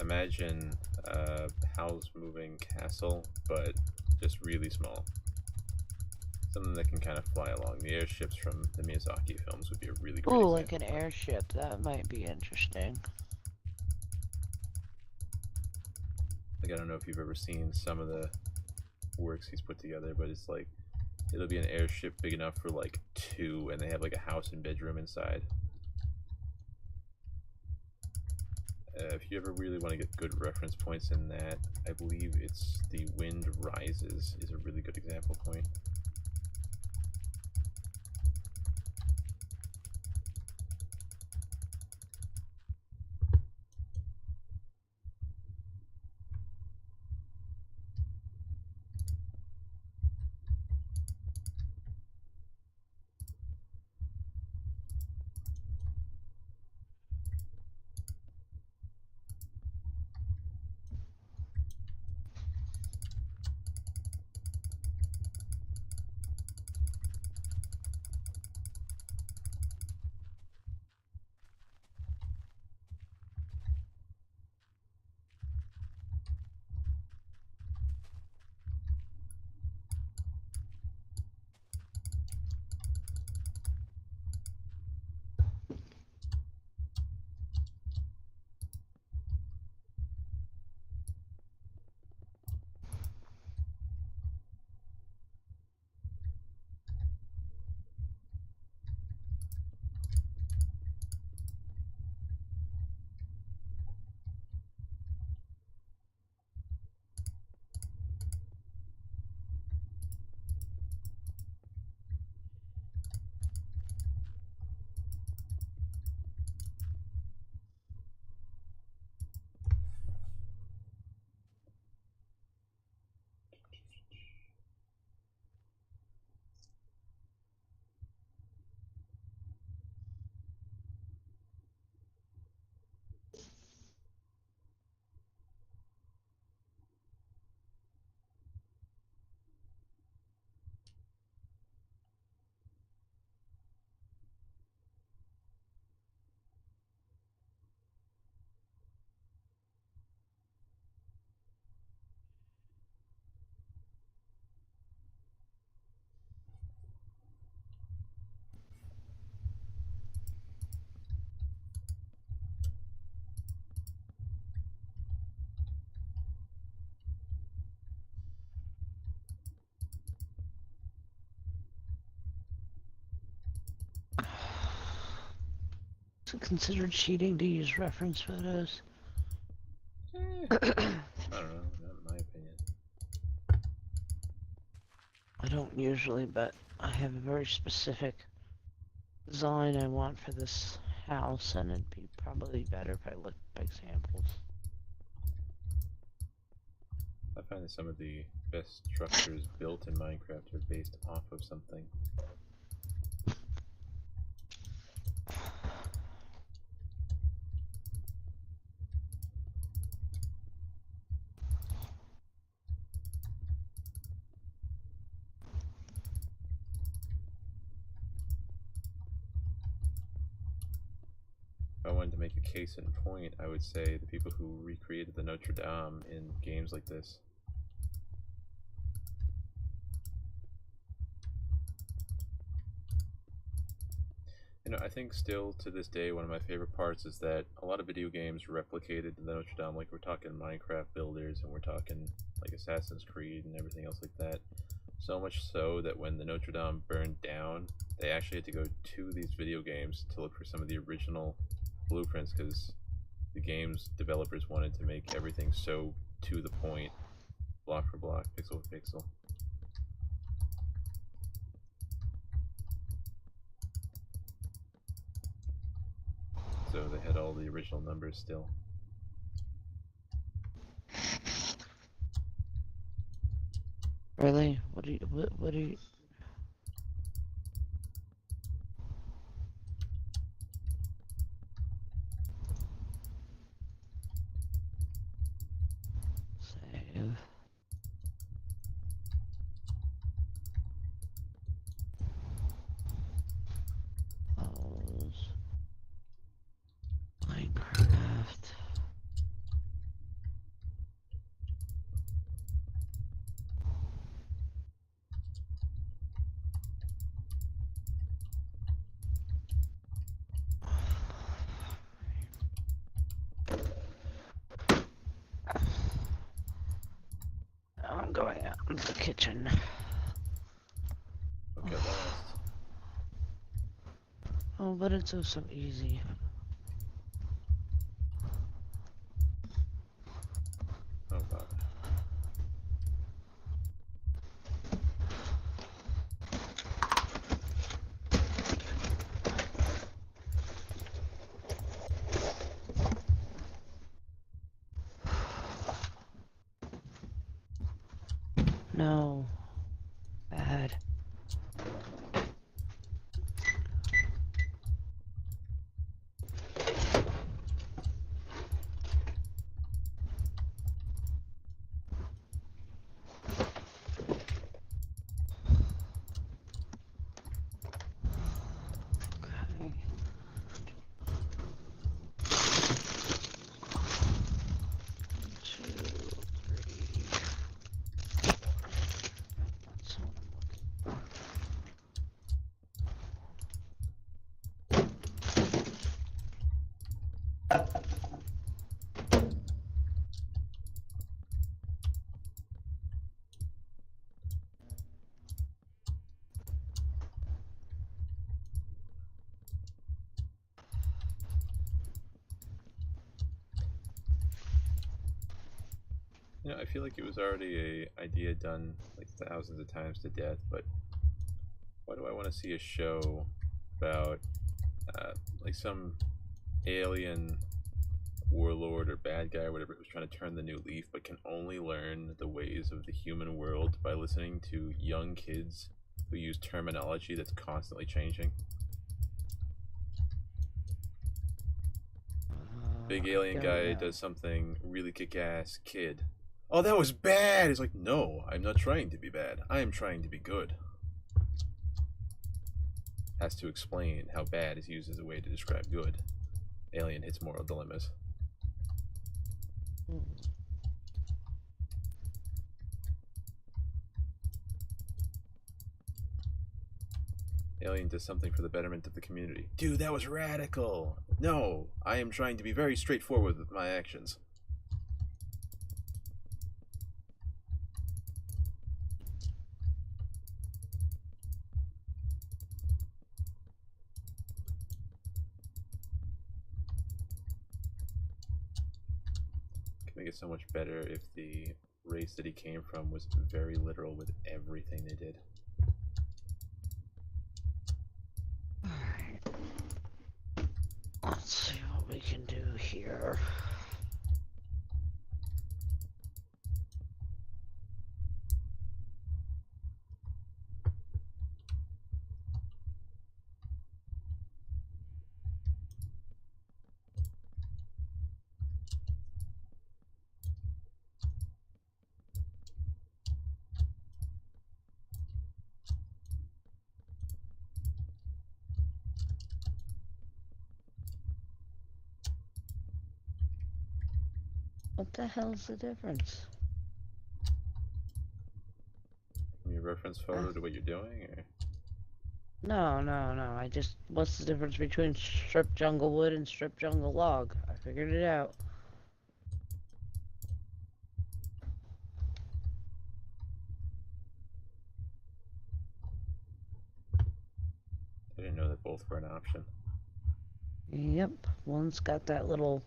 Imagine a house-moving castle, but just really small. Something that can kind of fly along. The airships from the Miyazaki films would be a really great example. Like an airship. That might be interesting. Like, I don't know if you've ever seen some of the works he's put together, but it's like, it'll be an airship big enough for like 2, and they have like a house and bedroom inside. If you ever really want to get good reference points in that, I believe it's The Wind Rises is a really good example point. Is it considered cheating to use reference photos? I don't know, not in my opinion. I don't usually, but I have a very specific design I want for this house, and it'd be probably better if I looked at examples. I find that some of the best structures built in Minecraft are based off of something. If I wanted to make a case in point, I would say the people who recreated the Notre Dame in games like this. You know, I think still to this day one of my favorite parts is that a lot of video games replicated the Notre Dame. Like we're talking Minecraft builders and we're talking like Assassin's Creed and everything else like that. So much so that when the Notre Dame burned down, they actually had to go to these video games to look for some of the original blueprints because the game's developers wanted to make everything so to the point, block for block, pixel for pixel. So they had all the original numbers still. Really? What do you... Save. Close. Minecraft. I'm going out into the kitchen. Okay, last. Oh, but it's so easy. Oh god. No. Bad. Okay. You know, I feel like it was already a idea done like thousands of times to death, but why do I want to see a show about like some alien warlord or bad guy or whatever who's trying to turn the new leaf but can only learn the ways of the human world by listening to young kids who use terminology that's constantly changing? Big alien guy does something really kick-ass, kid, oh, that was bad! He's like, no, I'm not trying to be bad. I am trying to be good. Has to explain how bad is used as a way to describe good. Alien hits moral dilemmas. Alien does something for the betterment of the community. Dude, that was radical! No, I am trying to be very straightforward with my actions. make it so much better if the race that he came from was very literal with everything they did. Alright. Let's see what we can do here. What the hell's the difference? Can you reference photo to what you're doing, or? No. What's the difference between strip jungle wood and strip jungle log? I figured it out. I didn't know that both were an option. Yep, one's got that little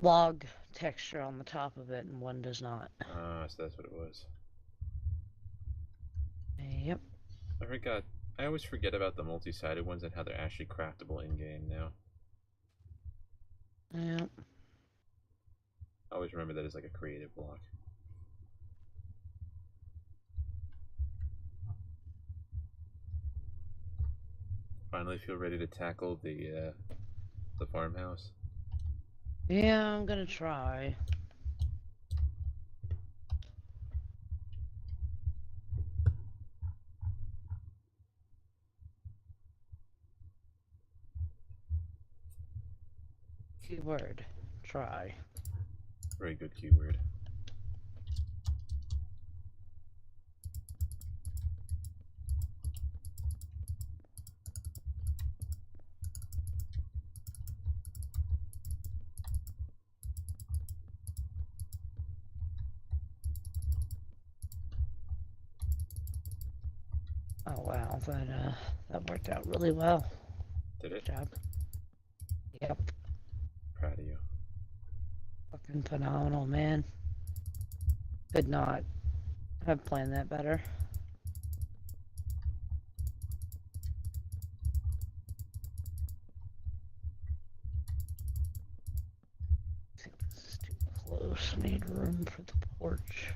log texture on the top of it, and one does not. Ah, so that's what it was. Yep. I always forget about the multi-sided ones and how they're actually craftable in-game now. Yep. I always remember that as like a creative block. Finally feel ready to tackle the farmhouse? Yeah, I'm gonna try. Keyword, try. Very good keyword. Oh wow, that worked out really well. Did it? Good job. Yep. Proud of you. Fucking phenomenal, man. Could not have planned that better. I think this is too close. I need room for the porch.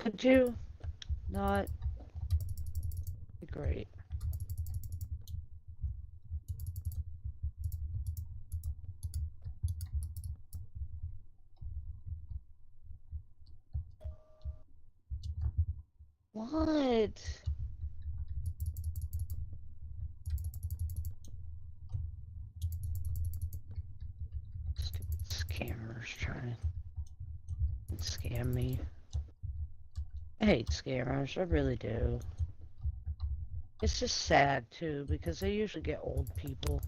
Could you not? Great. What? Stupid scammers trying to scam me. I hate scammers, I really do. It's just sad too, because they usually get old people.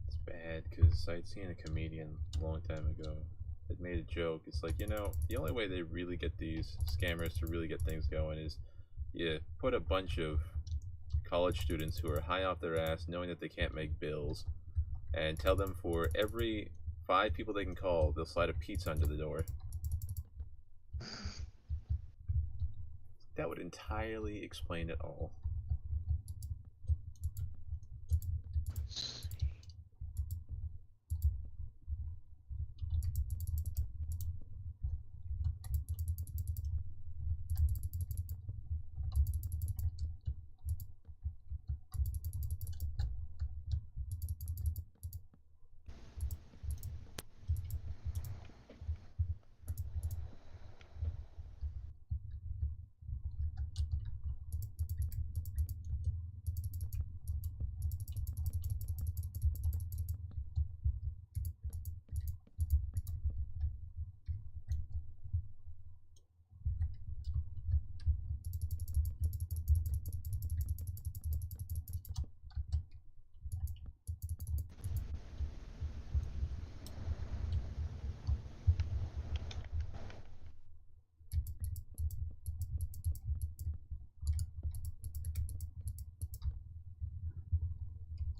It's bad because I'd seen a comedian a long time ago that made a joke. It's like, you know, the only way they really get these scammers to really get things going is you put a bunch of college students who are high off their ass, knowing that they can't make bills, and tell them for every 5 people they can call, they'll slide a pizza under the door. That would entirely explain it all.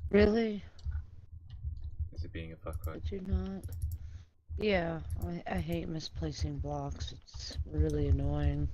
Really? Is it being a fuckfuck? Did you not? Yeah, I hate misplacing blocks. It's really annoying.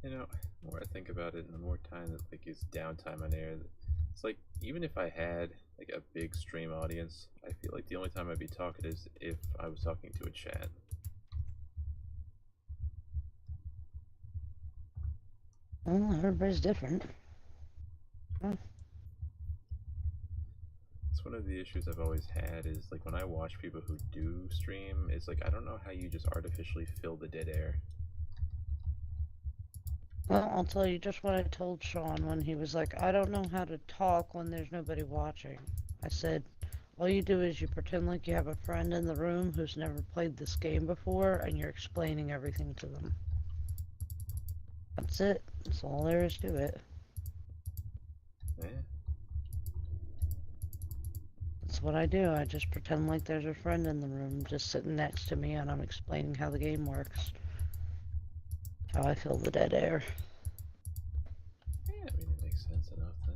You know, the more I think about it, and the more time that like is downtime on air, it's like even if I had like a big stream audience, I feel like the only time I'd be talking is if I was talking to a chat. Well, everybody's different. Huh. It's one of the issues I've always had is like when I watch people who do stream, it's like I don't know how you just artificially fill the dead air. Well, I'll tell you just what I told Sean when he was like, I don't know how to talk when there's nobody watching. I said, all you do is you pretend like you have a friend in the room who's never played this game before, and you're explaining everything to them. That's it. That's all there is to it. Yeah. That's what I do. I just pretend like there's a friend in the room just sitting next to me, and I'm explaining how the game works. How I fill the dead air. Yeah, I mean, it makes sense enough then.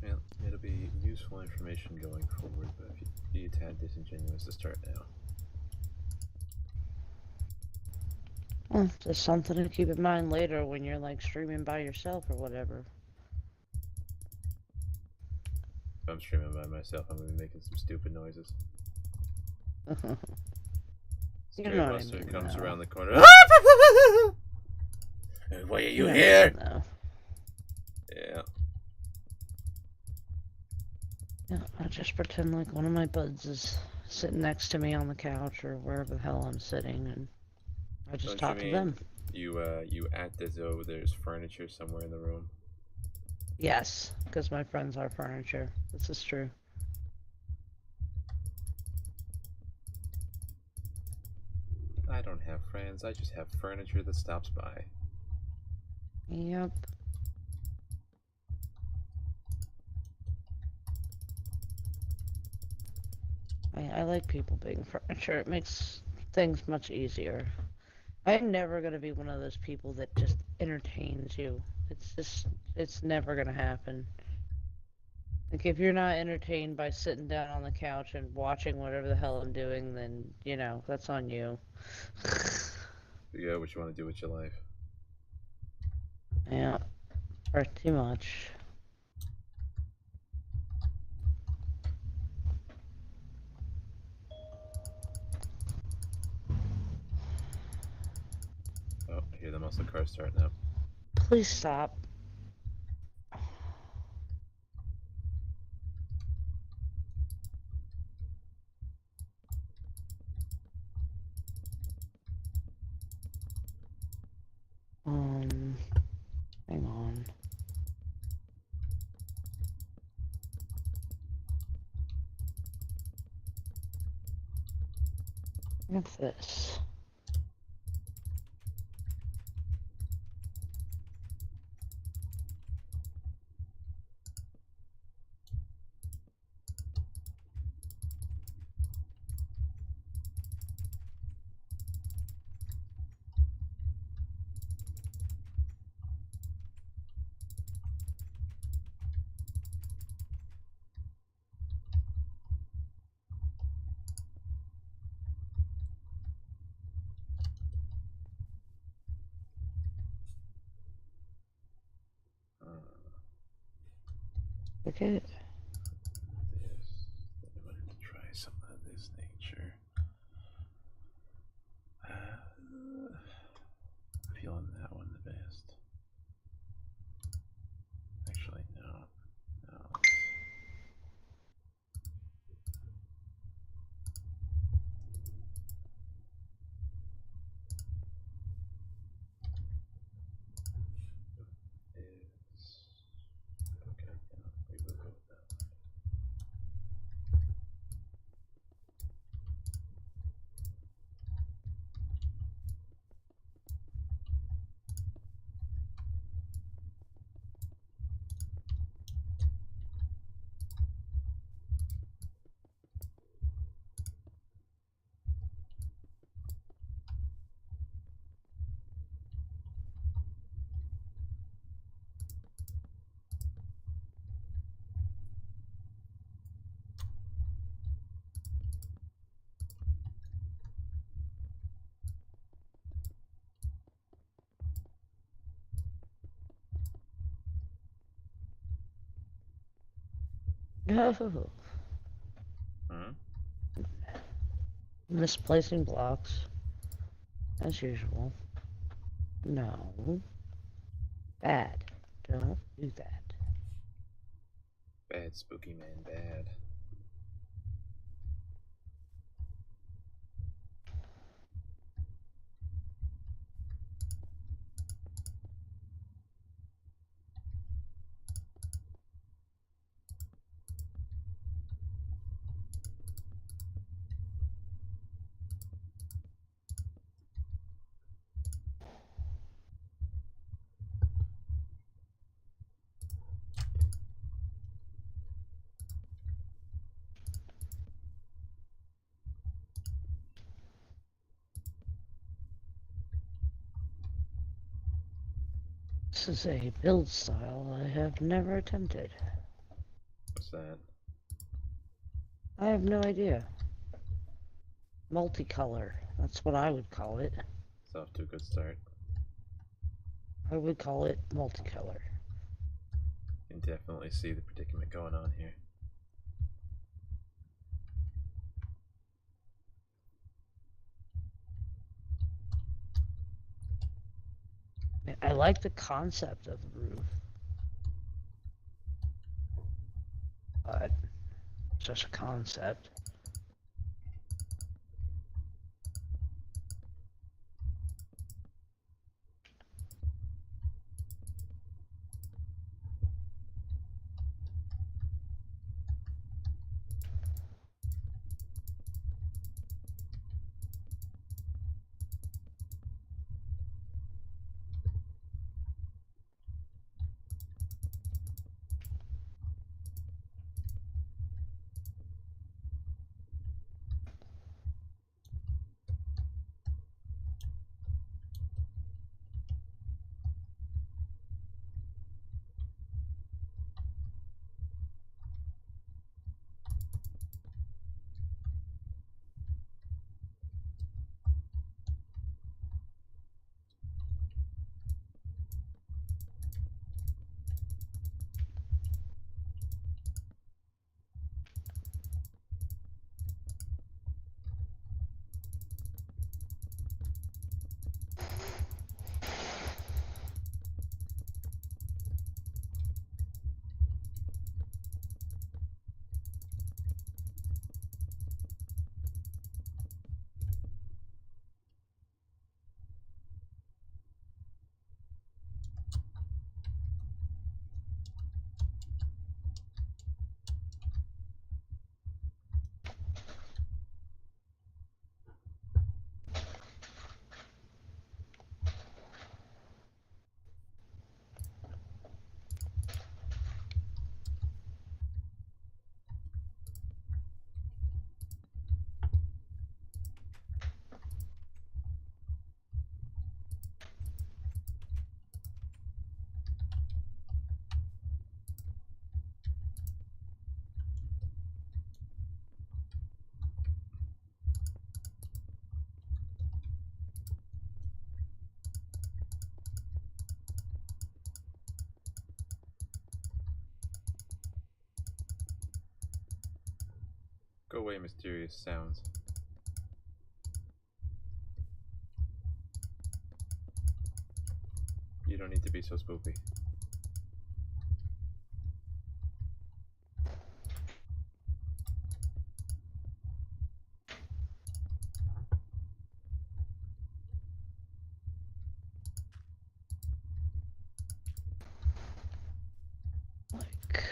Yeah, it'll be useful information going forward, but if you'd be a tad disingenuous to start now. Well, just something to keep in mind later when you're like streaming by yourself or whatever. If I'm streaming by myself, I'm gonna be making some stupid noises. You know what I Buster mean, comes though. around the corner. Why are you here? Yeah. Yeah, I just pretend like one of my buds is sitting next to me on the couch or wherever the hell I'm sitting, and I just talk to them. You act as though there's furniture somewhere in the room? Yes, because my friends are furniture. This is true. I don't have friends, I just have furniture that stops by. Yep. I like people being furniture. It makes things much easier. I'm never going to be one of those people that just entertains you. It's never going to happen. Like, if you're not entertained by sitting down on the couch and watching whatever the hell I'm doing, then, you know, that's on you. Yeah, what you want to do with your life? Yeah, pretty much. Oh, I hear the muscle car starting up. Please stop. Hang on. What's this? Okay. This. I wanted to try something of this nature. Feeling that one the best. Actually, no. No. Is okay. Yeah, we will go with that. Oh, Hmm? misplacing blocks, as usual. No. Bad. Don't do that. Bad, spooky man, bad. This is a build style I have never attempted. What's that? I have no idea. Multicolor. That's what I would call it. It's off to a good start. I would call it multicolor. You can definitely see the predicament going on here. I like the concept of the roof, but it's just a concept. Go away, mysterious sounds. You don't need to be so spooky. Like,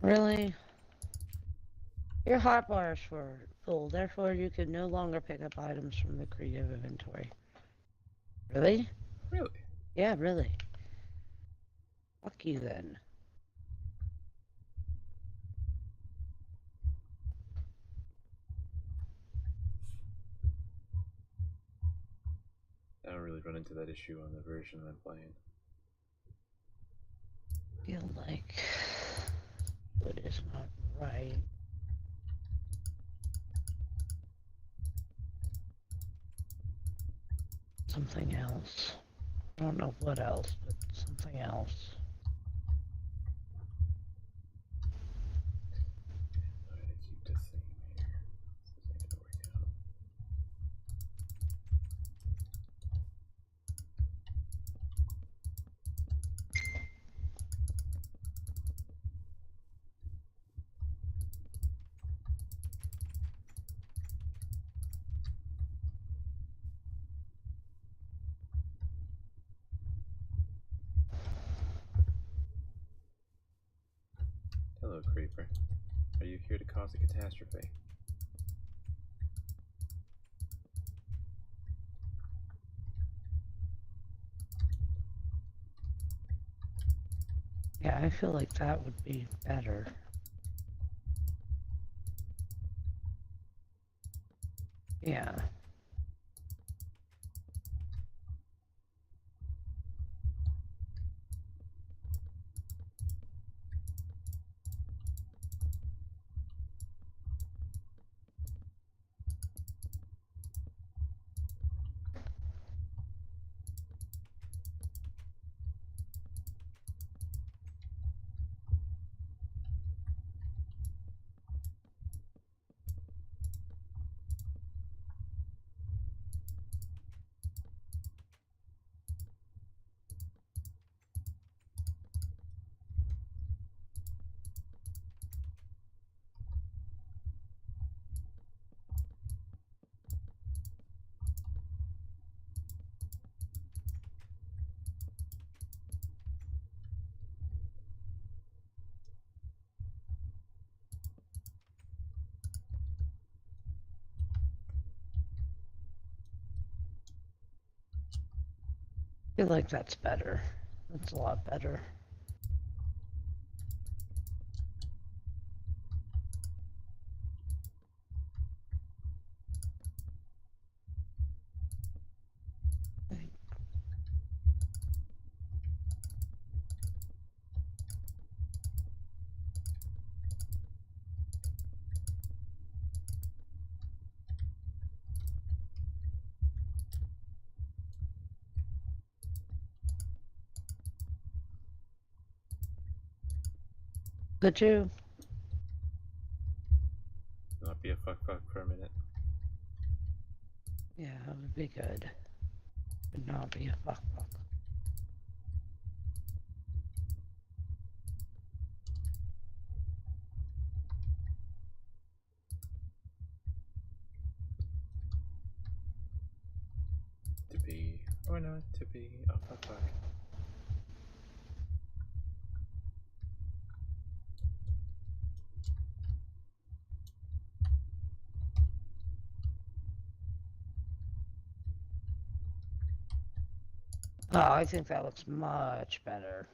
really? Your hotbars were full, therefore you can no longer pick up items from the creative inventory. Really? Really? Yeah, really. Fuck you then. I don't really run into that issue on the version I'm playing. Feel like it is not right. something else. I don't know what else, but something else. Hello, Creeper. Are you here to cause a catastrophe? Yeah, I feel like that would be better. Yeah. I feel like that's better. That's a lot better. Could you? Not be a fuck for a minute. Yeah, that would be good. Would not be a fuck. To be or not to be a fuck. Oh, I think that looks much better.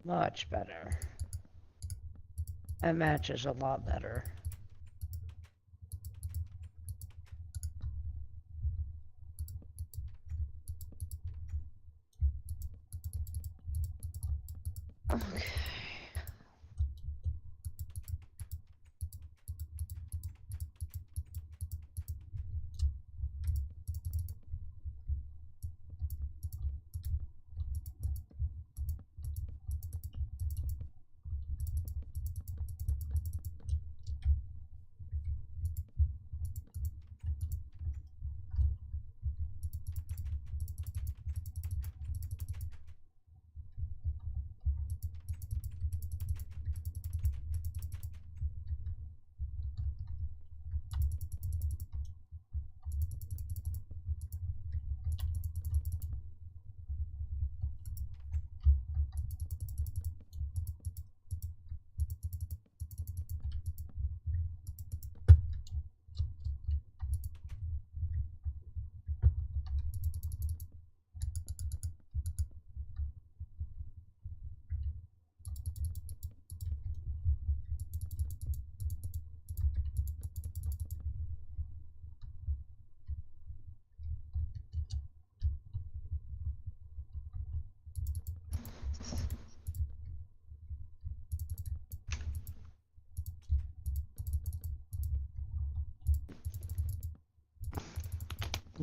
Much better. That matches a lot better. Okay.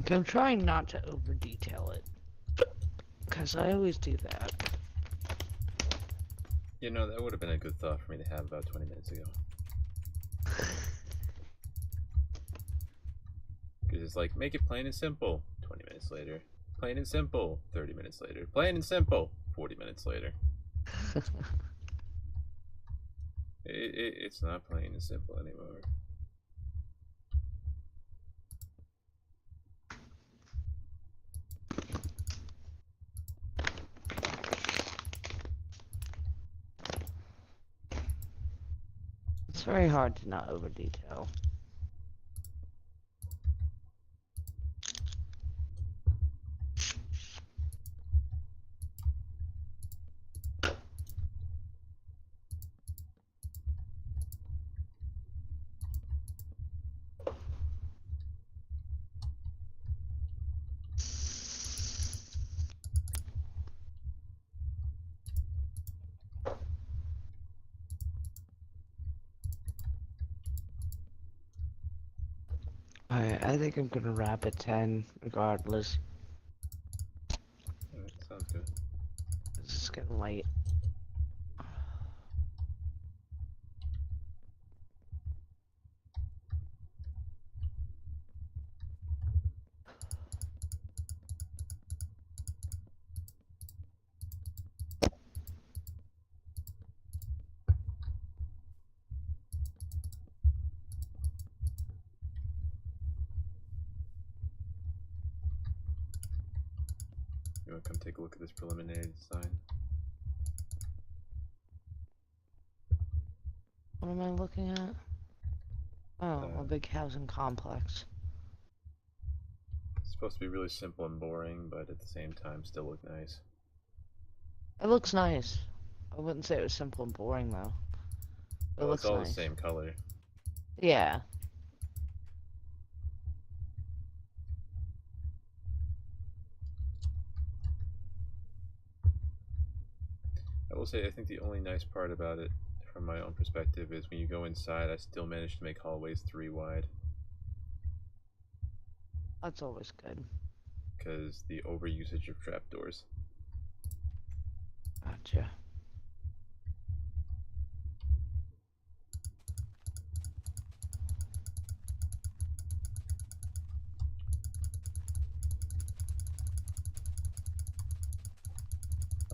I'm trying not to over detail it, because I always do that. You know, that would have been a good thought for me to have about 20 minutes ago. Because it's like, make it plain and simple. 20 minutes later. Plain and simple. 30 minutes later. Plain and simple. 40 minutes later. It's not plain and simple anymore. It's very hard to not over detail. Alright, I think I'm gonna wrap at 10 regardless. Alright, sounds good. It's just getting late. You want to come take a look at this preliminary design? What am I looking at? Oh, a big housing complex. It's supposed to be really simple and boring, but at the same time still look nice. It looks nice. I wouldn't say it was simple and boring though. It Well, looks it's all nice. the same color. Yeah. I will say, I think the only nice part about it, from my own perspective, is when you go inside, I still managed to make hallways 3 wide. That's always good. Because the overusage of trapdoors. Gotcha.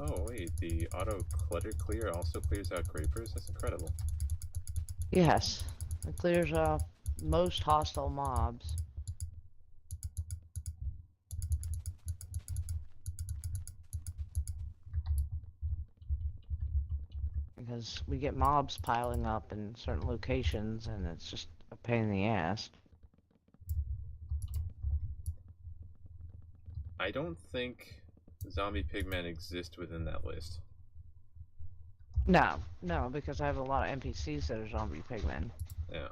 Oh wait, the auto clutter clear also clears out creepers? That's incredible. Yes. It clears off most hostile mobs. Because we get mobs piling up in certain locations and it's just a pain in the ass. I don't think zombie pigmen exist within that list. No, no, because I have a lot of NPCs that are zombie pigmen. Yeah.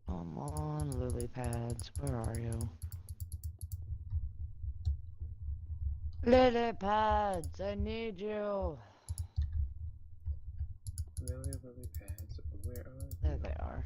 Come on, lily pads, where are you? Lily pads, I need you. Lily pads, where are you? There they are.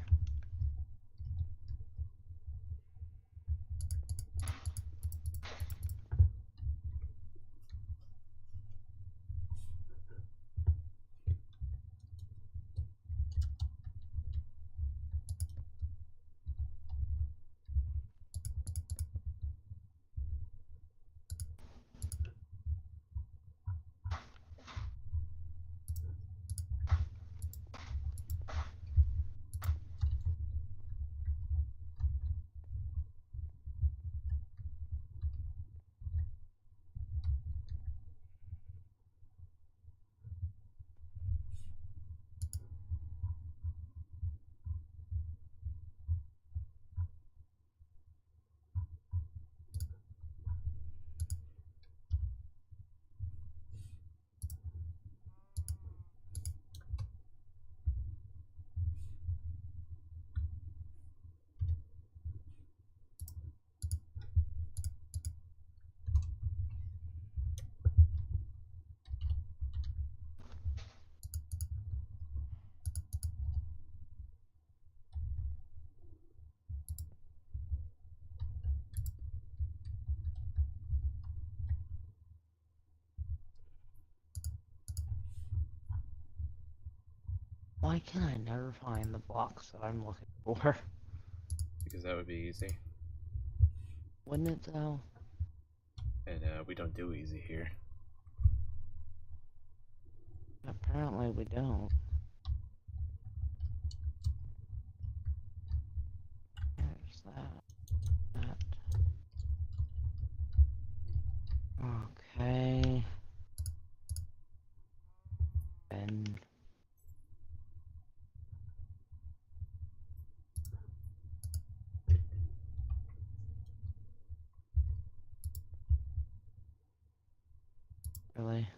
Why can I never find the blocks that I'm looking for? Because that would be easy. Wouldn't it though? And we don't do easy here. Apparently we don't. There's that. Okay. And really?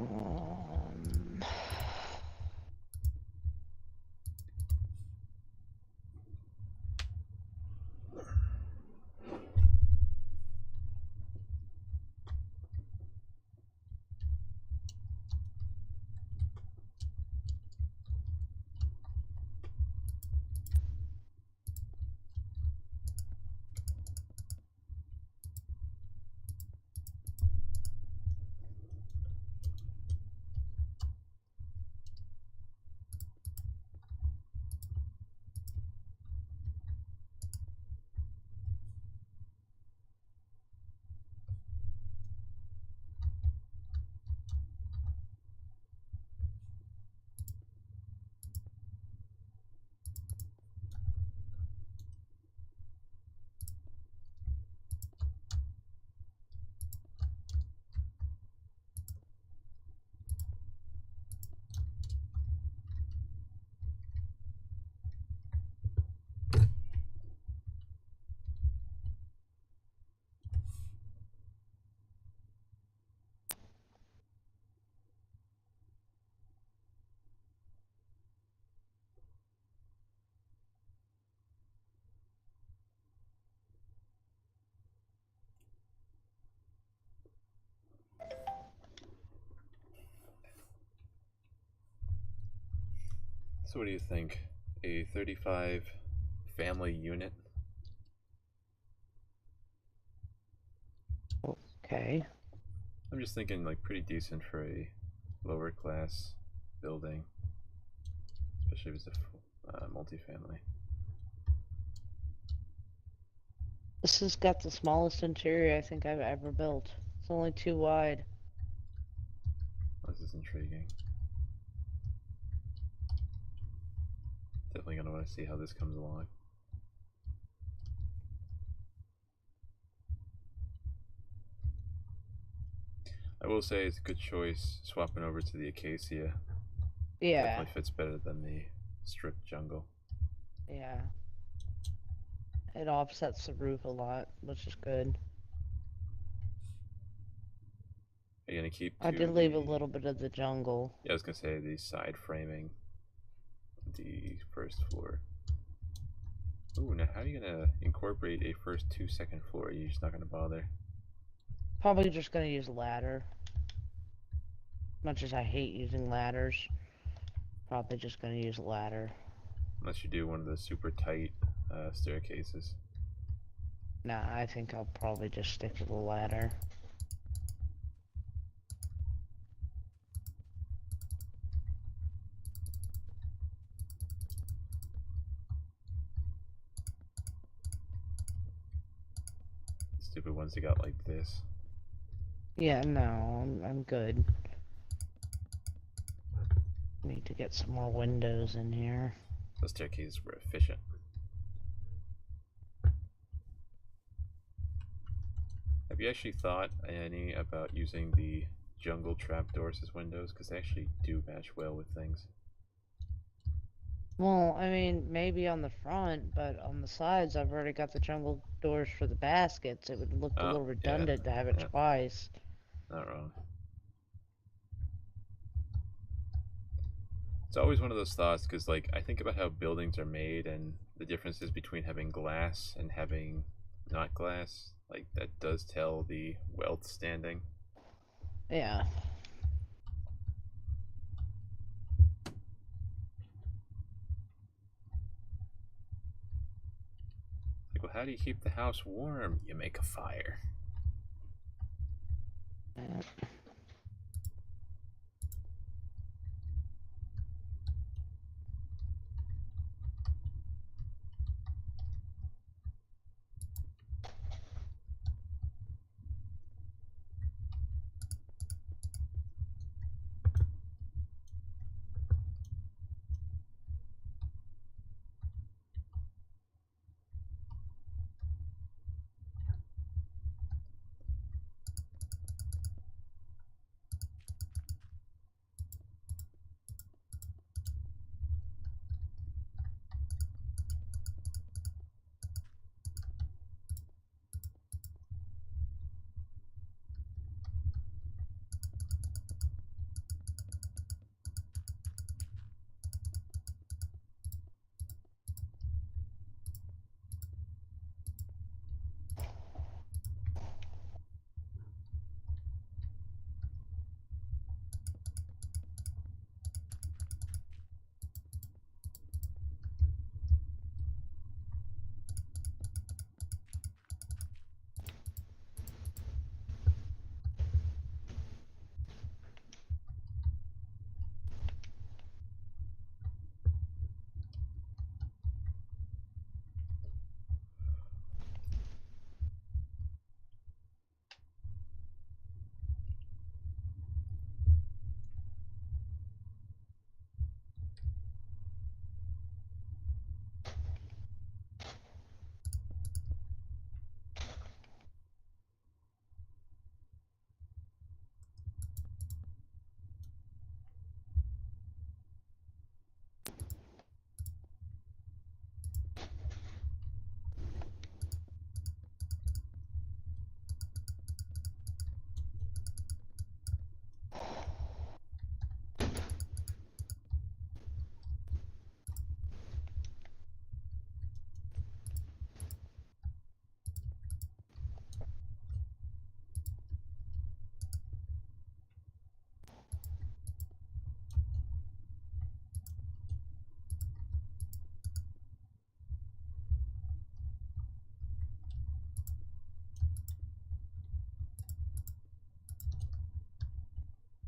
Um, So what do you think? A 35 family unit? okay. I'm just thinking like pretty decent for a lower class building, especially if it's a multifamily. This has got the smallest interior I think I've ever built. It's only 2 wide. This is intriguing. Definitely gonna want to see how this comes along. I will say it's a good choice swapping over to the acacia. Yeah. Definitely fits better than the stripped jungle. Yeah. It offsets the roof a lot, which is good. Are you gonna keep? I did leave a little bit of the jungle. Yeah, I was gonna say the side framing, the first floor. Ooh, now how are you gonna incorporate a first 2 second floor? Are you just not gonna bother? Probably just gonna use a ladder. Much as I hate using ladders, probably just gonna use a ladder. Unless you do one of the super tight staircases. Nah, I think I'll probably just stick to the ladder. Stupid ones that got like this. Yeah, no, I'm good. Need to get some more windows in here. Those staircases were efficient. Have you actually thought any about using the jungle trapdoors as windows? Because they actually do match well with things. Well, I mean, maybe on the front, but on the sides, I've already got the jungle doors for the baskets. It would look a little redundant to have it twice. Not wrong. It's always one of those thoughts because, like, I think about how buildings are made and the differences between having glass and having not glass. Like, that does tell the wealth standing. Yeah. Like, well, how do you keep the house warm? You make a fire.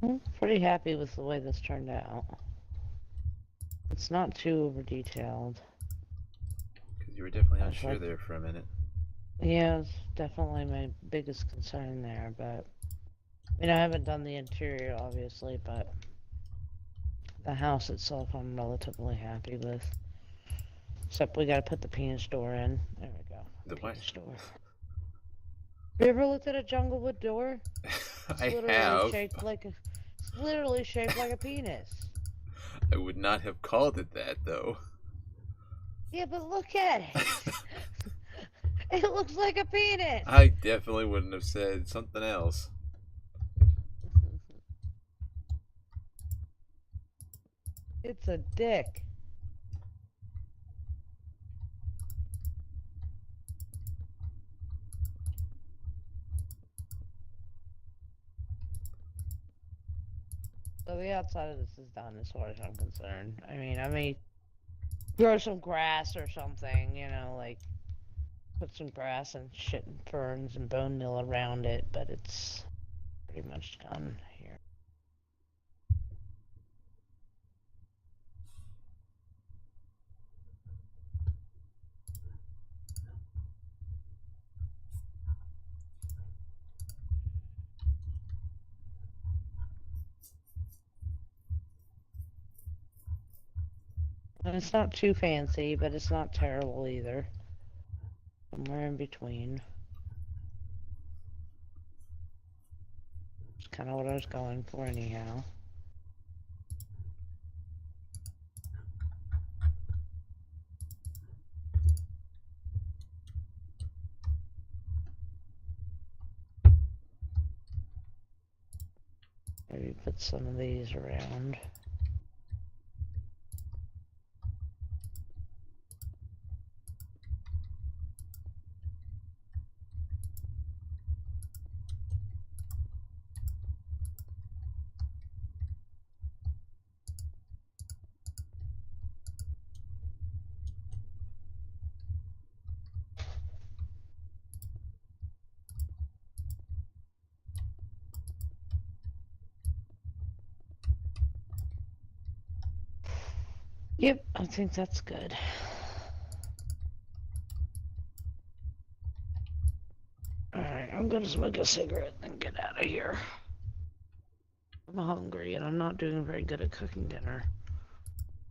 I'm pretty happy with the way this turned out. It's not too over detailed. Because you were definitely I was unsure like, there for a minute. yeah, it's definitely my biggest concern there, but I mean, I haven't done the interior, obviously, but the house itself I'm relatively happy with. Except we gotta put the penis door in. There we go. The what? Penis door. Have you ever looked at a junglewood door? It's I literally have. shaped like a. It's literally shaped like a penis. I would not have called it that, though. Yeah, but look at it. It looks like a penis. I definitely wouldn't have said something else. It's a dick. So the outside of this is done as far as I'm concerned. I mean, I may grow some grass or something, you know, like put some grass and shit and ferns and bone meal around it, but it's pretty much done here. And it's not too fancy, but it's not terrible either. Somewhere in between. It's kind of what I was going for anyhow. Maybe put some of these around. Yep, I think that's good. Alright, I'm gonna smoke a cigarette and get out of here. I'm hungry and I'm not doing very good at cooking dinner.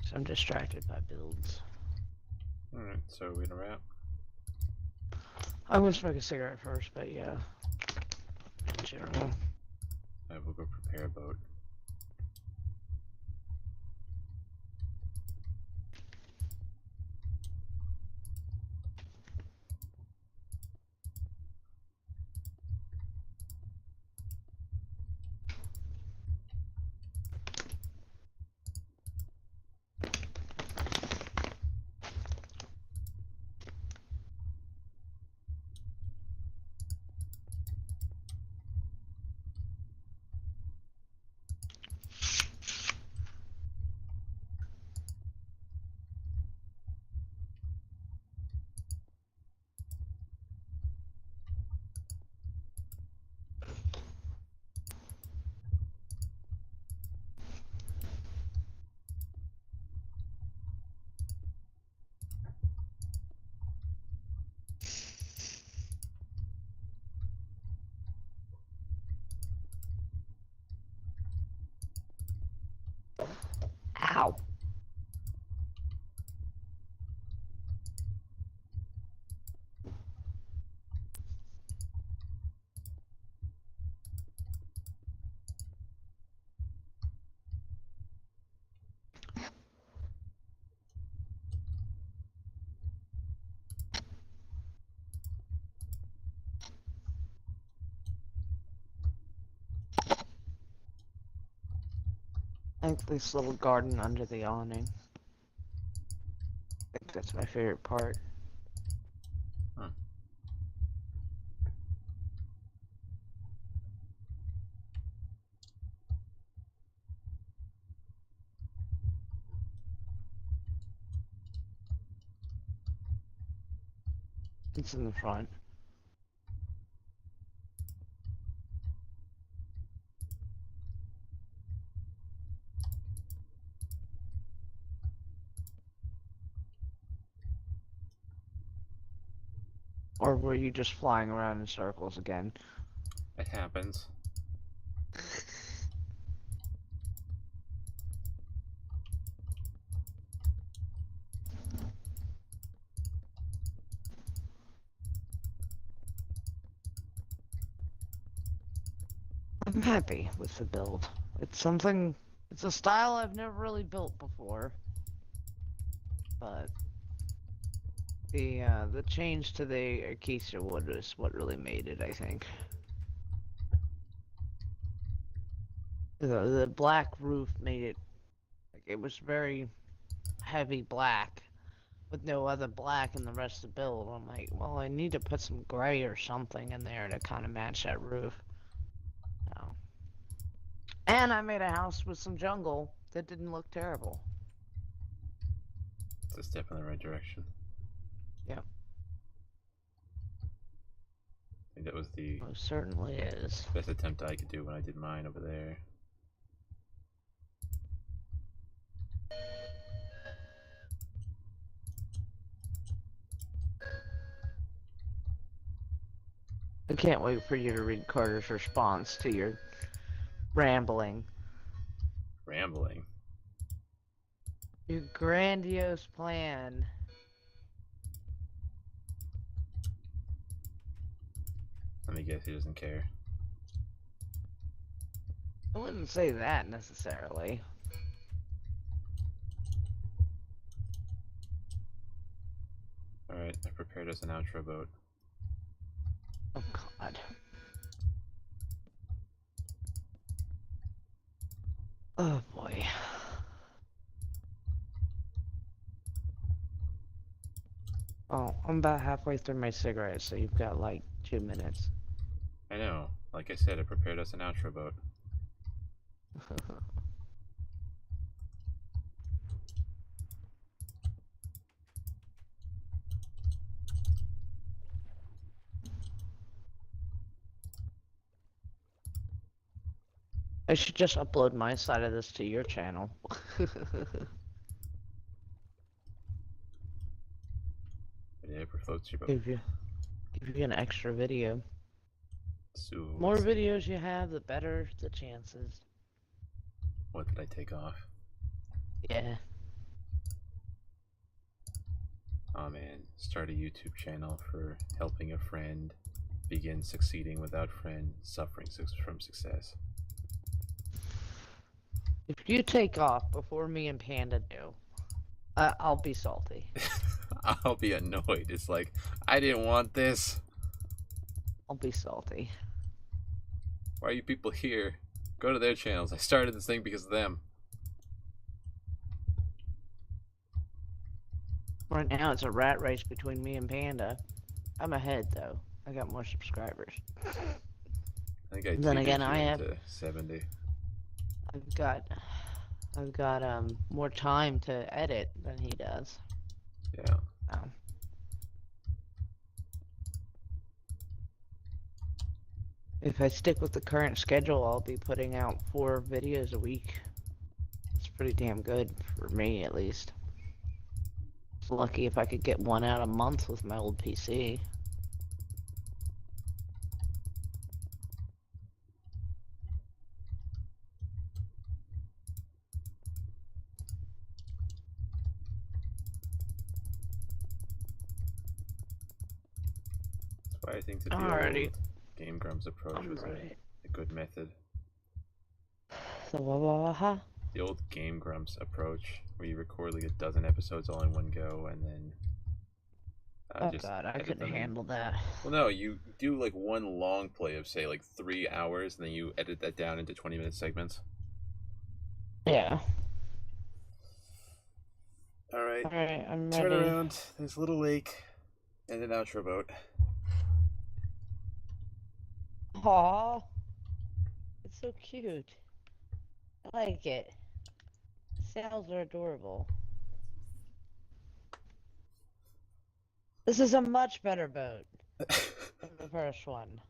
So I'm distracted by builds. Alright, so we're gonna wrap. I'm gonna smoke a cigarette first, but yeah. In general. I will go prepare a boat. Ow! I like this little garden under the awning. I think that's my favorite part. Huh. It's in the front. Or were you just flying around in circles again? It happens. I'm happy with the build. It's a style I've never really built before. But the change to the acacia wood is what really made it, I think. The black roof made it, like, it was very heavy black with no other black in the rest of the build. I'm like, well, I need to put some gray or something in there to kind of match that roof. So. And I made a house with some jungle that didn't look terrible. It's a step in the right direction. Yep. I think that was the Most certainly is. best attempt I could do when I did mine over there. I can't wait for you to read Carter's response to your rambling. Rambling? Your grandiose plan. Let me guess he doesn't care. I wouldn't say that necessarily. Alright, I prepared us an outro boat. Oh god. Oh boy. Oh, I'm about halfway through my cigarette, so you've got like 2 minutes. I know. Like I said, I prepared us an outro boat. I should just upload my side of this to your channel. floats your boat. Give you an extra video. So, More videos you have, the better the chances. What did I take off? Yeah. Oh man, start a YouTube channel for helping a friend, begin succeeding without friend, suffering from success. If you take off before me and Panda do, I'll be salty. I'll be annoyed. It's like, I didn't want this. I'll be salty. Why are you people here? Go to their channels. I started this thing because of them. Right now it's a rat race between me and Panda. I'm ahead though. I got more subscribers. I think Then again, I have to 70. I've got more time to edit than he does. Yeah. If I stick with the current schedule, I'll be putting out 4 videos a week. It's pretty damn good for me, at least. It's lucky if I could get 1 out a month with my old PC. That's why I think that the old Game Grumps approach was a good method. The old Game Grumps approach, where you record like a dozen episodes all in one go, and then oh god, I couldn't handle that. Well, no, you do like one long play of say like 3 hours, and then you edit that down into 20-minute segments. Yeah. Alright, I'm turn ready. around. There's a little lake and an outro boat. Aww. It's so cute. I like it. Sails are adorable. This is a much better boat than the first one.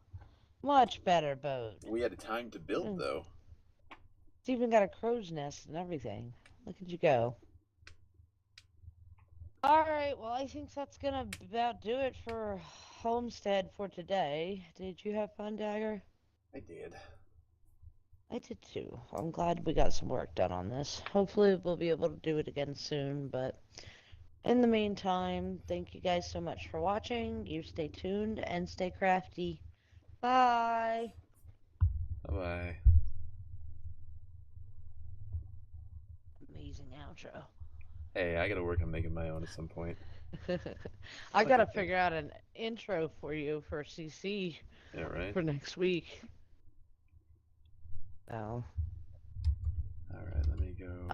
Much better boat. We had a time to build, though. It's even got a crow's nest and everything. Look at you go. Alright, well I think that's gonna about do it for Homestead for today. Did you have fun, Dagger? I did. I did too. I'm glad we got some work done on this. Hopefully we'll be able to do it again soon, but in the meantime, thank you guys so much for watching. You stay tuned and stay crafty. Bye! Bye-bye. Amazing outro. Hey, I gotta work on making my own at some point. I gotta figure out an intro for you for CC. Yeah, right? For next week. Oh. Alright, let me go.